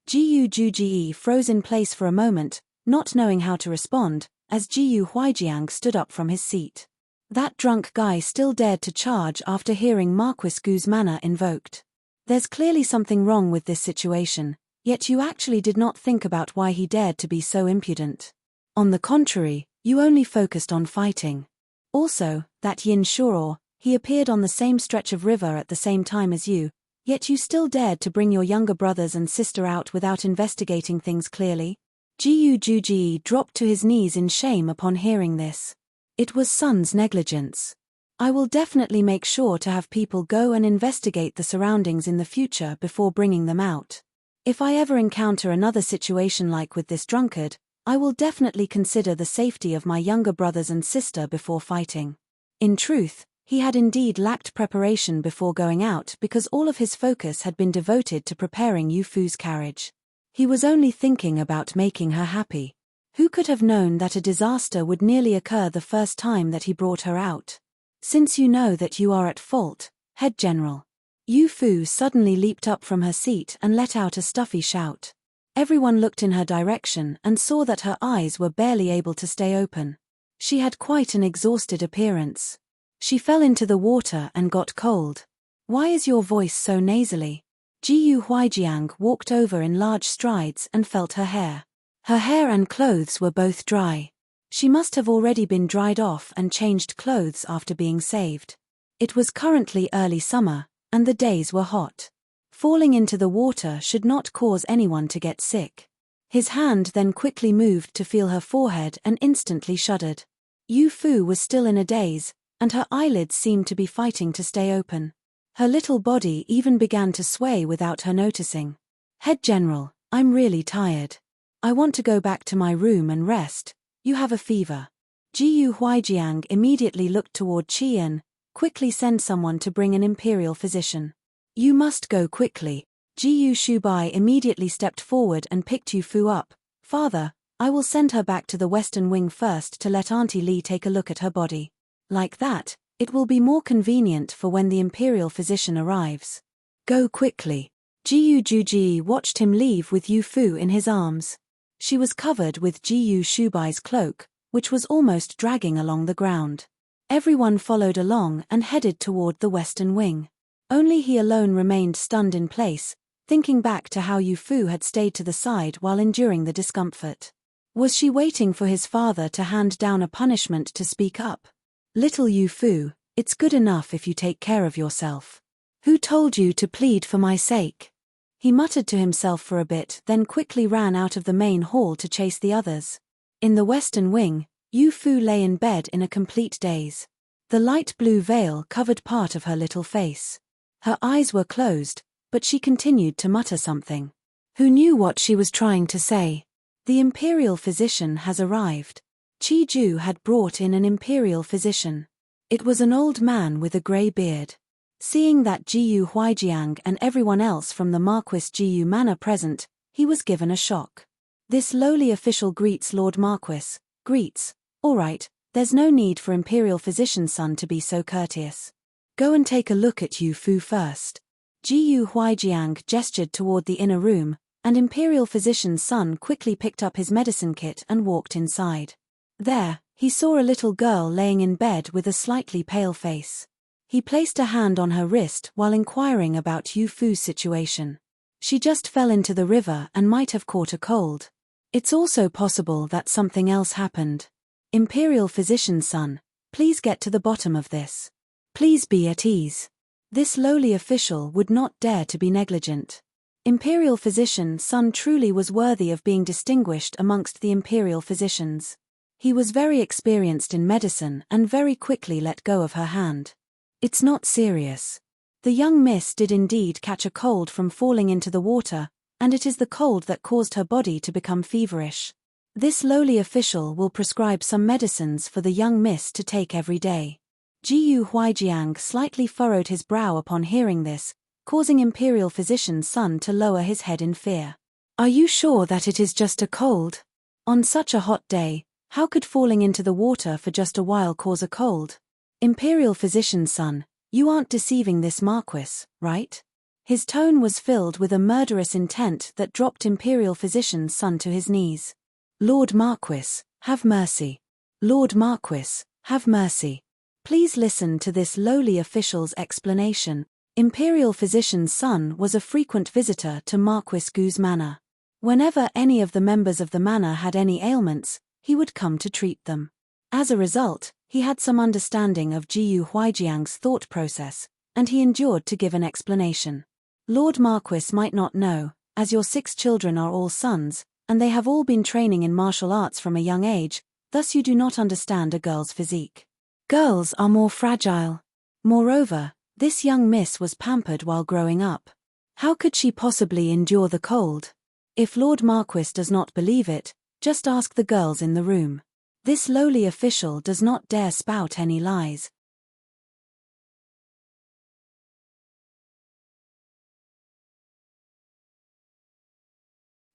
Jiyu Juji froze in place for a moment, not knowing how to respond, as Jiyu Huijiang stood up from his seat. That drunk guy still dared to charge after hearing Marquis Gu's manner invoked. There's clearly something wrong with this situation, yet you actually did not think about why he dared to be so impudent. On the contrary, you only focused on fighting. Also, that Yin Shuo, he appeared on the same stretch of river at the same time as you, yet you still dared to bring your younger brothers and sister out without investigating things clearly? Jiyu Juji dropped to his knees in shame upon hearing this. It was Sun's negligence. I will definitely make sure to have people go and investigate the surroundings in the future before bringing them out. If I ever encounter another situation like with this drunkard, I will definitely consider the safety of my younger brothers and sister before fighting. In truth, he had indeed lacked preparation before going out because all of his focus had been devoted to preparing Yu Fu's carriage. He was only thinking about making her happy. Who could have known that a disaster would nearly occur the first time that he brought her out? Since you know that you are at fault, Head General. Yu Fu suddenly leaped up from her seat and let out a stuffy shout. Everyone looked in her direction and saw that her eyes were barely able to stay open. She had quite an exhausted appearance. She fell into the water and got cold. Why is your voice so nasally? Jiyu Huijiang walked over in large strides and felt her hair. Her hair and clothes were both dry. She must have already been dried off and changed clothes after being saved. It was currently early summer, and the days were hot. Falling into the water should not cause anyone to get sick. His hand then quickly moved to feel her forehead and instantly shuddered. Yu Fu was still in a daze, and her eyelids seemed to be fighting to stay open. Her little body even began to sway without her noticing. Head General, I'm really tired. I want to go back to my room and rest. You have a fever. Jiyu Huijiang immediately looked toward Qian. Quickly send someone to bring an imperial physician. You must go quickly. Jiyu Shubai immediately stepped forward and picked Yu Fu up. Father, I will send her back to the western wing first to let Auntie Li take a look at her body. Like that, it will be more convenient for when the imperial physician arrives. Go quickly. Jiyu Juji watched him leave with Yu Fu in his arms. She was covered with Jiyu Shubai's cloak, which was almost dragging along the ground. Everyone followed along and headed toward the western wing. Only he alone remained stunned in place, thinking back to how Yu Fu had stayed to the side while enduring the discomfort. Was she waiting for his father to hand down a punishment to speak up? Little Yu Fu, it's good enough if you take care of yourself. Who told you to plead for my sake? He muttered to himself for a bit, then quickly ran out of the main hall to chase the others. In the western wing, Yu Fu lay in bed in a complete daze. The light blue veil covered part of her little face. Her eyes were closed, but she continued to mutter something. Who knew what she was trying to say? The imperial physician has arrived. Qi Ju had brought in an imperial physician. It was an old man with a grey beard. Seeing that Jiyu Huijiang and everyone else from the Marquis Jiyu manor present, he was given a shock. This lowly official greets Lord Marquis. Greets. All right, there's no need for imperial physician's son to be so courteous. Go and take a look at Yu Fu first. Jiyu Huijiang gestured toward the inner room, and imperial physician's son quickly picked up his medicine kit and walked inside. There, he saw a little girl laying in bed with a slightly pale face. He placed a hand on her wrist while inquiring about Yu Fu's situation. She just fell into the river and might have caught a cold. It's also possible that something else happened. Imperial physician's son, please get to the bottom of this. Please be at ease. This lowly official would not dare to be negligent. Imperial physician's son truly was worthy of being distinguished amongst the imperial physicians. He was very experienced in medicine and very quickly let go of her hand. It's not serious. The young miss did indeed catch a cold from falling into the water, and it is the cold that caused her body to become feverish. This lowly official will prescribe some medicines for the young miss to take every day. Jiyu Huijiang slightly furrowed his brow upon hearing this, causing imperial physician's son to lower his head in fear. Are you sure that it is just a cold? On such a hot day, how could falling into the water for just a while cause a cold? Imperial physician's son, you aren't deceiving this Marquis, right? His tone was filled with a murderous intent that dropped imperial physician's son to his knees. Lord Marquis, have mercy. Lord Marquis, have mercy. Please listen to this lowly official's explanation. Imperial physician's son was a frequent visitor to Marquis Gu's manor. Whenever any of the members of the manor had any ailments, he would come to treat them. As a result, he had some understanding of Jiyu Huijiang's thought process, and he endured to give an explanation. Lord Marquis might not know, as your 6 children are all sons, and they have all been training in martial arts from a young age, thus you do not understand a girl's physique. Girls are more fragile. Moreover, this young miss was pampered while growing up. How could she possibly endure the cold? If Lord Marquis does not believe it, just ask the girls in the room. This lowly official does not dare spout any lies.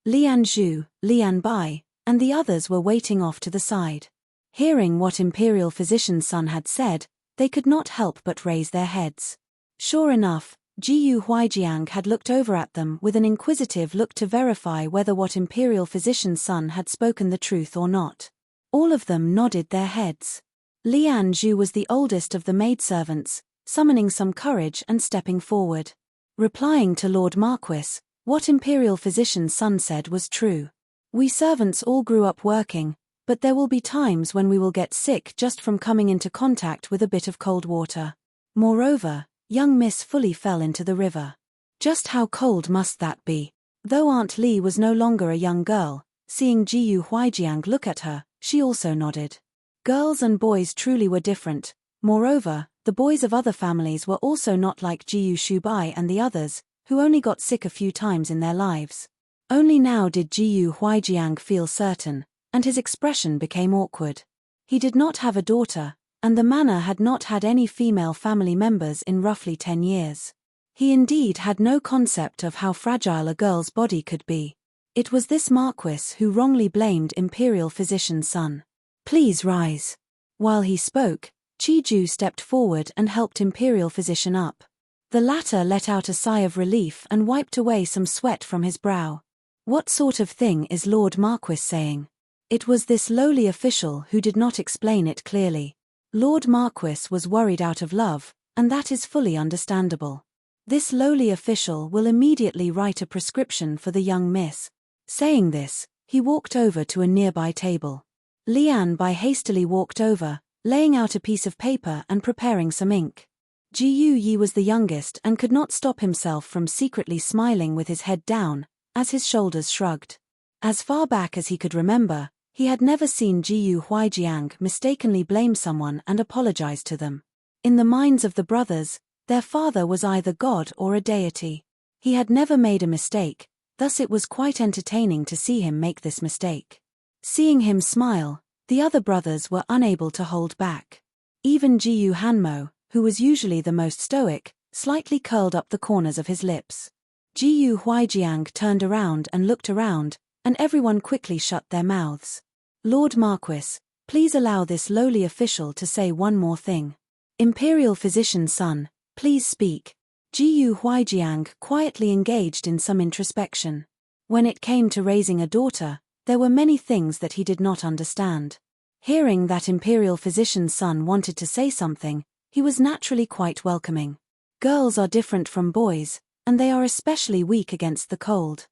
Lian Zhu, Lian Bai, and the others were waiting off to the side. Hearing what imperial physician's son had said, they could not help but raise their heads. Sure enough, Jiyu Huijiang had looked over at them with an inquisitive look to verify whether what imperial physician's son had spoken the truth or not. All of them nodded their heads. Lian Zhu was the oldest of the maidservants, summoning some courage and stepping forward. Replying to Lord Marquis, what imperial physician's son said was true. We servants all grew up working, but there will be times when we will get sick just from coming into contact with a bit of cold water. Moreover, young Miss fully fell into the river. Just how cold must that be? Though Aunt Li was no longer a young girl, seeing Jiyu Huijiang look at her, she also nodded. Girls and boys truly were different. Moreover, the boys of other families were also not like Jiyu Shubai and the others, who only got sick a few times in their lives. Only now did Jiyu Huijiang feel certain, and his expression became awkward. He did not have a daughter, and the manor had not had any female family members in roughly 10 years. He indeed had no concept of how fragile a girl's body could be. It was this Marquis who wrongly blamed imperial physician's son. Please rise. While he spoke, Qiju stepped forward and helped imperial physician up. The latter let out a sigh of relief and wiped away some sweat from his brow. What sort of thing is Lord Marquis saying? It was this lowly official who did not explain it clearly. Lord Marquis was worried out of love, and that is fully understandable. This lowly official will immediately write a prescription for the young miss. Saying this, he walked over to a nearby table. Lian Bai hastily walked over, laying out a piece of paper and preparing some ink. Jiyu Yi was the youngest and could not stop himself from secretly smiling with his head down, as his shoulders shrugged. As far back as he could remember, he had never seen Jiyu Huijiang mistakenly blame someone and apologize to them. In the minds of the brothers, their father was either God or a deity. He had never made a mistake, thus it was quite entertaining to see him make this mistake. Seeing him smile, the other brothers were unable to hold back. Even Jiyu Hanmo, who was usually the most stoic, slightly curled up the corners of his lips. Jiyu Huijiang turned around and looked around, and everyone quickly shut their mouths. Lord Marquis, please allow this lowly official to say one more thing. Imperial physician's son, please speak. Jiyu Huijiang quietly engaged in some introspection. When it came to raising a daughter, there were many things that he did not understand. Hearing that imperial physician's son wanted to say something, he was naturally quite welcoming. Girls are different from boys, and they are especially weak against the cold.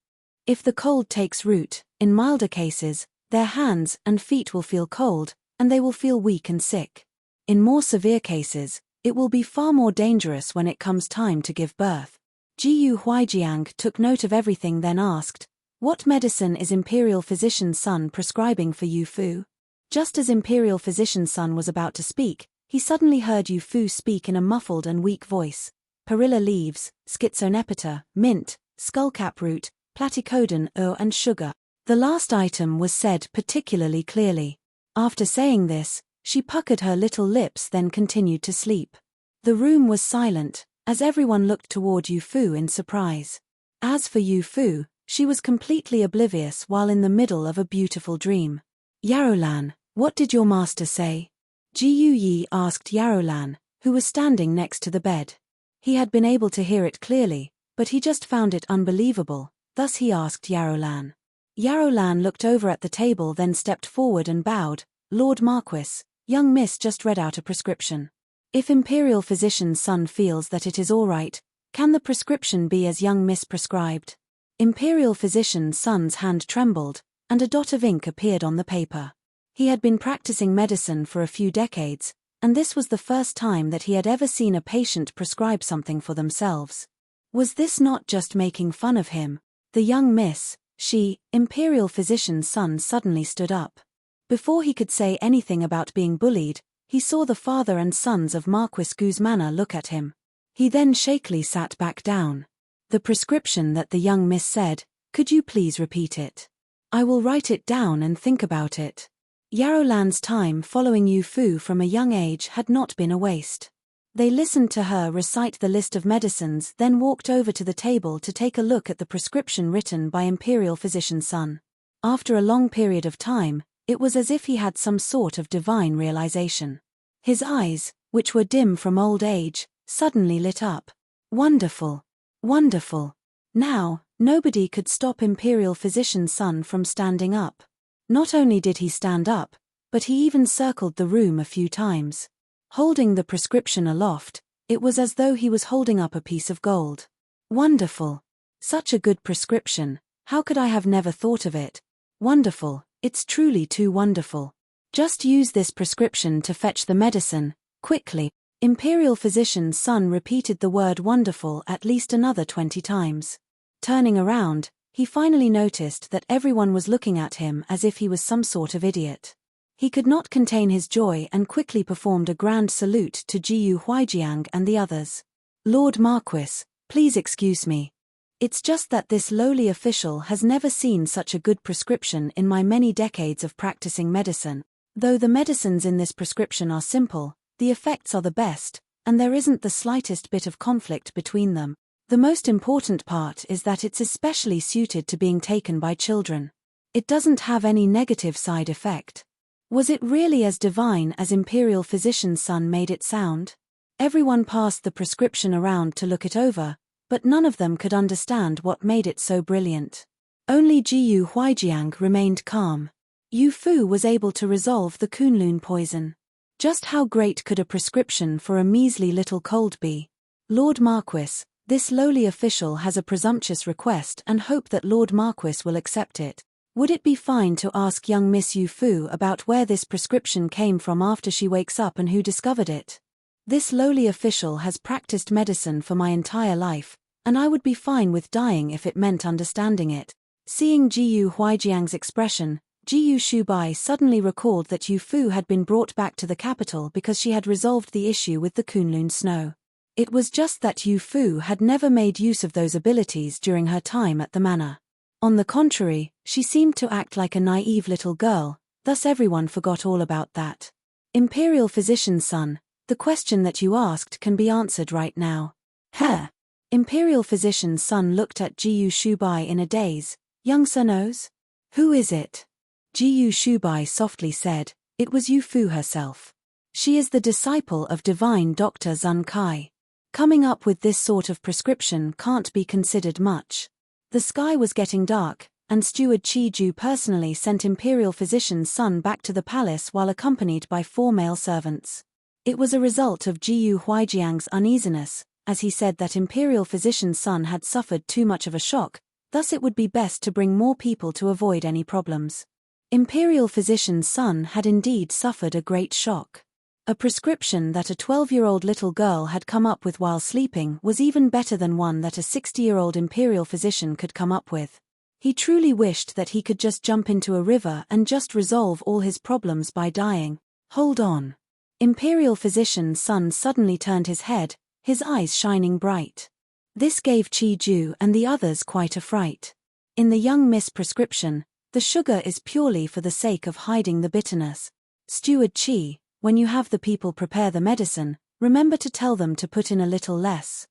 If the cold takes root, in milder cases, their hands and feet will feel cold, and they will feel weak and sick. In more severe cases, it will be far more dangerous when it comes time to give birth. Jiyu Huijiang took note of everything, then asked, "What medicine is imperial physician's son prescribing for Yu Fu?" Just as imperial physician's son was about to speak, he suddenly heard Yu Fu speak in a muffled and weak voice. Perilla leaves, schizonepita, mint, skullcap root, platycodon and sugar. The last item was said particularly clearly. After saying this, she puckered her little lips, then continued to sleep. The room was silent, as everyone looked toward Yu Fu in surprise. As for Yu Fu, she was completely oblivious while in the middle of a beautiful dream. "Yarolan, what did your master say?" Jiyu Yi asked Yarolan, who was standing next to the bed. He had been able to hear it clearly, but he just found it unbelievable, thus he asked Yarolan. Yarolan looked over at the table, then stepped forward and bowed. "Lord Marquis, young miss just read out a prescription. If imperial physician's son feels that it is all right, can the prescription be as young miss prescribed?" Imperial physician's son's hand trembled, and a dot of ink appeared on the paper. He had been practicing medicine for a few decades, and this was the first time that he had ever seen a patient prescribe something for themselves. Was this not just making fun of him? The young miss, imperial physician's son, suddenly stood up. Before he could say anything about being bullied, he saw the father and sons of Marquis Gu's manor look at him. He then shakily sat back down. "The prescription that the young miss said, could you please repeat it? I will write it down and think about it." Yarolan's time following Yu Fu from a young age had not been a waste. They listened to her recite the list of medicines, then walked over to the table to take a look at the prescription written by imperial physician's son. After a long period of time, it was as if he had some sort of divine realization. His eyes, which were dim from old age, suddenly lit up. Wonderful. Wonderful. Now, nobody could stop Imperial Physician Sun from standing up. Not only did he stand up, but he even circled the room a few times. Holding the prescription aloft, it was as though he was holding up a piece of gold. Wonderful. Such a good prescription, how could I have never thought of it? Wonderful, it's truly too wonderful. Just use this prescription to fetch the medicine, quickly. Imperial Physician Sun repeated the word wonderful at least another 20 times. Turning around, he finally noticed that everyone was looking at him as if he was some sort of idiot. He could not contain his joy and quickly performed a grand salute to Jiyu Huijiang and the others. Lord Marquis, please excuse me. It's just that this lowly official has never seen such a good prescription in my many decades of practicing medicine. Though the medicines in this prescription are simple, the effects are the best, and there isn't the slightest bit of conflict between them. The most important part is that it's especially suited to being taken by children. It doesn't have any negative side effect. Was it really as divine as Imperial Physician Sun made it sound? Everyone passed the prescription around to look it over, but none of them could understand what made it so brilliant. Only Jiyu Huijiang remained calm. Yu Fu was able to resolve the Kunlun poison. Just how great could a prescription for a measly little cold be? Lord Marquis, this lowly official has a presumptuous request and hope that Lord Marquis will accept it. Would it be fine to ask young Miss Yu Fu about where this prescription came from after she wakes up and who discovered it? This lowly official has practiced medicine for my entire life, and I would be fine with dying if it meant understanding it. Seeing Jiyu Huijiang's expression, Jiyu Shubai suddenly recalled that Yu Fu had been brought back to the capital because she had resolved the issue with the Kunlun snow. It was just that Yu Fu had never made use of those abilities during her time at the manor. On the contrary, she seemed to act like a naive little girl, thus everyone forgot all about that. Imperial Physician Sun, the question that you asked can be answered right now. Huh? Imperial Physician Sun looked at Jiyu Shubai in a daze. Young Sir knows? Who is it? Jiyu Shubai softly said, it was Yu Fu herself. She is the disciple of divine Dr. Zun Kai. Coming up with this sort of prescription can't be considered much. The sky was getting dark, and Steward Chi Ju personally sent Imperial Physician Sun back to the palace while accompanied by 4 male servants. It was a result of Jiyu Huijiang's uneasiness, as he said that Imperial Physician Sun had suffered too much of a shock, thus it would be best to bring more people to avoid any problems. Imperial Physician Sun had indeed suffered a great shock. A prescription that a 12-year-old little girl had come up with while sleeping was even better than one that a 60-year-old imperial physician could come up with. He truly wished that he could just jump into a river and just resolve all his problems by dying. Hold on. Imperial Physician Sun suddenly turned his head, his eyes shining bright. This gave Chi Ju and the others quite a fright. In the young Miss prescription, the sugar is purely for the sake of hiding the bitterness. Steward Chi, when you have the people prepare the medicine, remember to tell them to put in a little less.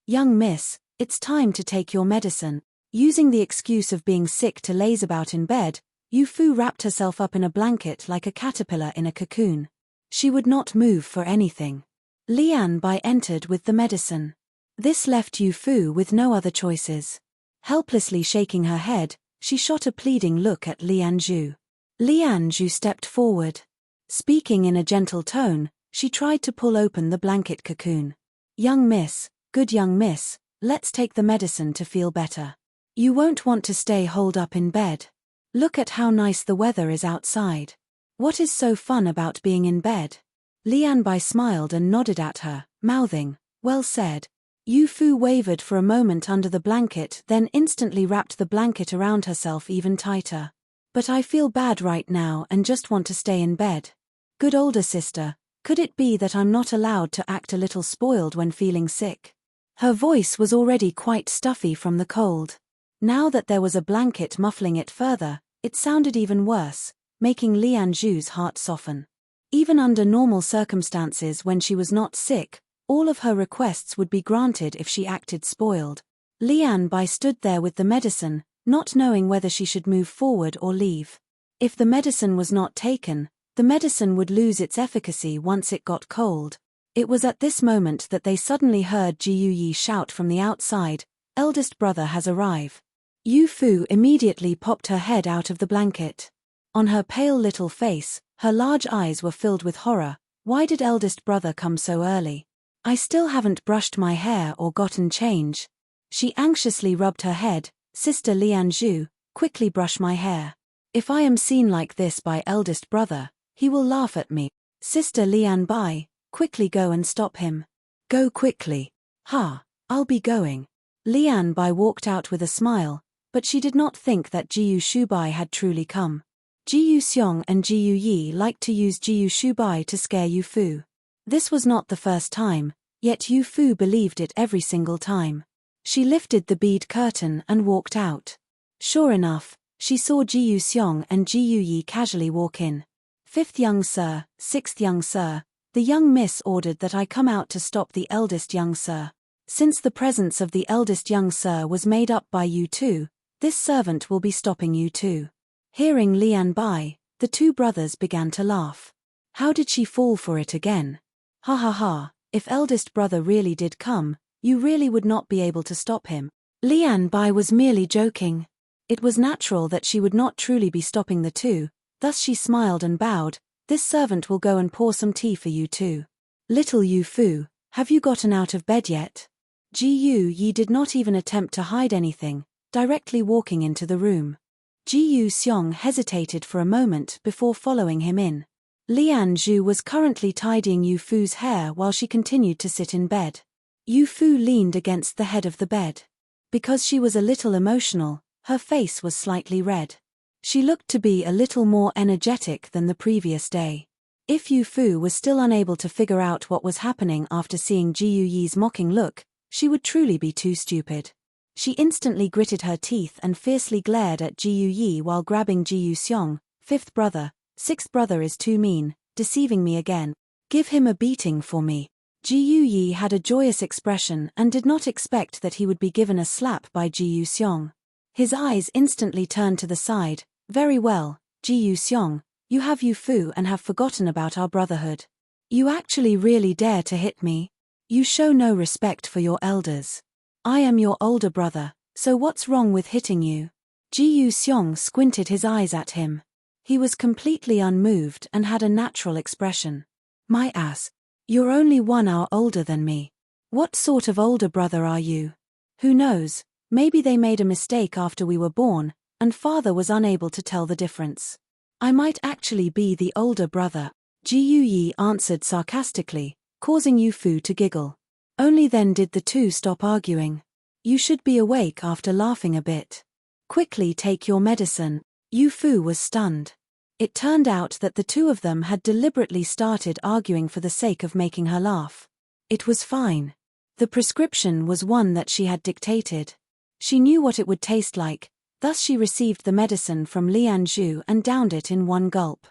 Young miss, it's time to take your medicine. Using the excuse of being sick to laze about in bed, Yu Fu wrapped herself up in a blanket like a caterpillar in a cocoon. She would not move for anything. Lian Bai entered with the medicine. This left Yu Fu with no other choices. Helplessly shaking her head, she shot a pleading look at Lian Zhu. Lian Zhu stepped forward. Speaking in a gentle tone, she tried to pull open the blanket cocoon. Young miss, good young miss, let's take the medicine to feel better. You won't want to stay holed up in bed. Look at how nice the weather is outside. What is so fun about being in bed? Lian Bai smiled and nodded at her, mouthing, well said. Yu Fu wavered for a moment under the blanket, then instantly wrapped the blanket around herself even tighter. But I feel bad right now and just want to stay in bed. Good older sister, could it be that I'm not allowed to act a little spoiled when feeling sick? Her voice was already quite stuffy from the cold. Now that there was a blanket muffling it further, it sounded even worse, making Lian Zhu's heart soften. Even under normal circumstances when she was not sick, all of her requests would be granted if she acted spoiled. Lian Bai stood there with the medicine, not knowing whether she should move forward or leave. If the medicine was not taken, the medicine would lose its efficacy once it got cold. It was at this moment that they suddenly heard Ji Yi shout from the outside, "Eldest brother has arrived." Yu Fu immediately popped her head out of the blanket. On her pale little face, her large eyes were filled with horror. Why did eldest brother come so early? I still haven't brushed my hair or gotten change. She anxiously rubbed her head. Sister Lianzhu, quickly brush my hair. If I am seen like this by eldest brother, he will laugh at me. Sister Lianbai, quickly go and stop him. Go quickly. Ha, I'll be going. Lianbai walked out with a smile, but she did not think that Jiyu Shubai had truly come. Jiyu Xiong and Jiyu Yi liked to use Jiyu Shubai to scare Yu Fu. This was not the first time, yet Yu Fu believed it every single time. She lifted the bead curtain and walked out. Sure enough, she saw Jiyu Xiong and Jiyu Yi casually walk in. "Fifth young sir, sixth young sir, the young miss ordered that I come out to stop the eldest young sir. Since the presence of the eldest young sir was made up by you two, this servant will be stopping you too." Hearing Lian Bai, the two brothers began to laugh. How did she fall for it again? Ha ha ha, if eldest brother really did come, you really would not be able to stop him. Lian Bai was merely joking. It was natural that she would not truly be stopping the two, thus she smiled and bowed. "This servant will go and pour some tea for you too." "Little Yu Fu, have you gotten out of bed yet?" Ji Yu Yi did not even attempt to hide anything, directly walking into the room. Jiyu Xiong hesitated for a moment before following him in. Lian Zhu was currently tidying Yu Fu's hair while she continued to sit in bed. Yu Fu leaned against the head of the bed. Because she was a little emotional, her face was slightly red. She looked to be a little more energetic than the previous day. If Yu Fu was still unable to figure out what was happening after seeing Jiyu Yi's mocking look, she would truly be too stupid. She instantly gritted her teeth and fiercely glared at Jiyu Yi while grabbing Jiyu Xiong. "Fifth brother, sixth brother is too mean, deceiving me again. Give him a beating for me." Jiyu Yi had a joyous expression and did not expect that he would be given a slap by Jiyu Xiong. His eyes instantly turned to the side. "Very well, Jiyu Xiong, you have Yu Fu and have forgotten about our brotherhood. You actually really dare to hit me? You show no respect for your elders. I am your older brother, so what's wrong with hitting you?" Jiyu Xiong squinted his eyes at him. He was completely unmoved and had a natural expression. "My ass. You're only 1 hour older than me. What sort of older brother are you? Who knows, maybe they made a mistake after we were born, and father was unable to tell the difference. I might actually be the older brother." Jiyu Yi answered sarcastically, causing Yu Fu to giggle. Only then did the two stop arguing. "You should be awake after laughing a bit. Quickly take your medicine." Yu Fu was stunned. It turned out that the two of them had deliberately started arguing for the sake of making her laugh. It was fine. The prescription was one that she had dictated. She knew what it would taste like, thus she received the medicine from Lian Zhu and downed it in one gulp.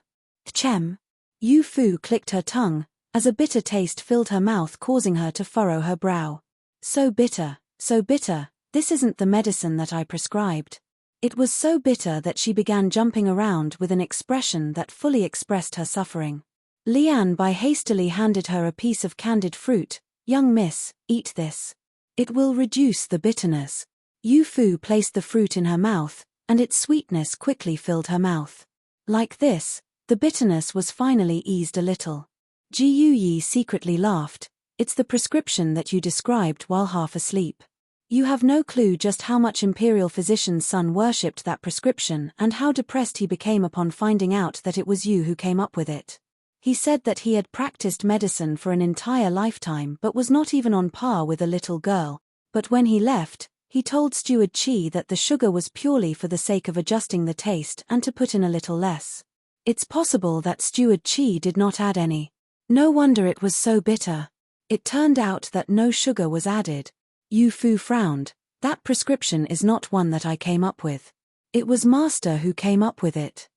Chem. Yu Fu clicked her tongue, as a bitter taste filled her mouth, causing her to furrow her brow. So bitter, this isn't the medicine that I prescribed." It was so bitter that she began jumping around with an expression that fully expressed her suffering. Lian Bai hastily handed her a piece of candied fruit. "Young miss, eat this. It will reduce the bitterness." Yu Fu placed the fruit in her mouth, and its sweetness quickly filled her mouth. Like this, the bitterness was finally eased a little. Jiyu Yi secretly laughed. "It's the prescription that you described while half asleep. You have no clue just how much imperial physician's son worshipped that prescription and how depressed he became upon finding out that it was you who came up with it. He said that he had practiced medicine for an entire lifetime but was not even on par with a little girl, but when he left, he told Steward Chi that the sugar was purely for the sake of adjusting the taste and to put in a little less. It's possible that Steward Chi did not add any. No wonder it was so bitter. It turned out that no sugar was added." Yu Fu frowned. "That prescription is not one that I came up with. It was Master who came up with it.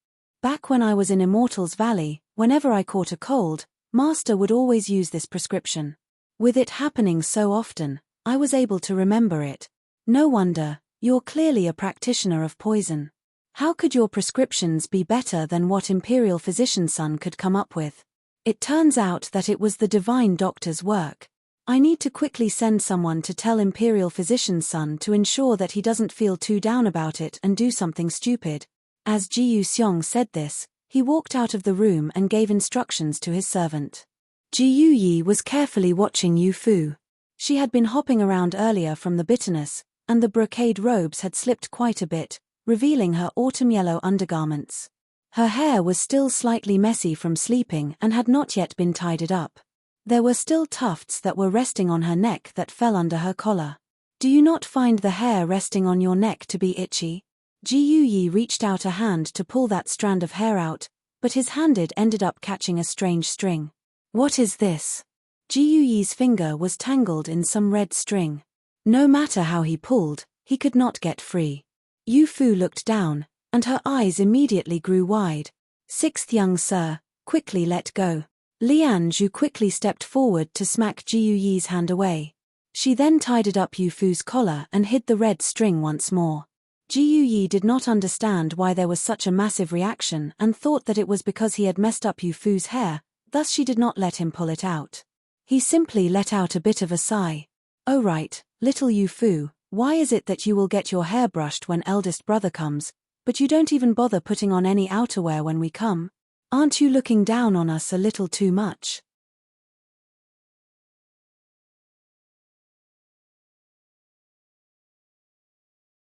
Back when I was in Immortal's Valley, whenever I caught a cold, Master would always use this prescription. With it happening so often, I was able to remember it. No wonder, you're clearly a practitioner of poison." How could your prescriptions be better than what Imperial Physician Sun could come up with? It turns out that it was the divine doctor's work. I need to quickly send someone to tell Imperial Physician Sun to ensure that he doesn't feel too down about it and do something stupid. As Ji Yuxiong said this, he walked out of the room and gave instructions to his servant. Ji Yuyi was carefully watching Yu Fu. She had been hopping around earlier from the bitterness, and the brocade robes had slipped quite a bit, revealing her autumn yellow undergarments. Her hair was still slightly messy from sleeping and had not yet been tidied up. There were still tufts that were resting on her neck that fell under her collar. Do you not find the hair resting on your neck to be itchy? Ji Yuyi reached out a hand to pull that strand of hair out, but his hand ended up catching a strange string. What is this? Ji Yuyi's finger was tangled in some red string. No matter how he pulled, he could not get free. Yu Fu looked down, and her eyes immediately grew wide. Sixth young sir, quickly let go. Lian Zhu quickly stepped forward to smack Ji Yuyi's hand away. She then tidied up Yu Fu's collar and hid the red string once more. Ji Yuyi did not understand why there was such a massive reaction and thought that it was because he had messed up Yu Fu's hair, thus she did not let him pull it out. He simply let out a bit of a sigh. Oh right, little Yu Fu, why is it that you will get your hair brushed when eldest brother comes, but you don't even bother putting on any outerwear when we come? Aren't you looking down on us a little too much?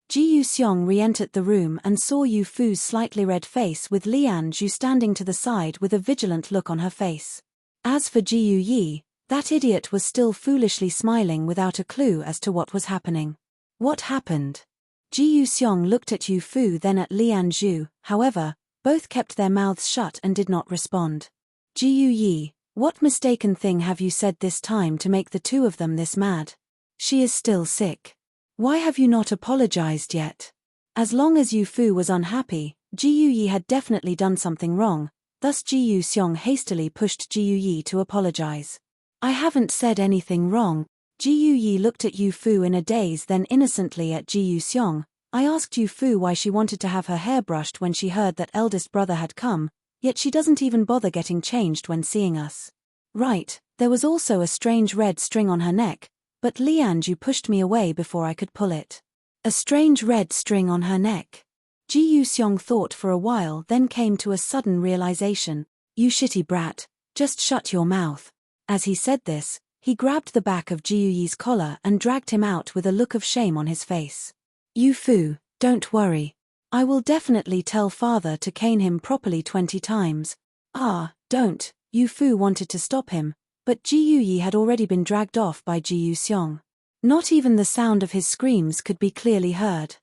Ji Yuxiong re-entered the room and saw Yu Fu's slightly red face with Lian Zhu standing to the side with a vigilant look on her face. As for Ji Yuyi, that idiot was still foolishly smiling without a clue as to what was happening. What happened? Ji Yuxiong looked at Yu Fu then at Lian Zhu, however, both kept their mouths shut and did not respond. Ji Yuyi, what mistaken thing have you said this time to make the two of them this mad? She is still sick. Why have you not apologized yet? As long as Yu Fu was unhappy, Ji Yuyi had definitely done something wrong, thus Ji Yuxiong hastily pushed Ji Yuyi to apologize. I haven't said anything wrong. Ji Yuyi looked at Yu Fu in a daze then innocently at Ji Yuxiong. I asked Yu Fu why she wanted to have her hair brushed when she heard that eldest brother had come, yet she doesn't even bother getting changed when seeing us. Right, there was also a strange red string on her neck, but Lian Zhu pushed me away before I could pull it. A strange red string on her neck. Ji Yuxiong thought for a while then came to a sudden realization. You shitty brat, just shut your mouth. As he said this, he grabbed the back of Ji Yuyi's collar and dragged him out with a look of shame on his face. Yu Fu, don't worry. I will definitely tell father to cane him properly 20 times. Ah, don't. Yu Fu wanted to stop him, but Ji Yuyi had already been dragged off by Ji Yuxiong. Not even the sound of his screams could be clearly heard.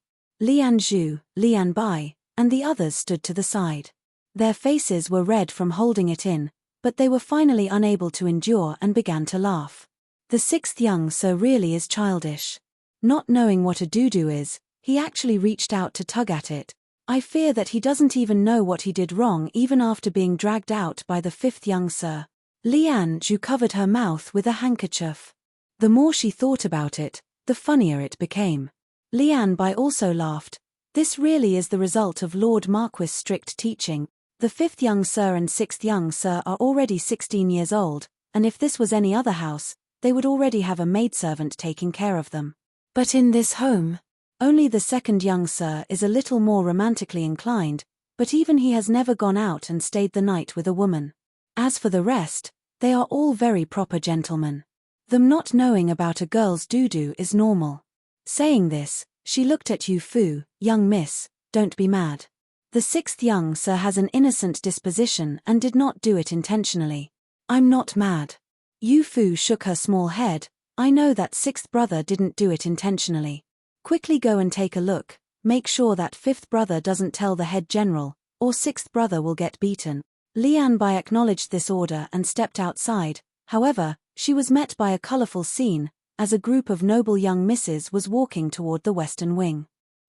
Lian Zhu, Lian Bai, and the others stood to the side. Their faces were red from holding it in, but they were finally unable to endure and began to laugh. The sixth young sir really is childish. Not knowing what a doo-doo is, he actually reached out to tug at it. I fear that he doesn't even know what he did wrong even after being dragged out by the fifth young sir. Lian Zhu covered her mouth with a handkerchief. The more she thought about it, the funnier it became. Lian Bai also laughed. This really is the result of Lord Marquis' strict teaching. The fifth young sir and sixth young sir are already 16 years old, and if this was any other house, they would already have a maidservant taking care of them. But in this home, only the second young sir is a little more romantically inclined, but even he has never gone out and stayed the night with a woman. As for the rest, they are all very proper gentlemen. Them not knowing about a girl's doo-doo is normal. Saying this, she looked at Yu Fu. Young miss, don't be mad. The sixth young sir has an innocent disposition and did not do it intentionally. I'm not mad. Yu Fu shook her small head. I know that sixth brother didn't do it intentionally. Quickly go and take a look, make sure that fifth brother doesn't tell the head general, or sixth brother will get beaten. Lian Bai acknowledged this order and stepped outside. However, she was met by a colorful scene, as a group of noble young misses was walking toward the western wing.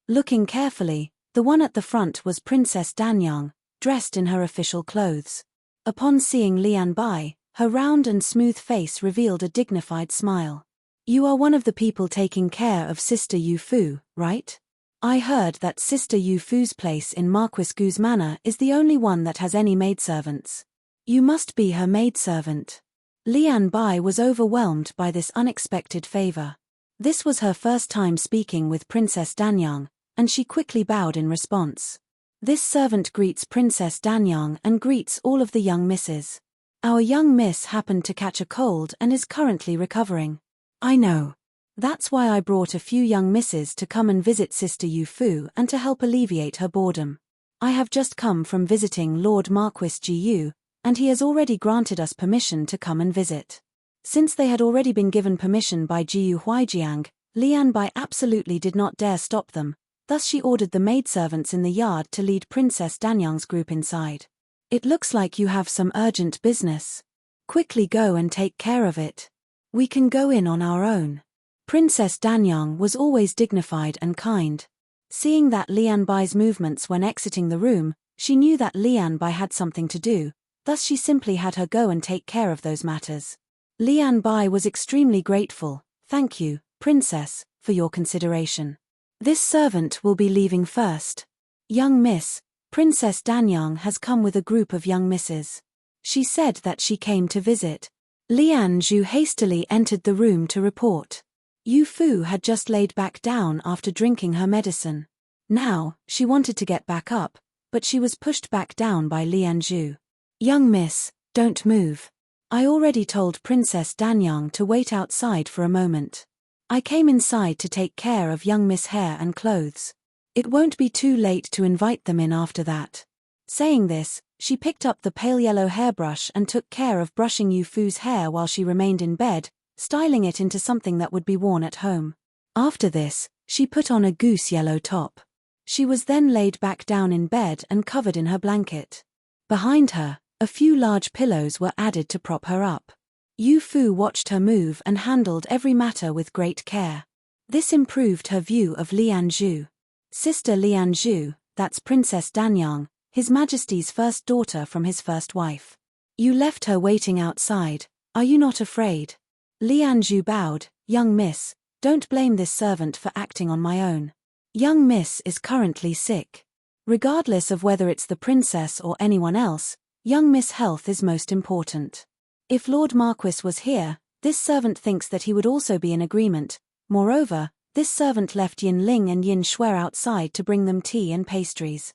Looking carefully, the one at the front was Princess Danyang, dressed in her official clothes. Upon seeing Lian Bai, her round and smooth face revealed a dignified smile. You are one of the people taking care of Sister Yu Fu, right? I heard that Sister Yu Fu's place in Marquis Gu's manor is the only one that has any maidservants. You must be her maidservant. Lian Bai was overwhelmed by this unexpected favor. This was her first time speaking with Princess Danyang, and she quickly bowed in response. This servant greets Princess Danyang and greets all of the young misses. Our young miss happened to catch a cold and is currently recovering. I know. That's why I brought a few young misses to come and visit Sister Yu Fu and to help alleviate her boredom. I have just come from visiting Lord Marquis Gu, and he has already granted us permission to come and visit. Since they had already been given permission by Jiu Huijiang, Lian Bai absolutely did not dare stop them, thus she ordered the maidservants in the yard to lead Princess Danyang's group inside. It looks like you have some urgent business. Quickly go and take care of it. We can go in on our own. Princess Danyang was always dignified and kind. Seeing that Lian Bai's movements when exiting the room, she knew that Lian Bai had something to do, thus she simply had her go and take care of those matters. Lian Bai was extremely grateful. Thank you, Princess, for your consideration. This servant will be leaving first. Young Miss, Princess Danyang has come with a group of young misses. She said that she came to visit. Lian Zhu hastily entered the room to report. Yu Fu had just laid back down after drinking her medicine. Now, she wanted to get back up, but she was pushed back down by Lian Zhu. Young miss, don't move. I already told Princess Danyang to wait outside for a moment. I came inside to take care of young Miss' hair and clothes. It won't be too late to invite them in after that. Saying this, she picked up the pale yellow hairbrush and took care of brushing Yu Fu's hair while she remained in bed, styling it into something that would be worn at home. After this, she put on a goose yellow top. She was then laid back down in bed and covered in her blanket. Behind her, a few large pillows were added to prop her up. Yu Fu watched her move and handled every matter with great care. This improved her view of Lian Zhu. Sister Lian Zhu, that's Princess Danyang, His Majesty's first daughter from his first wife. You left her waiting outside, are you not afraid? Lian Zhu bowed. Young miss, don't blame this servant for acting on my own. Young miss is currently sick. Regardless of whether it's the princess or anyone else, young miss' health is most important. If Lord Marquis was here, this servant thinks that he would also be in agreement. Moreover, this servant left Yin Ling and Yin Shuer outside to bring them tea and pastries.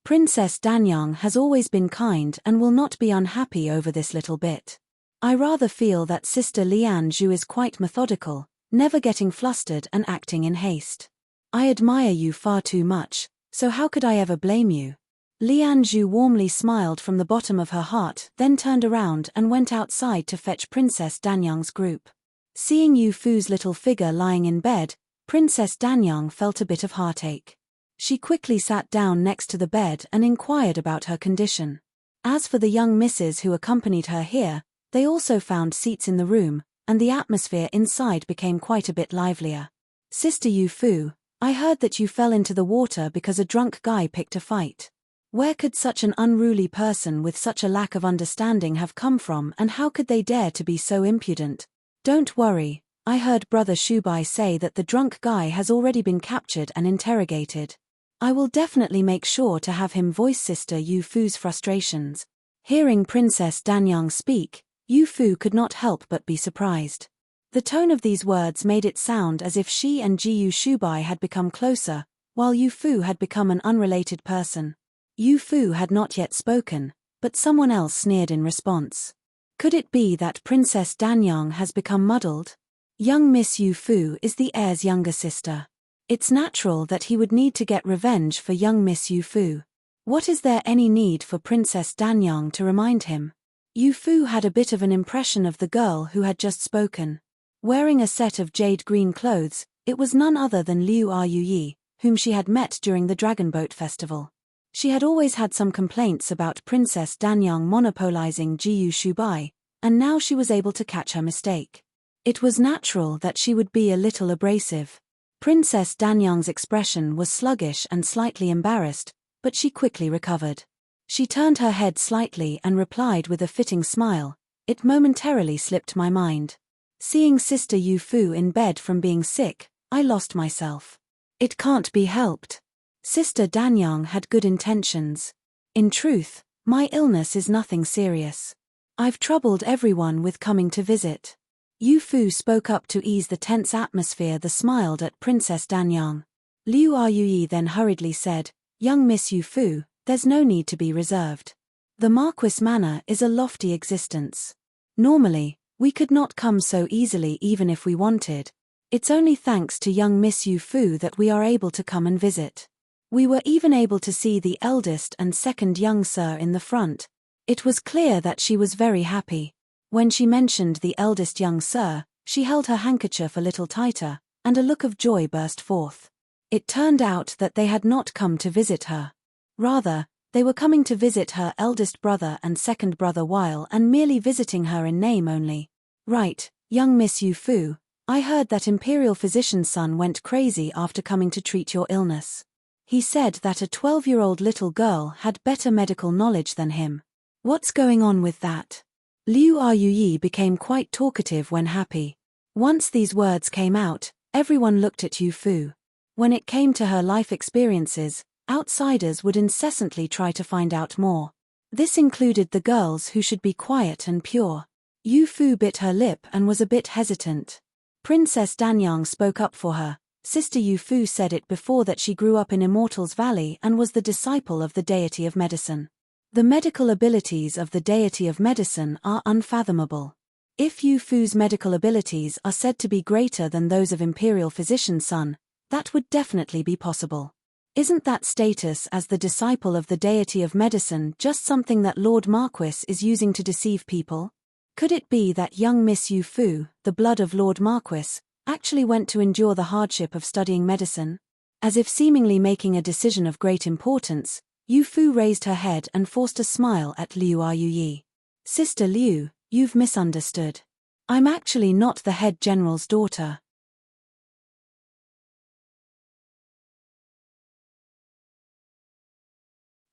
Princess Danyang has always been kind and will not be unhappy over this little bit. I rather feel that Sister Lian Zhu is quite methodical, never getting flustered and acting in haste. I admire you far too much, so how could I ever blame you? Lian Zhu warmly smiled from the bottom of her heart, then turned around and went outside to fetch Princess Danyang's group. Seeing Yu Fu's little figure lying in bed, Princess Danyang felt a bit of heartache. She quickly sat down next to the bed and inquired about her condition. As for the young misses who accompanied her here, they also found seats in the room, and the atmosphere inside became quite a bit livelier. Sister Yu Fu, I heard that you fell into the water because a drunk guy picked a fight. Where could such an unruly person with such a lack of understanding have come from, and how could they dare to be so impudent? Don't worry, I heard Brother Shubai say that the drunk guy has already been captured and interrogated. I will definitely make sure to have him voice Sister Yu Fu's frustrations. Hearing Princess Danyang speak, Yu Fu could not help but be surprised. The tone of these words made it sound as if she and Jiu Shubai had become closer, while Yu Fu had become an unrelated person. Yu Fu had not yet spoken, but someone else sneered in response. Could it be that Princess Danyang has become muddled? Young Miss Yu Fu is the heir's younger sister. It's natural that he would need to get revenge for young Miss Yu Fu. What is there any need for Princess Danyang to remind him? Yu Fu had a bit of an impression of the girl who had just spoken. Wearing a set of jade green clothes, it was none other than Liu Yi, whom she had met during the Dragon Boat Festival. She had always had some complaints about Princess Danyang monopolizing Jiu Shubai, and now she was able to catch her mistake. It was natural that she would be a little abrasive. Princess Danyang's expression was sluggish and slightly embarrassed, but she quickly recovered. She turned her head slightly and replied with a fitting smile, "It momentarily slipped my mind. Seeing Sister Yu Fu in bed from being sick, I lost myself. It can't be helped. Sister Danyang had good intentions. In truth, my illness is nothing serious. I've troubled everyone with coming to visit. Yu Fu spoke up to ease the tense atmosphere. They smiled at Princess Danyang. Liu Yuyi then hurriedly said, "Young Miss Yu Fu, there's no need to be reserved. The Marquis Manor is a lofty existence. Normally, we could not come so easily even if we wanted. It's only thanks to young Miss Yu Fu that we are able to come and visit. We were even able to see the eldest and second young sir in the front." It was clear that she was very happy. When she mentioned the eldest young sir, she held her handkerchief a little tighter, and a look of joy burst forth. It turned out that they had not come to visit her. Rather, they were coming to visit her eldest brother and second brother while and merely visiting her in name only. "Right, young Miss Yu Fu, I heard that Imperial Physician's son went crazy after coming to treat your illness. He said that a 12-year-old little girl had better medical knowledge than him. What's going on with that?" Liu Yuyi became quite talkative when happy. Once these words came out, everyone looked at Yu Fu. When it came to her life experiences, outsiders would incessantly try to find out more. This included the girls who should be quiet and pure. Yu Fu bit her lip and was a bit hesitant. Princess Danyang spoke up for her. Sister Yu Fu said it before that she grew up in Immortals Valley and was the disciple of the deity of medicine. The medical abilities of the deity of medicine are unfathomable. If Yu Fu's medical abilities are said to be greater than those of Imperial Physician's son, that would definitely be possible. Isn't that status as the disciple of the deity of medicine just something that Lord Marquis is using to deceive people? Could it be that young Miss Yu Fu, the blood of Lord Marquis, actually went to endure the hardship of studying medicine? As if seemingly making a decision of great importance, Yu Fu raised her head and forced a smile at Liu Yuyi. "Sister Liu, you've misunderstood. I'm actually not the head general's daughter."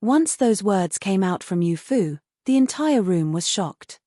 Once those words came out from Yu Fu, the entire room was shocked.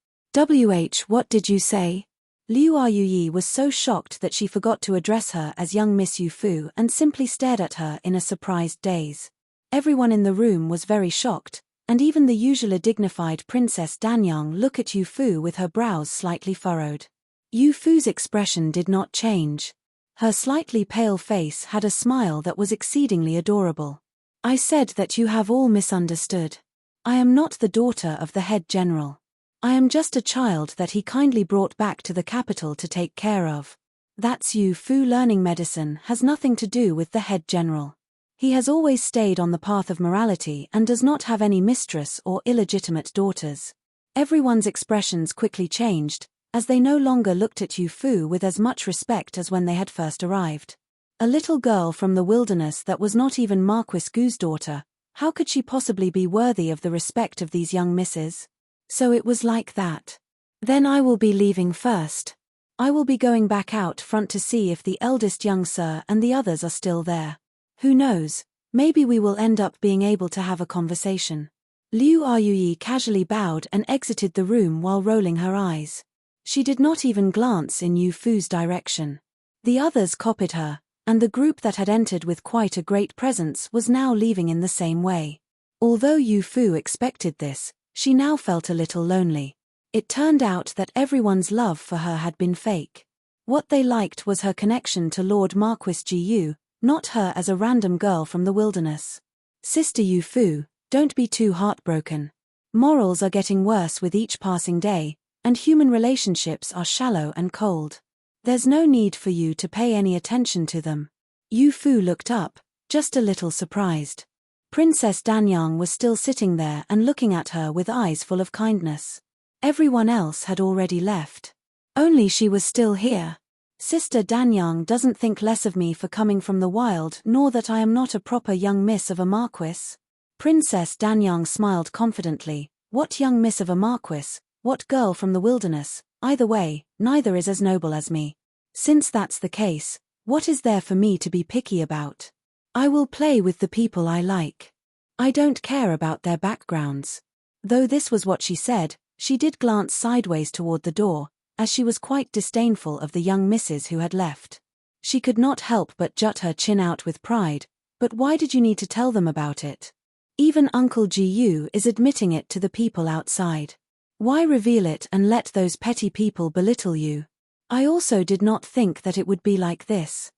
What did you say?" Liu Yuyi was so shocked that she forgot to address her as young Miss Yu Fu and simply stared at her in a surprised daze. Everyone in the room was very shocked, and even the usually dignified Princess Danyang looked at Yu Fu with her brows slightly furrowed. Yu Fu's expression did not change. Her slightly pale face had a smile that was exceedingly adorable. "I said that you have all misunderstood. I am not the daughter of the head general. I am just a child that he kindly brought back to the capital to take care of. That's Yu Fu. Learning medicine has nothing to do with the head general. He has always stayed on the path of morality and does not have any mistress or illegitimate daughters." Everyone's expressions quickly changed, as they no longer looked at Yu Fu with as much respect as when they had first arrived. A little girl from the wilderness that was not even Marquis Gu's daughter, how could she possibly be worthy of the respect of these young misses? So it was like that. Then I will be leaving first. I will be going back out front to see if the eldest young sir and the others are still there. Who knows, maybe we will end up being able to have a conversation. Liu Yuyi casually bowed and exited the room while rolling her eyes. She did not even glance in Yu Fu's direction. The others copied her, and the group that had entered with quite a great presence was now leaving in the same way. Although Yu Fu expected this, she now felt a little lonely. It turned out that everyone's love for her had been fake. What they liked was her connection to Lord Marquis Gu, not her as a random girl from the wilderness. "Sister Yu Fu, don't be too heartbroken. Morals are getting worse with each passing day, and human relationships are shallow and cold. There's no need for you to pay any attention to them." Yu Fu looked up, just a little surprised. Princess Danyang was still sitting there and looking at her with eyes full of kindness. Everyone else had already left. Only she was still here. "Sister Danyang doesn't think less of me for coming from the wild, nor that I am not a proper young miss of a marquis." Princess Danyang smiled confidently. "What young miss of a marquis, what girl from the wilderness, either way, neither is as noble as me. Since that's the case, what is there for me to be picky about? I will play with the people I like. I don't care about their backgrounds." Though this was what she said, she did glance sideways toward the door, as she was quite disdainful of the young misses who had left. She could not help but jut her chin out with pride. But why did you need to tell them about it? Even Uncle Gu is admitting it to the people outside. Why reveal it and let those petty people belittle you? I also did not think that it would be like this.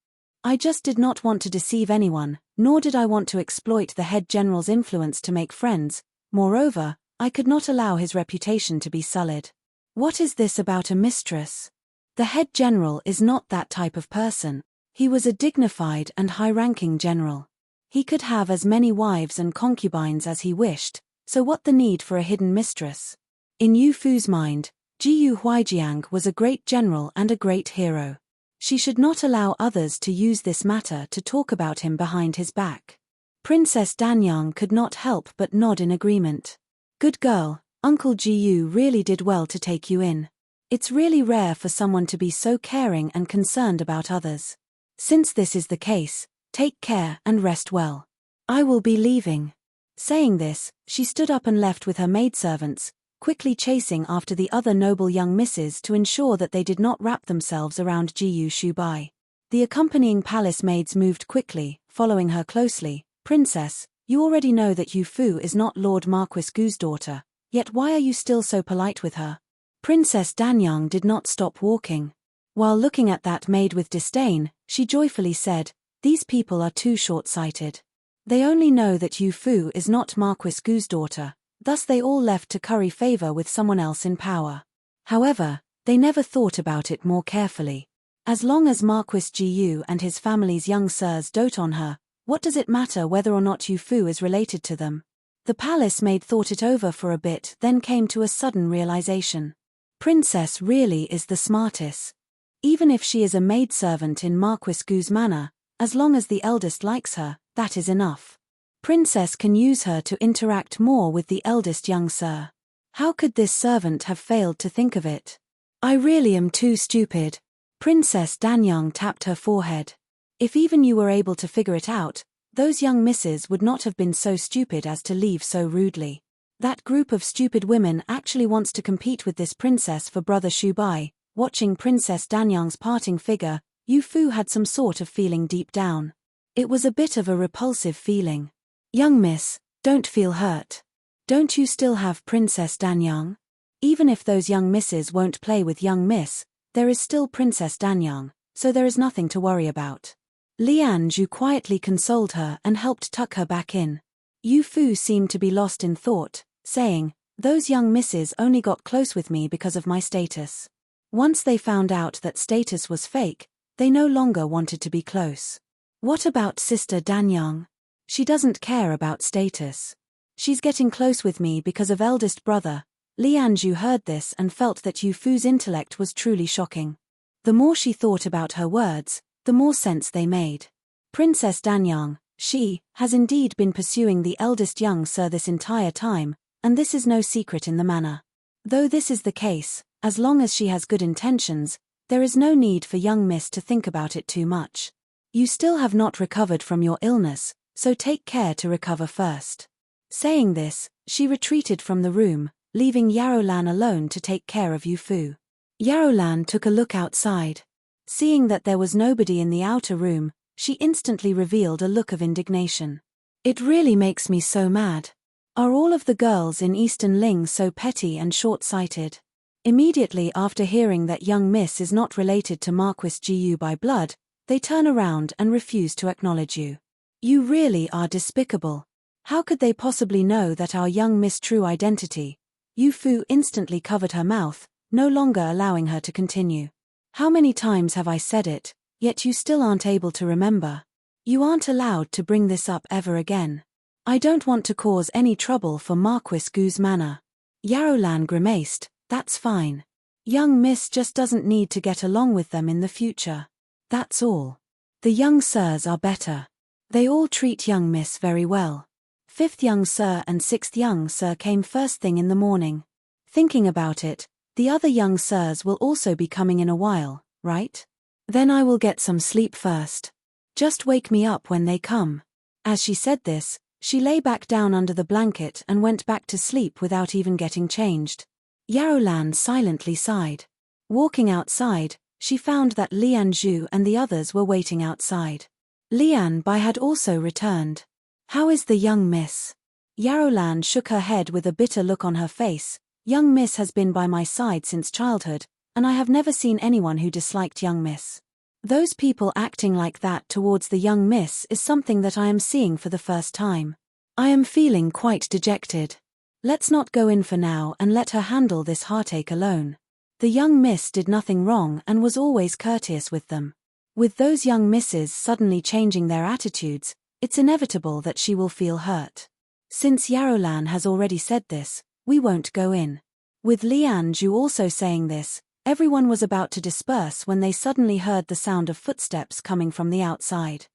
I just did not want to deceive anyone, nor did I want to exploit the head general's influence to make friends. Moreover, I could not allow his reputation to be sullied. What is this about a mistress? The head general is not that type of person. He was a dignified and high-ranking general. He could have as many wives and concubines as he wished, so what the need for a hidden mistress? In Yu Fu's mind, Jiyu Huijiang was a great general and a great hero. She should not allow others to use this matter to talk about him behind his back. Princess Danyang could not help but nod in agreement. Good girl, Uncle Jiyu really did well to take you in. It's really rare for someone to be so caring and concerned about others. Since this is the case, take care and rest well. I will be leaving. Saying this, she stood up and left with her maidservants, quickly chasing after the other noble young misses to ensure that they did not wrap themselves around Jiyu Shubai. The accompanying palace maids moved quickly, following her closely. Princess, you already know that Yu Fu is not Lord Marquis Gu's daughter, yet why are you still so polite with her? Princess Danyang did not stop walking. While looking at that maid with disdain, she joyfully said, "These people are too short-sighted. They only know that Yu Fu is not Marquis Gu's daughter, thus they all left to curry favor with someone else in power. However, they never thought about it more carefully. As long as Marquis Jiyu and his family's young sirs dote on her, what does it matter whether or not Yu Fu is related to them?" The palace maid thought it over for a bit, then came to a sudden realization. Princess really is the smartest. Even if she is a maidservant in Marquis Gu's manor, as long as the eldest likes her, that is enough. Princess can use her to interact more with the eldest young sir. How could this servant have failed to think of it? I really am too stupid. Princess Danyang tapped her forehead. If even you were able to figure it out, those young misses would not have been so stupid as to leave so rudely. That group of stupid women actually wants to compete with this princess for brother Shubai. Watching Princess Danyang's parting figure, Yu Fu had some sort of feeling deep down. It was a bit of a repulsive feeling. Young miss, don't feel hurt. Don't you still have Princess Danyang? Even if those young misses won't play with young miss, there is still Princess Danyang, so there is nothing to worry about. Lian Zhu quietly consoled her and helped tuck her back in. Yu Fu seemed to be lost in thought, saying, "Those young misses only got close with me because of my status. Once they found out that status was fake, they no longer wanted to be close. What about Sister Danyang? She doesn't care about status. She's getting close with me because of eldest brother." Lian Zhu heard this and felt that Yu Fu's intellect was truly shocking. The more she thought about her words, the more sense they made. Princess Danyang, she has indeed been pursuing the eldest young sir this entire time, and this is no secret in the manor. Though this is the case, as long as she has good intentions, there is no need for young miss to think about it too much. You still have not recovered from your illness, so take care to recover first. Saying this, she retreated from the room, leaving Yarolan alone to take care of Yu Fu. Yarolan took a look outside. Seeing that there was nobody in the outer room, she instantly revealed a look of indignation. It really makes me so mad. Are all of the girls in Eastern Ling so petty and short-sighted? Immediately after hearing that young miss is not related to Marquis Jiyu by blood, they turn around and refuse to acknowledge you. You really are despicable. How could they possibly know that our young miss' true identity? Yu Fu instantly covered her mouth, no longer allowing her to continue. How many times have I said it, yet you still aren't able to remember? You aren't allowed to bring this up ever again. I don't want to cause any trouble for Marquis Gu's manor. Yarolan grimaced. That's fine. Young miss just doesn't need to get along with them in the future. That's all. The young sirs are better. They all treat young miss very well. 5th young sir and 6th young sir came first thing in the morning. Thinking about it, the other young sirs will also be coming in a while, right? Then I will get some sleep first. Just wake me up when they come. As she said this, she lay back down under the blanket and went back to sleep without even getting changed. Yarolan silently sighed. Walking outside, she found that Lian Zhu and the others were waiting outside. Lian Bai had also returned. "How is the young miss?" Yarolan shook her head with a bitter look on her face. "Young miss has been by my side since childhood, and I have never seen anyone who disliked young miss. Those people acting like that towards the young miss is something that I am seeing for the first time. I am feeling quite dejected. Let's not go in for now and let her handle this heartache alone. The young miss did nothing wrong and was always courteous with them. With those young misses suddenly changing their attitudes, it's inevitable that she will feel hurt. Since Yarolan has already said this, we won't go in." With Lian Zhu also saying this, everyone was about to disperse when they suddenly heard the sound of footsteps coming from the outside.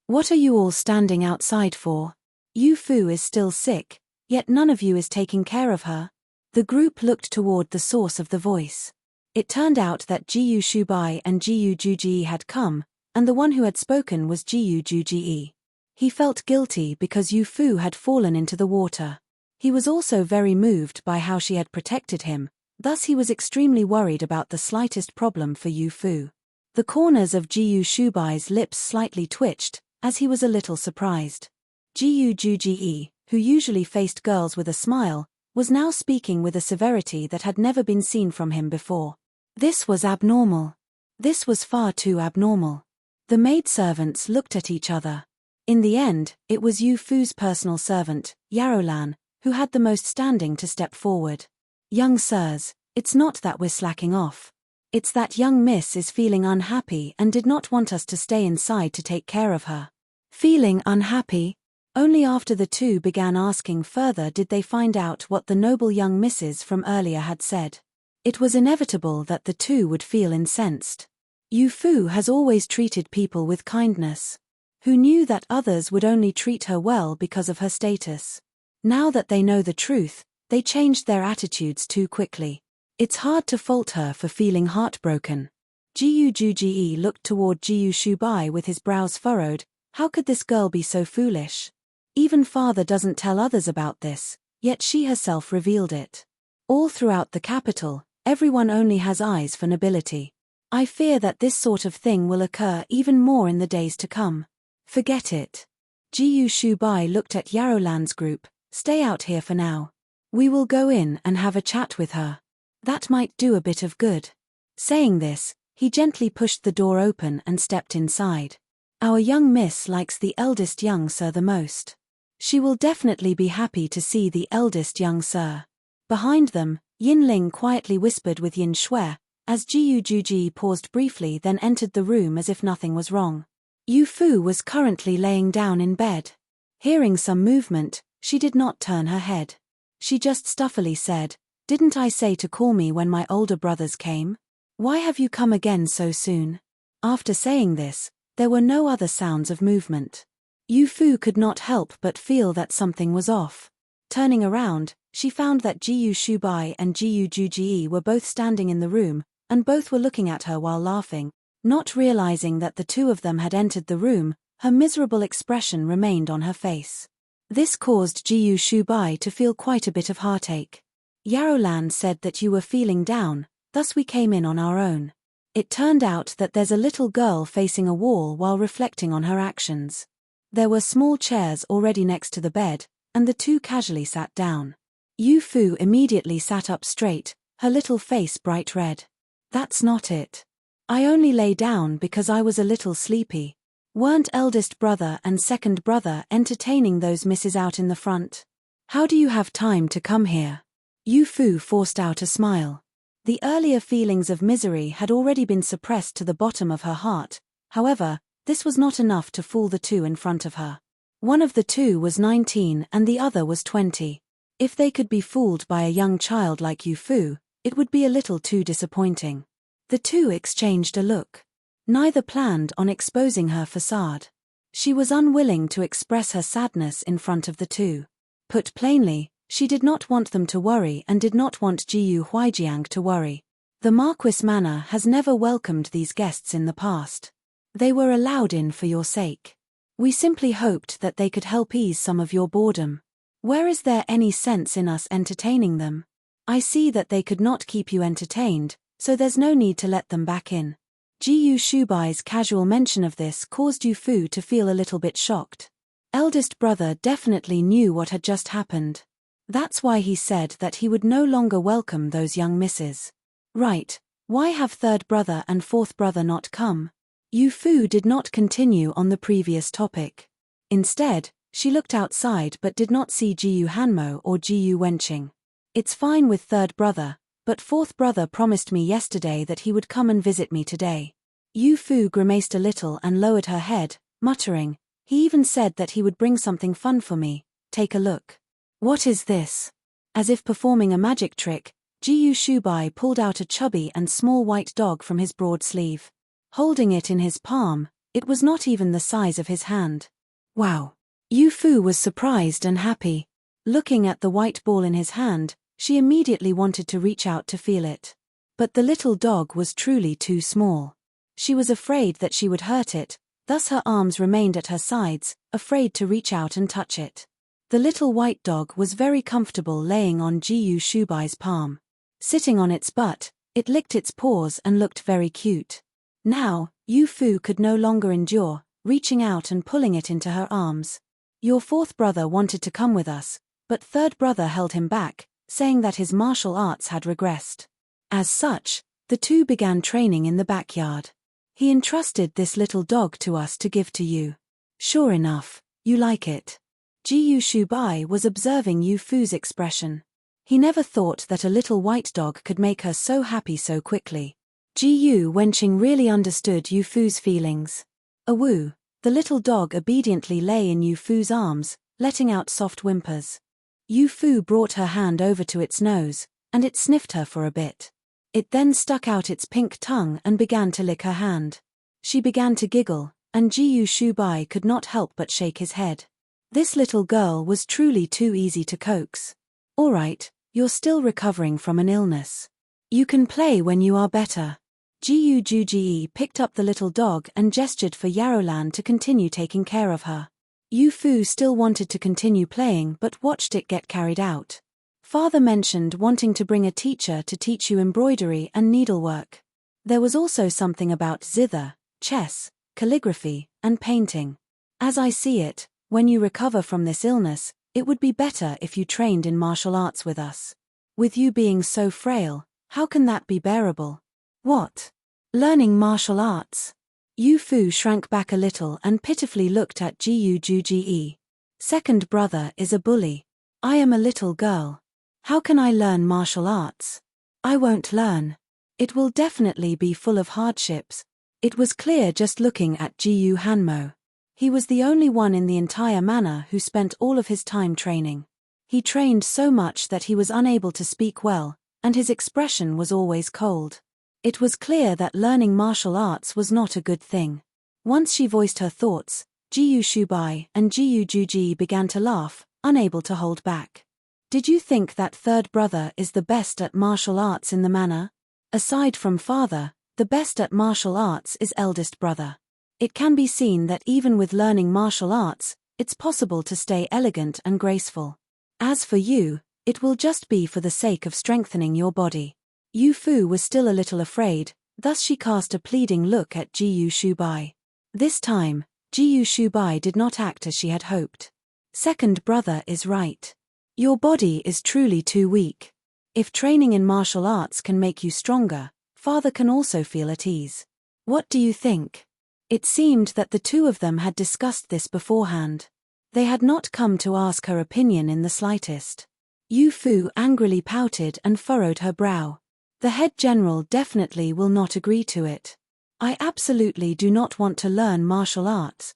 "What are you all standing outside for? Yu Fu is still sick, yet none of you is taking care of her." The group looked toward the source of the voice. It turned out that Jiyu Shubai and Jiyu Juji had come, and the one who had spoken was Jiyu Juji. He felt guilty because Yu Fu had fallen into the water. He was also very moved by how she had protected him, thus he was extremely worried about the slightest problem for Yu Fu. The corners of Jiyu Shubai's lips slightly twitched, as he was a little surprised. Jiyu Juji, who usually faced girls with a smile, was now speaking with a severity that had never been seen from him before. This was abnormal. This was far too abnormal. The maidservants looked at each other. In the end, it was Yu Fu's personal servant, Yarolan, who had the most standing to step forward. "Young sirs, it's not that we're slacking off. It's that young miss is feeling unhappy and did not want us to stay inside to take care of her." Feeling unhappy? Only after the two began asking further did they find out what the noble young misses from earlier had said. It was inevitable that the two would feel incensed. Yu Fu has always treated people with kindness. Who knew that others would only treat her well because of her status? Now that they know the truth, they changed their attitudes too quickly. It's hard to fault her for feeling heartbroken. Jiyu Juji looked toward Jiyu Shubai with his brows furrowed. How could this girl be so foolish? Even father doesn't tell others about this, yet she herself revealed it. All throughout the capital, everyone only has eyes for nobility. I fear that this sort of thing will occur even more in the days to come. Forget it. Jiyu Shubai looked at Yarolan's group. "Stay out here for now. We will go in and have a chat with her. That might do a bit of good." Saying this, he gently pushed the door open and stepped inside. "Our young miss likes the eldest young sir the most. She will definitely be happy to see the eldest young sir." Behind them, Yin Ling quietly whispered with Yin Shui, as Jiyu Juji paused briefly then entered the room as if nothing was wrong. Yu Fu was currently laying down in bed. Hearing some movement, she did not turn her head. She just stuffily said, "Didn't I say to call me when my older brothers came? Why have you come again so soon?" After saying this, there were no other sounds of movement. Yu Fu could not help but feel that something was off. Turning around, she found that Jiyu Shubai and Jiyu Juji were both standing in the room, and both were looking at her while laughing. Not realizing that the two of them had entered the room, her miserable expression remained on her face. This caused Jiyu Shubai to feel quite a bit of heartache. "Yarolan said that you were feeling down, thus we came in on our own. It turned out that there's a little girl facing a wall while reflecting on her actions." There were small chairs already next to the bed, and the two casually sat down. Yu Fu immediately sat up straight, her little face bright red. "That's not it. I only lay down because I was a little sleepy. Weren't eldest brother and second brother entertaining those misses out in the front? How do you have time to come here?" Yu Fu forced out a smile. The earlier feelings of misery had already been suppressed to the bottom of her heart. However, this was not enough to fool the two in front of her. One of the two was 19 and the other was 20. If they could be fooled by a young child like Yu Fu, it would be a little too disappointing. The two exchanged a look. Neither planned on exposing her facade. She was unwilling to express her sadness in front of the two. Put plainly, she did not want them to worry and did not want Jiyu Huijiang to worry. The Marquis Manor has never welcomed these guests in the past. They were allowed in for your sake. We simply hoped that they could help ease some of your boredom. Where is there any sense in us entertaining them? I see that they could not keep you entertained, so there's no need to let them back in. Ji Shubai's casual mention of this caused Yu Fu to feel a little bit shocked. Eldest brother definitely knew what had just happened. That's why he said that he would no longer welcome those young misses. Right, why have third brother and fourth brother not come? Yu Fu did not continue on the previous topic. Instead, she looked outside but did not see Jiyu Hanmo or Jiyu Wenqing. It's fine with third brother, but fourth brother promised me yesterday that he would come and visit me today. Yu Fu grimaced a little and lowered her head, muttering, he even said that he would bring something fun for me. Take a look. What is this? As if performing a magic trick, Jiyu Shubai pulled out a chubby and small white dog from his broad sleeve. Holding it in his palm, it was not even the size of his hand. Wow! Yu Fu was surprised and happy. Looking at the white ball in his hand, she immediately wanted to reach out to feel it. But the little dog was truly too small. She was afraid that she would hurt it, thus her arms remained at her sides, afraid to reach out and touch it. The little white dog was very comfortable laying on Jiyu Shubai's palm. Sitting on its butt, it licked its paws and looked very cute. Now, Yu Fu could no longer endure, reaching out and pulling it into her arms. Your fourth brother wanted to come with us, but third brother held him back, saying that his martial arts had regressed. As such, the two began training in the backyard. He entrusted this little dog to us to give to you. Sure enough, you like it. Jiyu Shubai was observing Yu Fu's expression. He never thought that a little white dog could make her so happy so quickly. Jiyu Wenqing really understood Yu Fu's feelings. Awoo, the little dog obediently lay in Yu Fu's arms, letting out soft whimpers. Yu Fu brought her hand over to its nose, and it sniffed her for a bit. It then stuck out its pink tongue and began to lick her hand. She began to giggle, and Jiyu Shubai could not help but shake his head. This little girl was truly too easy to coax. All right, you're still recovering from an illness. You can play when you are better. Jiyu Juji picked up the little dog and gestured for Yarolan to continue taking care of her. Yu Fu still wanted to continue playing but watched it get carried out. Father mentioned wanting to bring a teacher to teach you embroidery and needlework. There was also something about zither, chess, calligraphy, and painting. As I see it, when you recover from this illness, it would be better if you trained in martial arts with us. With you being so frail, how can that be bearable? What? Learning martial arts? Yu Fu shrank back a little and pitifully looked at Jiyu Juji. Second brother is a bully. I am a little girl. How can I learn martial arts? I won't learn. It will definitely be full of hardships. It was clear just looking at Jiyu Hanmo. He was the only one in the entire manor who spent all of his time training. He trained so much that he was unable to speak well, and his expression was always cold. It was clear that learning martial arts was not a good thing. Once she voiced her thoughts, Jiyu Shubai and Jiyu Juji began to laugh, unable to hold back. Did you think that third brother is the best at martial arts in the manor? Aside from father, the best at martial arts is eldest brother. It can be seen that even with learning martial arts, it's possible to stay elegant and graceful. As for you, it will just be for the sake of strengthening your body. Yu Fu was still a little afraid, thus she cast a pleading look at Jiyu Shubai. This time, Jiyu Shubai did not act as she had hoped. Second brother is right. Your body is truly too weak. If training in martial arts can make you stronger, father can also feel at ease. What do you think? It seemed that the two of them had discussed this beforehand. They had not come to ask her opinion in the slightest. Yu Fu angrily pouted and furrowed her brow. The head general definitely will not agree to it. I absolutely do not want to learn martial arts.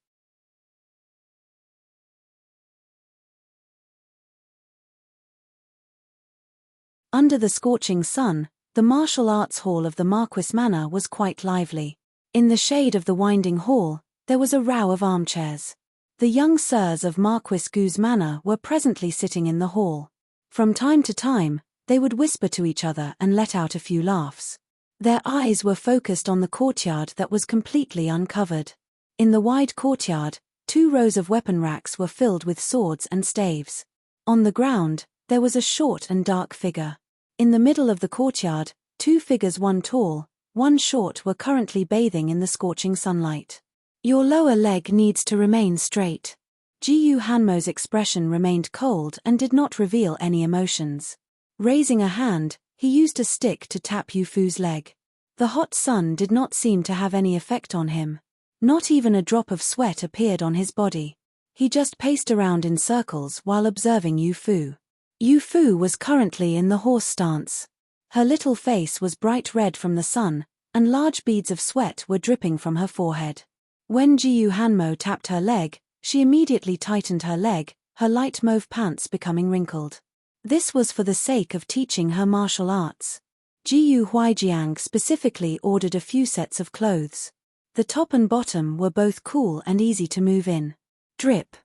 Under the scorching sun, the martial arts hall of the Marquis Manor was quite lively. In the shade of the winding hall, there was a row of armchairs. The young sirs of Marquis Gu's manor were presently sitting in the hall. From time to time, they would whisper to each other and let out a few laughs. Their eyes were focused on the courtyard that was completely uncovered. In the wide courtyard, 2 rows of weapon racks were filled with swords and staves. On the ground, there was a short and dark figure. In the middle of the courtyard, two figures, one tall, one short, were currently bathing in the scorching sunlight. Your lower leg needs to remain straight. Ji-yu Hanmo's expression remained cold and did not reveal any emotions. Raising a hand, he used a stick to tap Yu-fu's leg. The hot sun did not seem to have any effect on him. Not even a drop of sweat appeared on his body. He just paced around in circles while observing Yu-fu. Yu-fu was currently in the horse stance. Her little face was bright red from the sun, and large beads of sweat were dripping from her forehead. When Ji-yu Hanmo tapped her leg, she immediately tightened her leg, her light mauve pants becoming wrinkled. This was for the sake of teaching her martial arts. Ji-yu Huijiang specifically ordered a few sets of clothes. The top and bottom were both cool and easy to move in. Drip.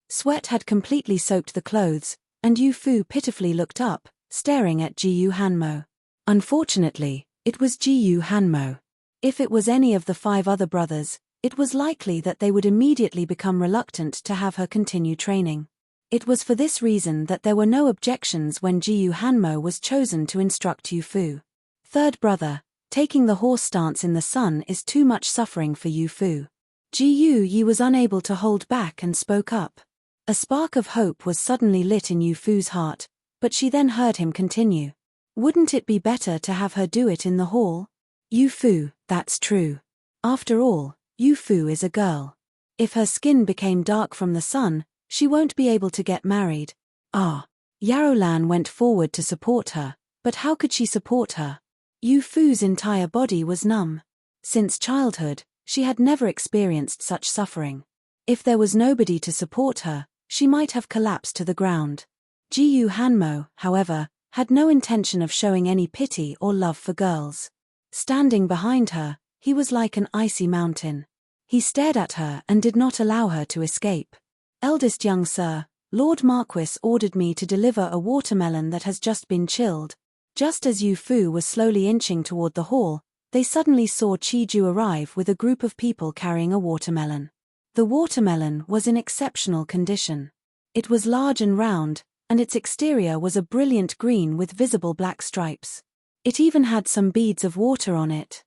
Sweat had completely soaked the clothes, and Yu-fu pitifully looked up, staring at Ji-yu Hanmo. Unfortunately, it was Ji-yu Hanmo. If it was any of the 5 other brothers, it was likely that they would immediately become reluctant to have her continue training. It was for this reason that there were no objections when Ji-yu Hanmo was chosen to instruct Yu-fu. Third brother, taking the horse stance in the sun is too much suffering for Yu-fu. Ji-yu Yi was unable to hold back and spoke up. A spark of hope was suddenly lit in Yu-fu's heart, but she then heard him continue. Wouldn't it be better to have her do it in the hall? Yu-fu, that's true. After all, Yu-fu is a girl. If her skin became dark from the sun, she won't be able to get married. Yarolan went forward to support her, but how could she support her? Yu-fu's entire body was numb. Since childhood, she had never experienced such suffering. If there was nobody to support her, she might have collapsed to the ground. Ji-yu Hanmo, however, had no intention of showing any pity or love for girls. Standing behind her, he was like an icy mountain. He stared at her and did not allow her to escape. Eldest young sir, Lord Marquis ordered me to deliver a watermelon that has just been chilled. Just as Yu-fu was slowly inching toward the hall, they suddenly saw Chi-ju arrive with a group of people carrying a watermelon. The watermelon was in exceptional condition. It was large and round, and its exterior was a brilliant green with visible black stripes. It even had some beads of water on it.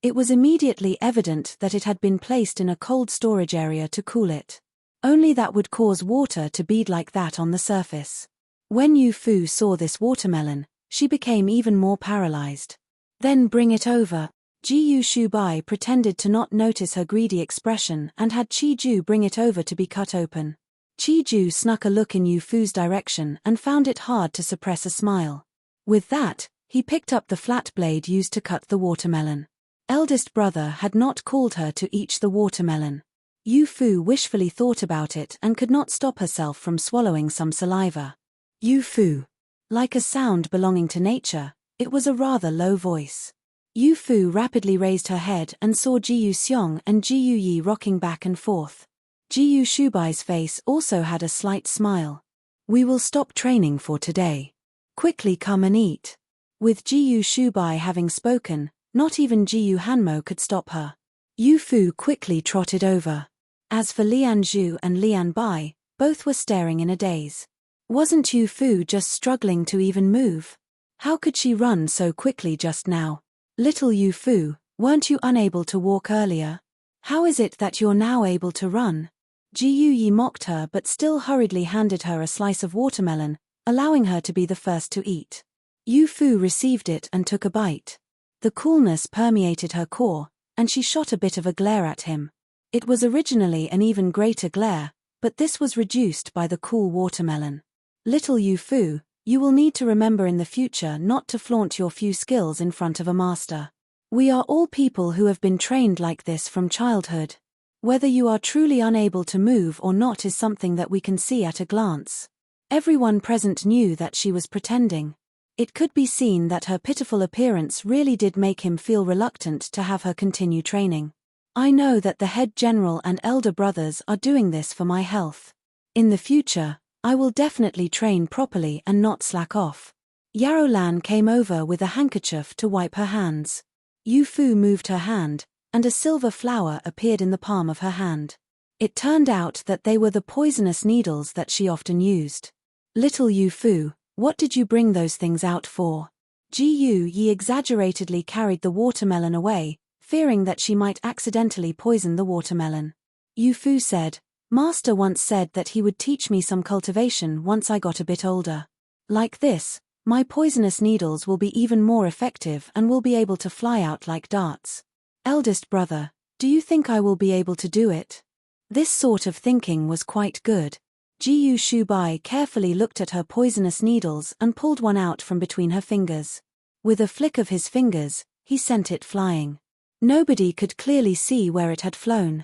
It was immediately evident that it had been placed in a cold storage area to cool it. Only that would cause water to bead like that on the surface. When Yu-fu saw this watermelon, she became even more paralyzed. Then bring it over. Ji-yu Shubai pretended to not notice her greedy expression and had Chi-ju bring it over to be cut open. Chi-ju snuck a look in Yu-fu's direction and found it hard to suppress a smile. With that, he picked up the flat blade used to cut the watermelon. Eldest brother had not called her to eat the watermelon. Yu-fu wishfully thought about it and could not stop herself from swallowing some saliva. Yu-fu. Like a sound belonging to nature, it was a rather low voice. Yu-fu rapidly raised her head and saw Ji-yu Seong and Ji-yu Yi rocking back and forth. Ji-yu Shubai's face also had a slight smile. We will stop training for today. Quickly come and eat. With Ji-yu Shubai having spoken, not even Ji-yu Hanmo could stop her. Yu-fu quickly trotted over. As for Lian Zhu and Lian Bai, both were staring in a daze. Wasn't Yu-fu just struggling to even move? How could she run so quickly just now? Little Yu-fu, weren't you unable to walk earlier? How is it that you're now able to run? Ji-yu Yi mocked her but still hurriedly handed her a slice of watermelon, allowing her to be the first to eat. Yu-fu received it and took a bite. The coolness permeated her core, and she shot a bit of a glare at him. It was originally an even greater glare, but this was reduced by the cool watermelon. Little Yu-fu, you will need to remember in the future not to flaunt your few skills in front of a master. We are all people who have been trained like this from childhood. Whether you are truly unable to move or not is something that we can see at a glance. Everyone present knew that she was pretending. It could be seen that her pitiful appearance really did make him feel reluctant to have her continue training. I know that the head general and elder brothers are doing this for my health. In the future, I will definitely train properly and not slack off. Yarolan came over with a handkerchief to wipe her hands. Yu-fu moved her hand, and a silver flower appeared in the palm of her hand. It turned out that they were the poisonous needles that she often used. Little Yu Fu, what did you bring those things out for? Ji Yu Yi exaggeratedly carried the watermelon away, fearing that she might accidentally poison the watermelon. Yu Fu said, Master once said that he would teach me some cultivation once I got a bit older. Like this, my poisonous needles will be even more effective and will be able to fly out like darts. Eldest brother, do you think I will be able to do it? This sort of thinking was quite good. Jiyu Shubai carefully looked at her poisonous needles and pulled one out from between her fingers. With a flick of his fingers, he sent it flying. Nobody could clearly see where it had flown.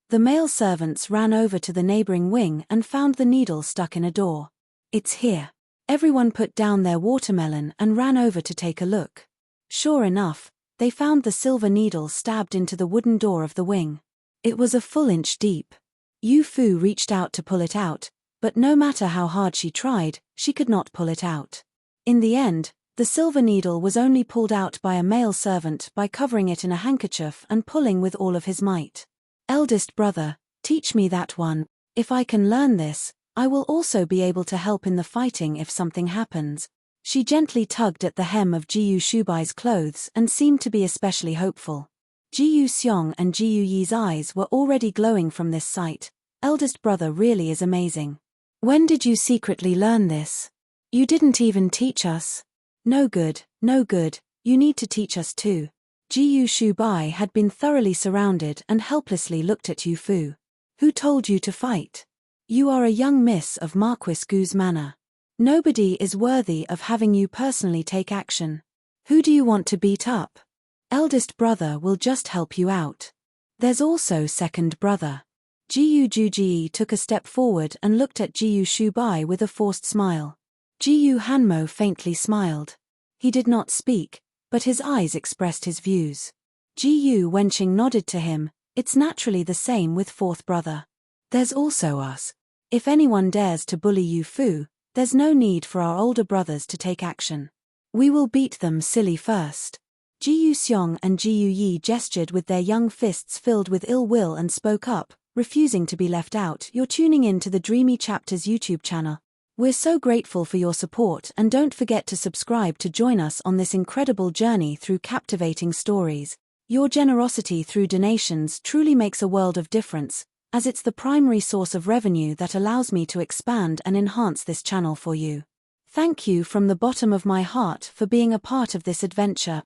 The male servants ran over to the neighboring wing and found the needle stuck in a door. It's here. Everyone put down their watermelon and ran over to take a look. Sure enough, they found the silver needle stabbed into the wooden door of the wing. It was a full inch deep. Yu Fu reached out to pull it out, but no matter how hard she tried, she could not pull it out. In the end, the silver needle was only pulled out by a male servant by covering it in a handkerchief and pulling with all of his might. Eldest brother, teach me that one. If I can learn this, I will also be able to help in the fighting if something happens. She gently tugged at the hem of Jiyu Shubai's clothes and seemed to be especially hopeful. Jiyu Xiong and Jiyu Yi's eyes were already glowing from this sight. Eldest brother really is amazing. When did you secretly learn this? You didn't even teach us. No good, no good, you need to teach us too. Jiyu Shubai had been thoroughly surrounded and helplessly looked at Yu Fu. Who told you to fight? You are a young miss of Marquis Gu's manor. Nobody is worthy of having you personally take action. Who do you want to beat up? Eldest brother will just help you out. There's also second brother. Jiyu Juji took a step forward and looked at Jiyu Shubai with a forced smile. Jiyu Hanmo faintly smiled. He did not speak, but his eyes expressed his views. Jiyu Wenqing nodded to him. It's naturally the same with fourth brother. There's also us. If anyone dares to bully Yu Fu, there's no need for our older brothers to take action. We will beat them silly first. Jiyu Xiong and Jiyu Yi gestured with their young fists filled with ill will and spoke up, refusing to be left out. You're tuning in to the Dreamy Chapters YouTube channel. We're so grateful for your support and don't forget to subscribe to join us on this incredible journey through captivating stories. Your generosity through donations truly makes a world of difference, as it's the primary source of revenue that allows me to expand and enhance this channel for you. Thank you from the bottom of my heart for being a part of this adventure.